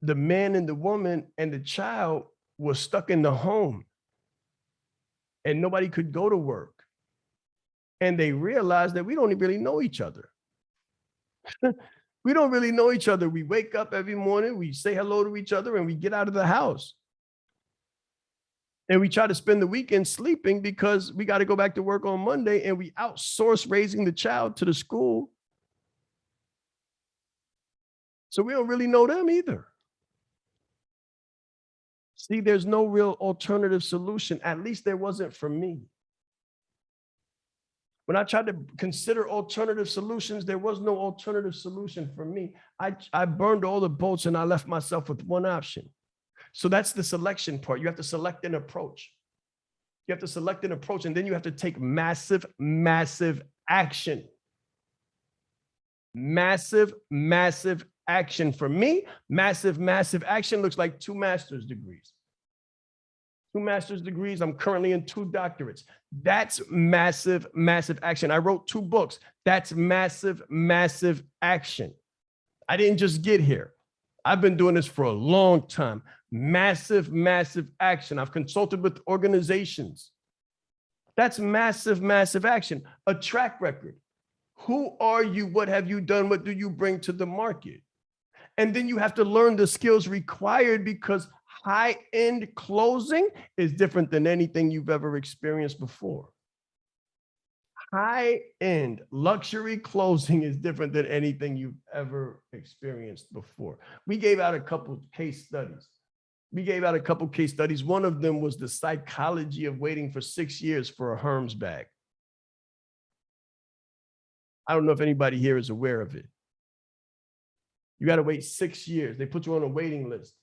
the man and the woman and the child were stuck in the home and nobody could go to work. And they realized that we don't really know each other. We don't really know each other. We wake up every morning, we say hello to each other, and we get out of the house. And we try to spend the weekend sleeping because we got to go back to work on Monday, and we outsource raising the child to the school. So we don't really know them either. See, there's no real alternative solution. At least there wasn't for me. When I tried to consider alternative solutions, there was no alternative solution for me. I burned all the boats and I left myself with one option. So that's the selection part. You have to select an approach. You have to select an approach, and then you have to take massive, massive action. Massive, massive action. For me, massive, massive action looks like 2 master's degrees. 2 master's degrees. I'm currently in 2 doctorates. That's massive, massive action. I wrote 2 books. That's massive, massive action. I didn't just get here. I've been doing this for a long time. Massive, massive action. I've consulted with organizations. That's massive, massive action. A track record. Who are you? What have you done? What do you bring to the market? And then you have to learn the skills required, because high-end closing is different than anything you've ever experienced before. High-end luxury closing is different than anything you've ever experienced before. We gave out a couple of case studies. One of them was the psychology of waiting for 6 years for a Hermes bag. I don't know if anybody here is aware of it. You got to wait 6 years. They put you on a waiting list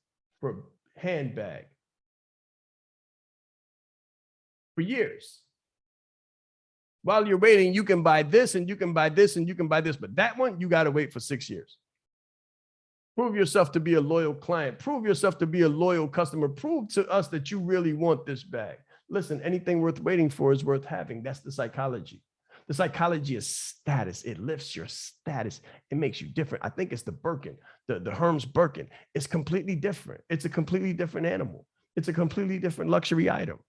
for a handbag for years. While you're waiting, you can buy this and you can buy this and you can buy this, but that one, you got to wait for 6 years. Prove yourself to be a loyal client. Prove yourself to be a loyal customer. Prove to us that you really want this bag. Listen, anything worth waiting for is worth having. That's the psychology. The psychology is status. It lifts your status. It makes you different. I think it's the Birkin, the Hermes Birkin. It's completely different. It's a completely different animal. It's a completely different luxury item.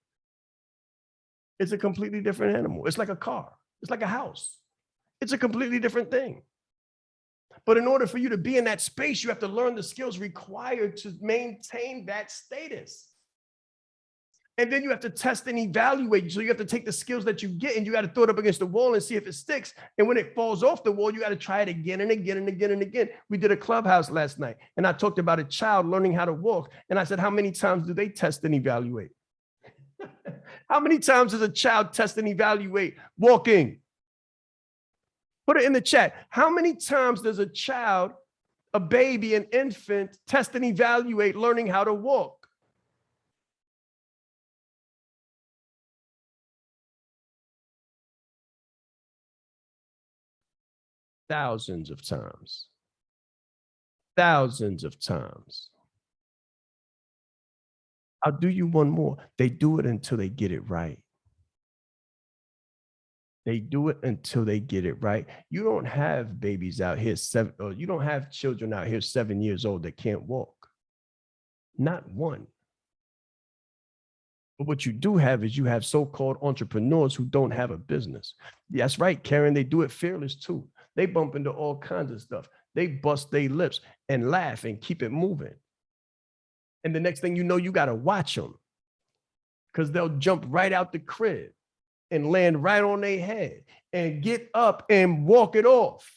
It's a completely different animal. It's like a car. It's like a house. It's a completely different thing. But in order for you to be in that space, you have to learn the skills required to maintain that status. And then you have to test and evaluate. So you have to take the skills that you get and you got to throw it up against the wall and see if it sticks. And when it falls off the wall, you got to try it again and again and again and again. We did a clubhouse last night and I talked about a child learning how to walk. And I said, how many times do they test and evaluate? How many times does a child test and evaluate walking? Put it in the chat. How many times does a child, a baby, an infant, test and evaluate learning how to walk? Thousands of times. Thousands of times. I'll do you one more. They do it until they get it right. They do it until they get it right. You don't have babies out here you don't have children out here 7 years old that can't walk. Not one. But what you do have is you have so-called entrepreneurs who don't have a business. That's right, Karen. They do it fearless too. They bump into all kinds of stuff. They bust their lips and laugh and keep it moving. And the next thing you know, you got to watch them because they'll jump right out the crib and land right on their head and get up and walk it off.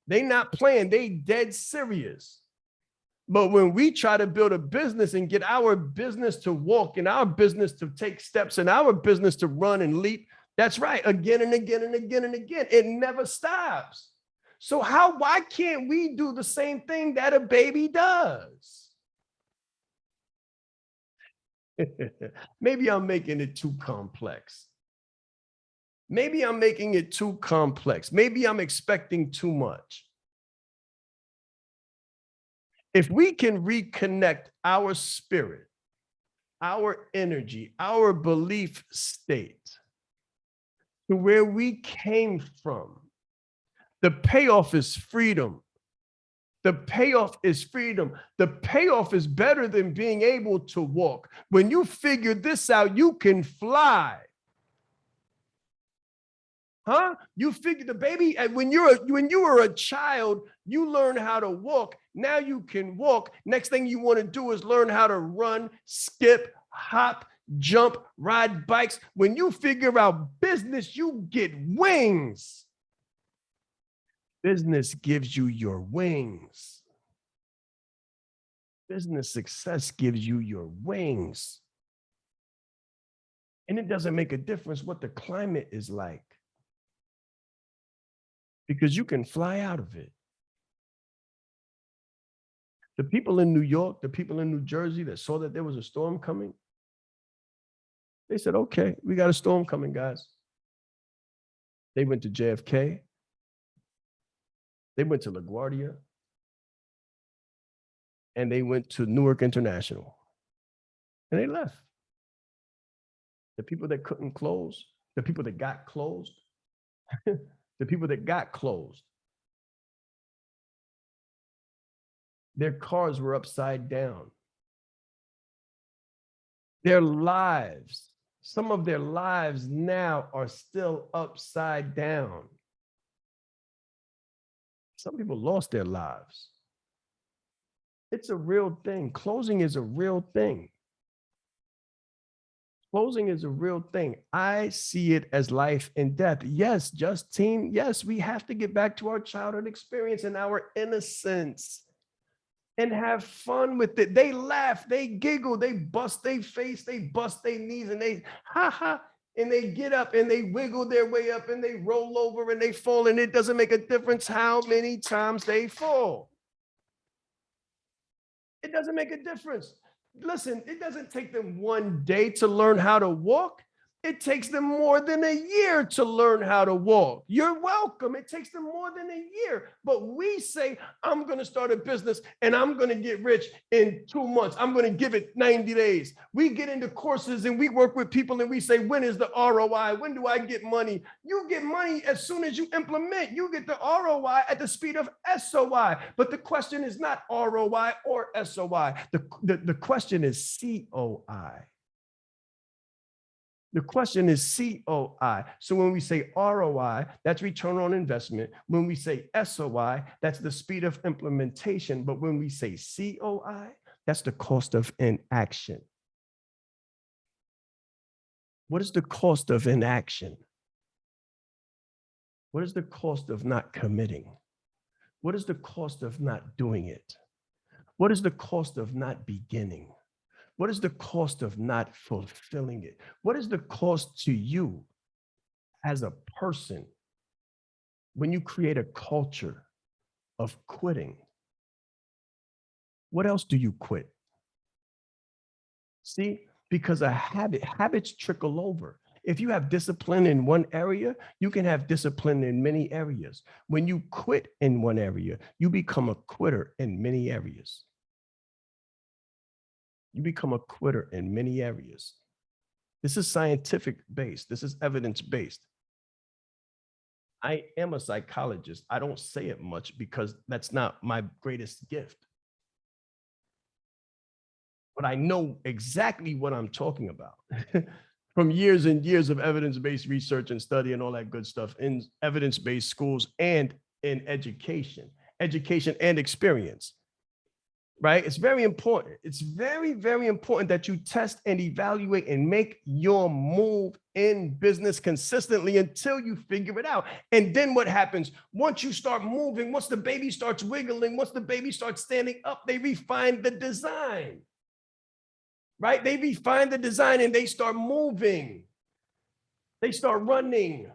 They not playing, they dead serious. But when we try to build a business and get our business to walk and our business to take steps and our business to run and leap, that's right, again and again and again and again, it never stops. So why can't we do the same thing that a baby does? Maybe I'm making it too complex. Maybe I'm making it too complex. Maybe I'm expecting too much. If we can reconnect our spirit, our energy, our belief state to where we came from, the payoff is freedom. The payoff is freedom. The payoff is better than being able to walk. When you figure this out, you can fly. Huh? You figure the baby, when you were a child, you learn how to walk. Now you can walk. Next thing you want to do is learn how to run, skip, hop, jump, ride bikes. When you figure out business, you get wings. Business gives you your wings. Business success gives you your wings. And it doesn't make a difference what the climate is like, because you can fly out of it. The people in New York, the people in New Jersey that saw that there was a storm coming, they said, okay, we got a storm coming, guys. They went to JFK. They went to LaGuardia. And they went to Newark International. And they left. The people that couldn't close, the people that got closed, the people that got closed, their cars were upside down. Their lives, some of their lives now are still upside down. Some people lost their lives. It's a real thing. Closing is a real thing. Closing is a real thing. I see it as life and death. Yes, Justine, yes, we have to get back to our childhood experience and our innocence and have fun with it. They laugh, they giggle, they bust their face, they bust their knees, and they ha ha, and they get up and they wiggle their way up and they roll over and they fall, and it doesn't make a difference how many times they fall. It doesn't make a difference. Listen, it doesn't take them one day to learn how to walk. It takes them more than a year to learn how to walk. You're welcome. It takes them more than a year. But we say, I'm going to start a business and I'm going to get rich in 2 months. I'm going to give it 90 days. We get into courses and we work with people and we say, when is the ROI? When do I get money? You get money as soon as you implement. You get the ROI at the speed of SOI. But the question is not ROI or SOI. The question is COI. The question is COI. So when we say ROI, that's return on investment. When we say SOI, that's the speed of implementation. But when we say COI, that's the cost of inaction. What is the cost of inaction? What is the cost of not committing? What is the cost of not doing it? What is the cost of not beginning? What is the cost of not fulfilling it? What is the cost to you as a person when you create a culture of quitting? What else do you quit? See, because habits trickle over. If you have discipline in one area, you can have discipline in many areas. When you quit in one area, you become a quitter in many areas. You become a quitter in many areas. This is scientific based. This is evidence based. I am a psychologist. I don't say it much because that's not my greatest gift. But I know exactly what I'm talking about from years and years of evidence-based research and study and all that good stuff in evidence-based schools and in education and experience. Right? It's very important. It's very, very important that you test and evaluate and make your move in business consistently until you figure it out. And then what happens? Once you start moving, once the baby starts wiggling, once the baby starts standing up, they refine the design. Right? They refine the design and they start moving. They start running.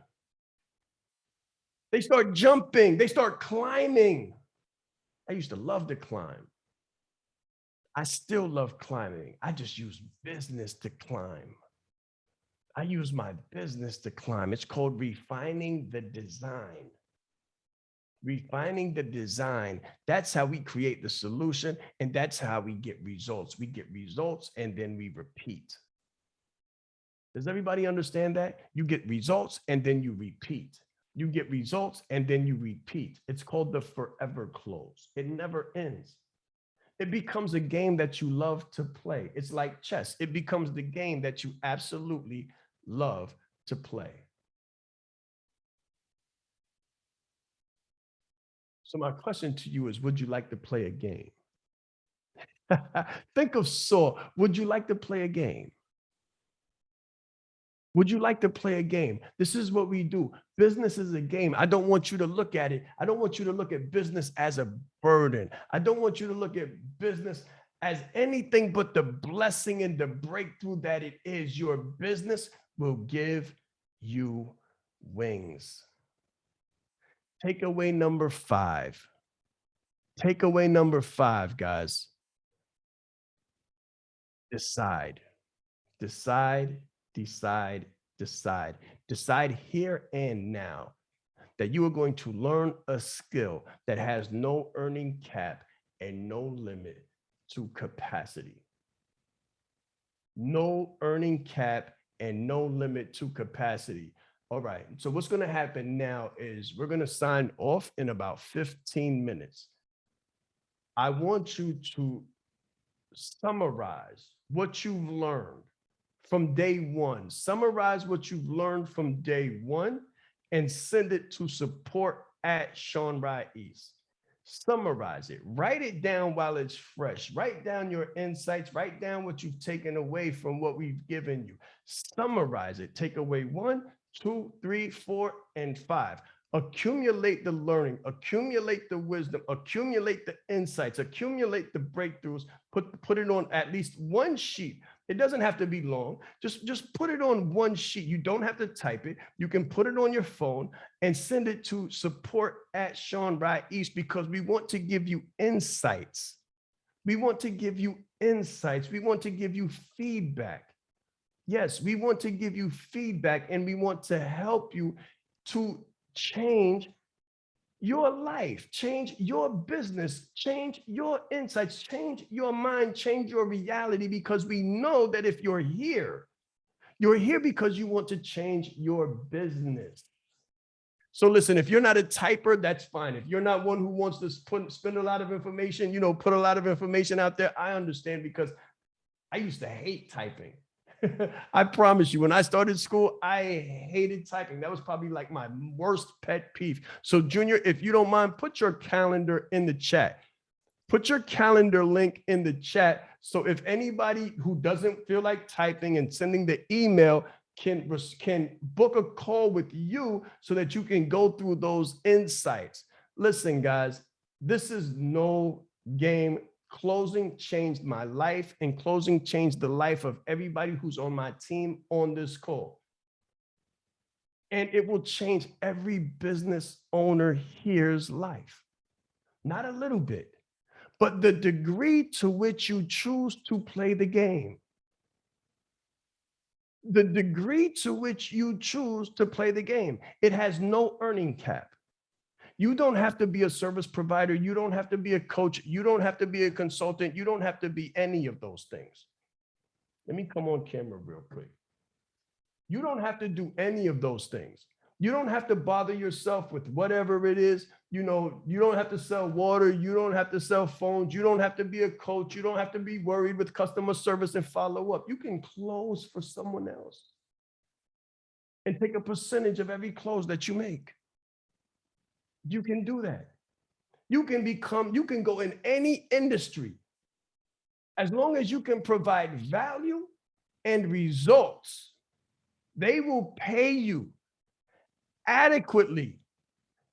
They start jumping. They start climbing. I used to love to climb. I still love climbing. I just use business to climb. I use my business to climb. It's called refining the design. Refining the design. That's how we create the solution, and that's how we get results. We get results and then we repeat. Does everybody understand that? You get results and then you repeat. You get results and then you repeat. It's called the forever close. It never ends. It becomes a game that you love to play. It's like chess. It becomes the game that you absolutely love to play. So my question to you is, would you like to play a game? Think of Saw. Would you like to play a game? Would you like to play a game? This is what we do. Business is a game. I don't want you to look at it. I don't want you to look at business as a burden. I don't want you to look at business as anything but the blessing and the breakthrough that it is. Your business will give you wings. Takeaway number 5. Takeaway number 5, guys. Decide. Decide, decide, decide. Decide here and now that you are going to learn a skill that has no earning cap and no limit to capacity. No earning cap and no limit to capacity. All right. So what's going to happen now is we're going to sign off in about 15 minutes. I want you to summarize what you've learned from day one. Summarize what you've learned from day one and send it to support@Shaan Rais. Summarize it. Write it down while it's fresh. Write down your insights. Write down what you've taken away from what we've given you. Summarize it. Take away 1, 2, 3, 4, and 5. Accumulate the learning, accumulate the wisdom, accumulate the insights, accumulate the breakthroughs, put it on at least one sheet. It doesn't have to be long. Just put it on one sheet. You don't have to type it. You can put it on your phone and send it to support@Shaan Rais because we want to give you insights. We want to give you insights. We want to give you feedback. Yes, we want to give you feedback and we want to help you to change your life, change your business, change your insights, change your mind, change your reality, because we know that if you're here because you want to change your business. So listen, if you're not a typer, that's fine. If you're not one who wants to spend a lot of information, put a lot of information out there, I understand, because I used to hate typing. I promise you, when I started school, I hated typing. That was probably like my worst pet peeve. So Junior, if you don't mind, put your calendar in the chat. Put your calendar link in the chat. So if anybody who doesn't feel like typing and sending the email can book a call with you so that you can go through those insights. Listen, guys, this is no game. Closing changed my life, and closing changed the life of everybody who's on my team on this call. And it will change every business owner here's life. Not a little bit, but the degree to which you choose to play the game. The degree to which you choose to play the game. It has no earning cap. You don't have to be a service provider. You don't have to be a coach. You don't have to be a consultant. You don't have to be any of those things. Let me come on camera real quick. You don't have to do any of those things. You don't have to bother yourself with whatever it is. You don't have to sell water. You don't have to sell phones. You don't have to be a coach. You don't have to be worried with customer service and follow up. You can close for someone else and take a percentage of every close that you make. You can do that. You can go in any industry as long as you can provide value and results. They will pay you adequately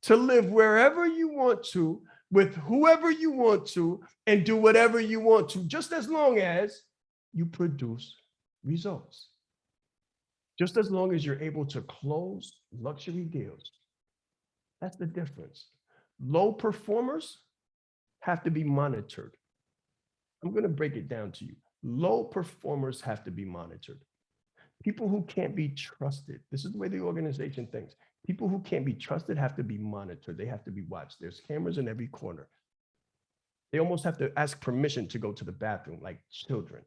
to live wherever you want to, with whoever you want to, and do whatever you want to, just as long as you produce results. Just as long as you're able to close luxury deals. That's the difference. Low performers have to be monitored. I'm going to break it down to you. Low performers have to be monitored. People who can't be trusted. This is the way the organization thinks. People who can't be trusted have to be monitored. They have to be watched. There's cameras in every corner. They almost have to ask permission to go to the bathroom like children.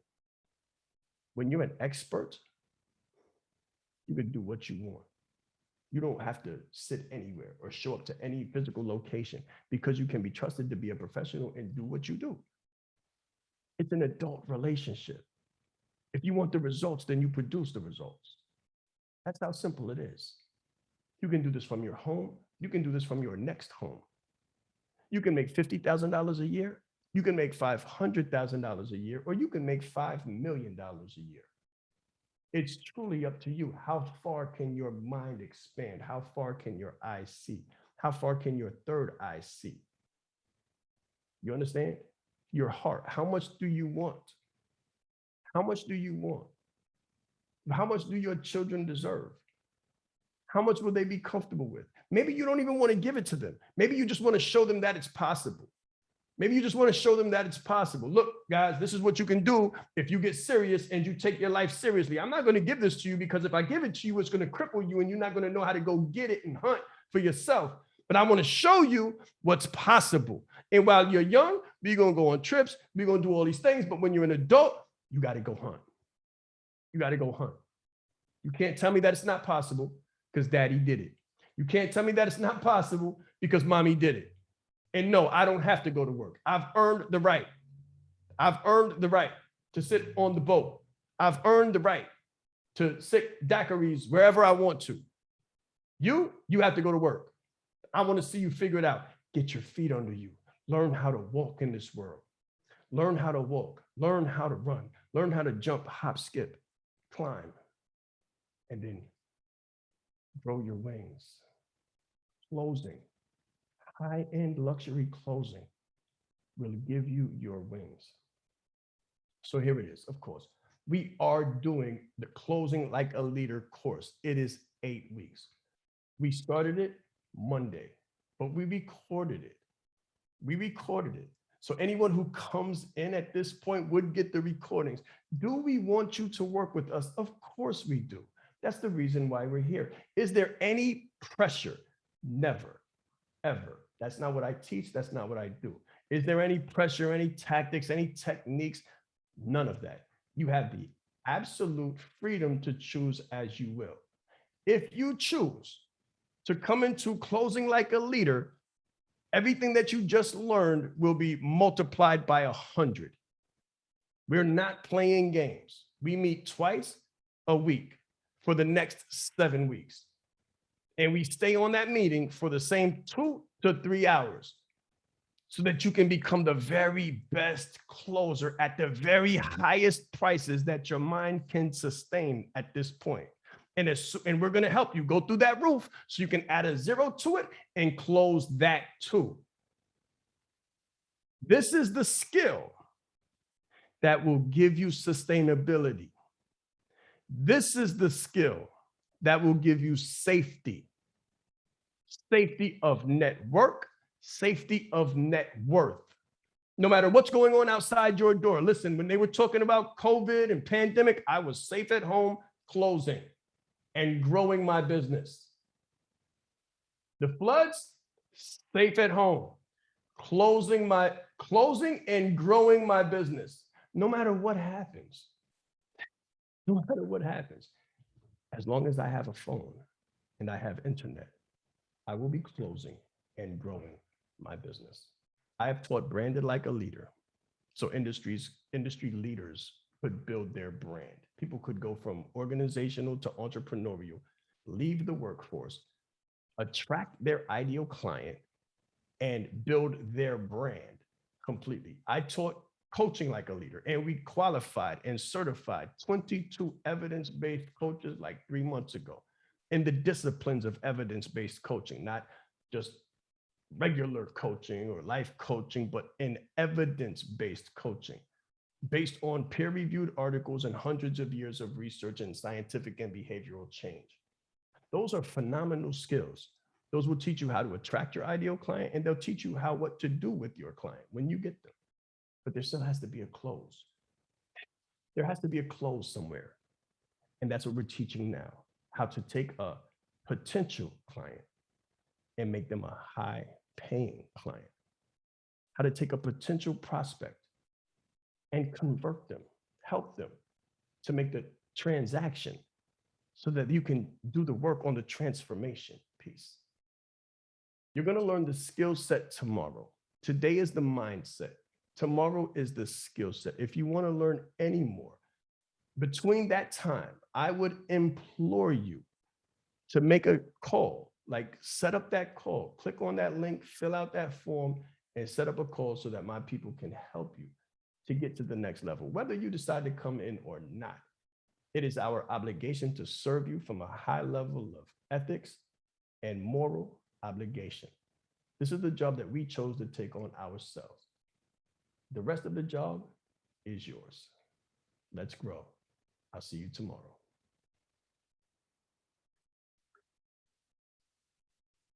When you're an expert, you can do what you want. You don't have to sit anywhere or show up to any physical location because you can be trusted to be a professional and do what you do. It's an adult relationship. If you want the results, then you produce the results. That's how simple it is. You can do this from your home. You can do this from your next home. You can make $50,000 a year. You can make $500,000 a year, or you can make $5 million a year. It's truly up to you. How far can your mind expand? How far can your eyes see? How far can your third eye see? You understand? Your heart. How much do you want? How much do you want? How much do your children deserve? How much will they be comfortable with? Maybe you don't even want to give it to them. Maybe you just want to show them that it's possible. Maybe you just want to show them that it's possible. Look, guys, this is what you can do if you get serious and you take your life seriously. I'm not going to give this to you because if I give it to you, it's going to cripple you and you're not going to know how to go get it and hunt for yourself. But I want to show you what's possible. And while you're young, we're going to go on trips. We're going to do all these things. But when you're an adult, you got to go hunt. You got to go hunt. You can't tell me that it's not possible because daddy did it. You can't tell me that it's not possible because mommy did it. And no, I don't have to go to work. I've earned the right. I've earned the right to sit on the boat. I've earned the right to sit daiquiris wherever I want to. You have to go to work. I want to see you figure it out. Get your feet under you. Learn how to walk in this world. Learn how to walk. Learn how to run. Learn how to jump, hop, skip, climb, and then grow your wings. Closing. High-end luxury clothing will give you your wings. So here it is, of course. We are doing the Closing Like a Leader course. It is 8 weeks. We started it Monday, but we recorded it. So anyone who comes in at this point would get the recordings. Do we want you to work with us? Of course we do. That's the reason why we're here. Is there any pressure? Never. Ever. That's not what I teach. That's not what I do. Is there any pressure, any tactics, any techniques? None of that. You have the absolute freedom to choose as you will. If you choose to come into Closing Like a Leader, everything that you just learned will be multiplied by 100. We're not playing games. We meet twice a week for the next 7 weeks. And we stay on that meeting for the same 2 to 3 hours so that you can become the very best closer at the very highest prices that your mind can sustain at this point. And we're going to help you go through that roof so you can add a 0 to it and close that too. This is the skill that will give you sustainability. This is the skill that will give you safety. Safety of network, safety of net worth. No matter what's going on outside your door. Listen, when they were talking about COVID and pandemic, I was safe at home, closing and growing my business. The floods, safe at home, closing and growing my business. No matter what happens, as long as I have a phone and I have internet, I will be closing and growing my business. I have taught branded like a leader. So industry leaders could build their brand. People could go from organizational to entrepreneurial, leave the workforce, attract their ideal client, and build their brand completely. I taught coaching like a leader, and we qualified and certified 22 evidence-based coaches like 3 months ago in the disciplines of evidence-based coaching, not just regular coaching or life coaching, but in evidence-based coaching based on peer-reviewed articles and hundreds of years of research in scientific and behavioral change. Those are phenomenal skills. Those will teach you how to attract your ideal client, and they'll teach you what to do with your client when you get them. But there still has to be a close. There has to be a close somewhere. And that's what we're teaching now, how to take a potential client and make them a high-paying client, how to take a potential prospect and convert them, help them to make the transaction so that you can do the work on the transformation piece. You're going to learn the skill set tomorrow. Today is the mindset. Tomorrow is the skill set. If you want to learn any more, between that time, I would implore you to make a call, like set up that call, click on that link, fill out that form, and set up a call so that my people can help you to get to the next level, whether you decide to come in or not. It is our obligation to serve you from a high level of ethics and moral obligation. This is the job that we chose to take on ourselves. The rest of the job is yours. Let's grow. I'll see you tomorrow.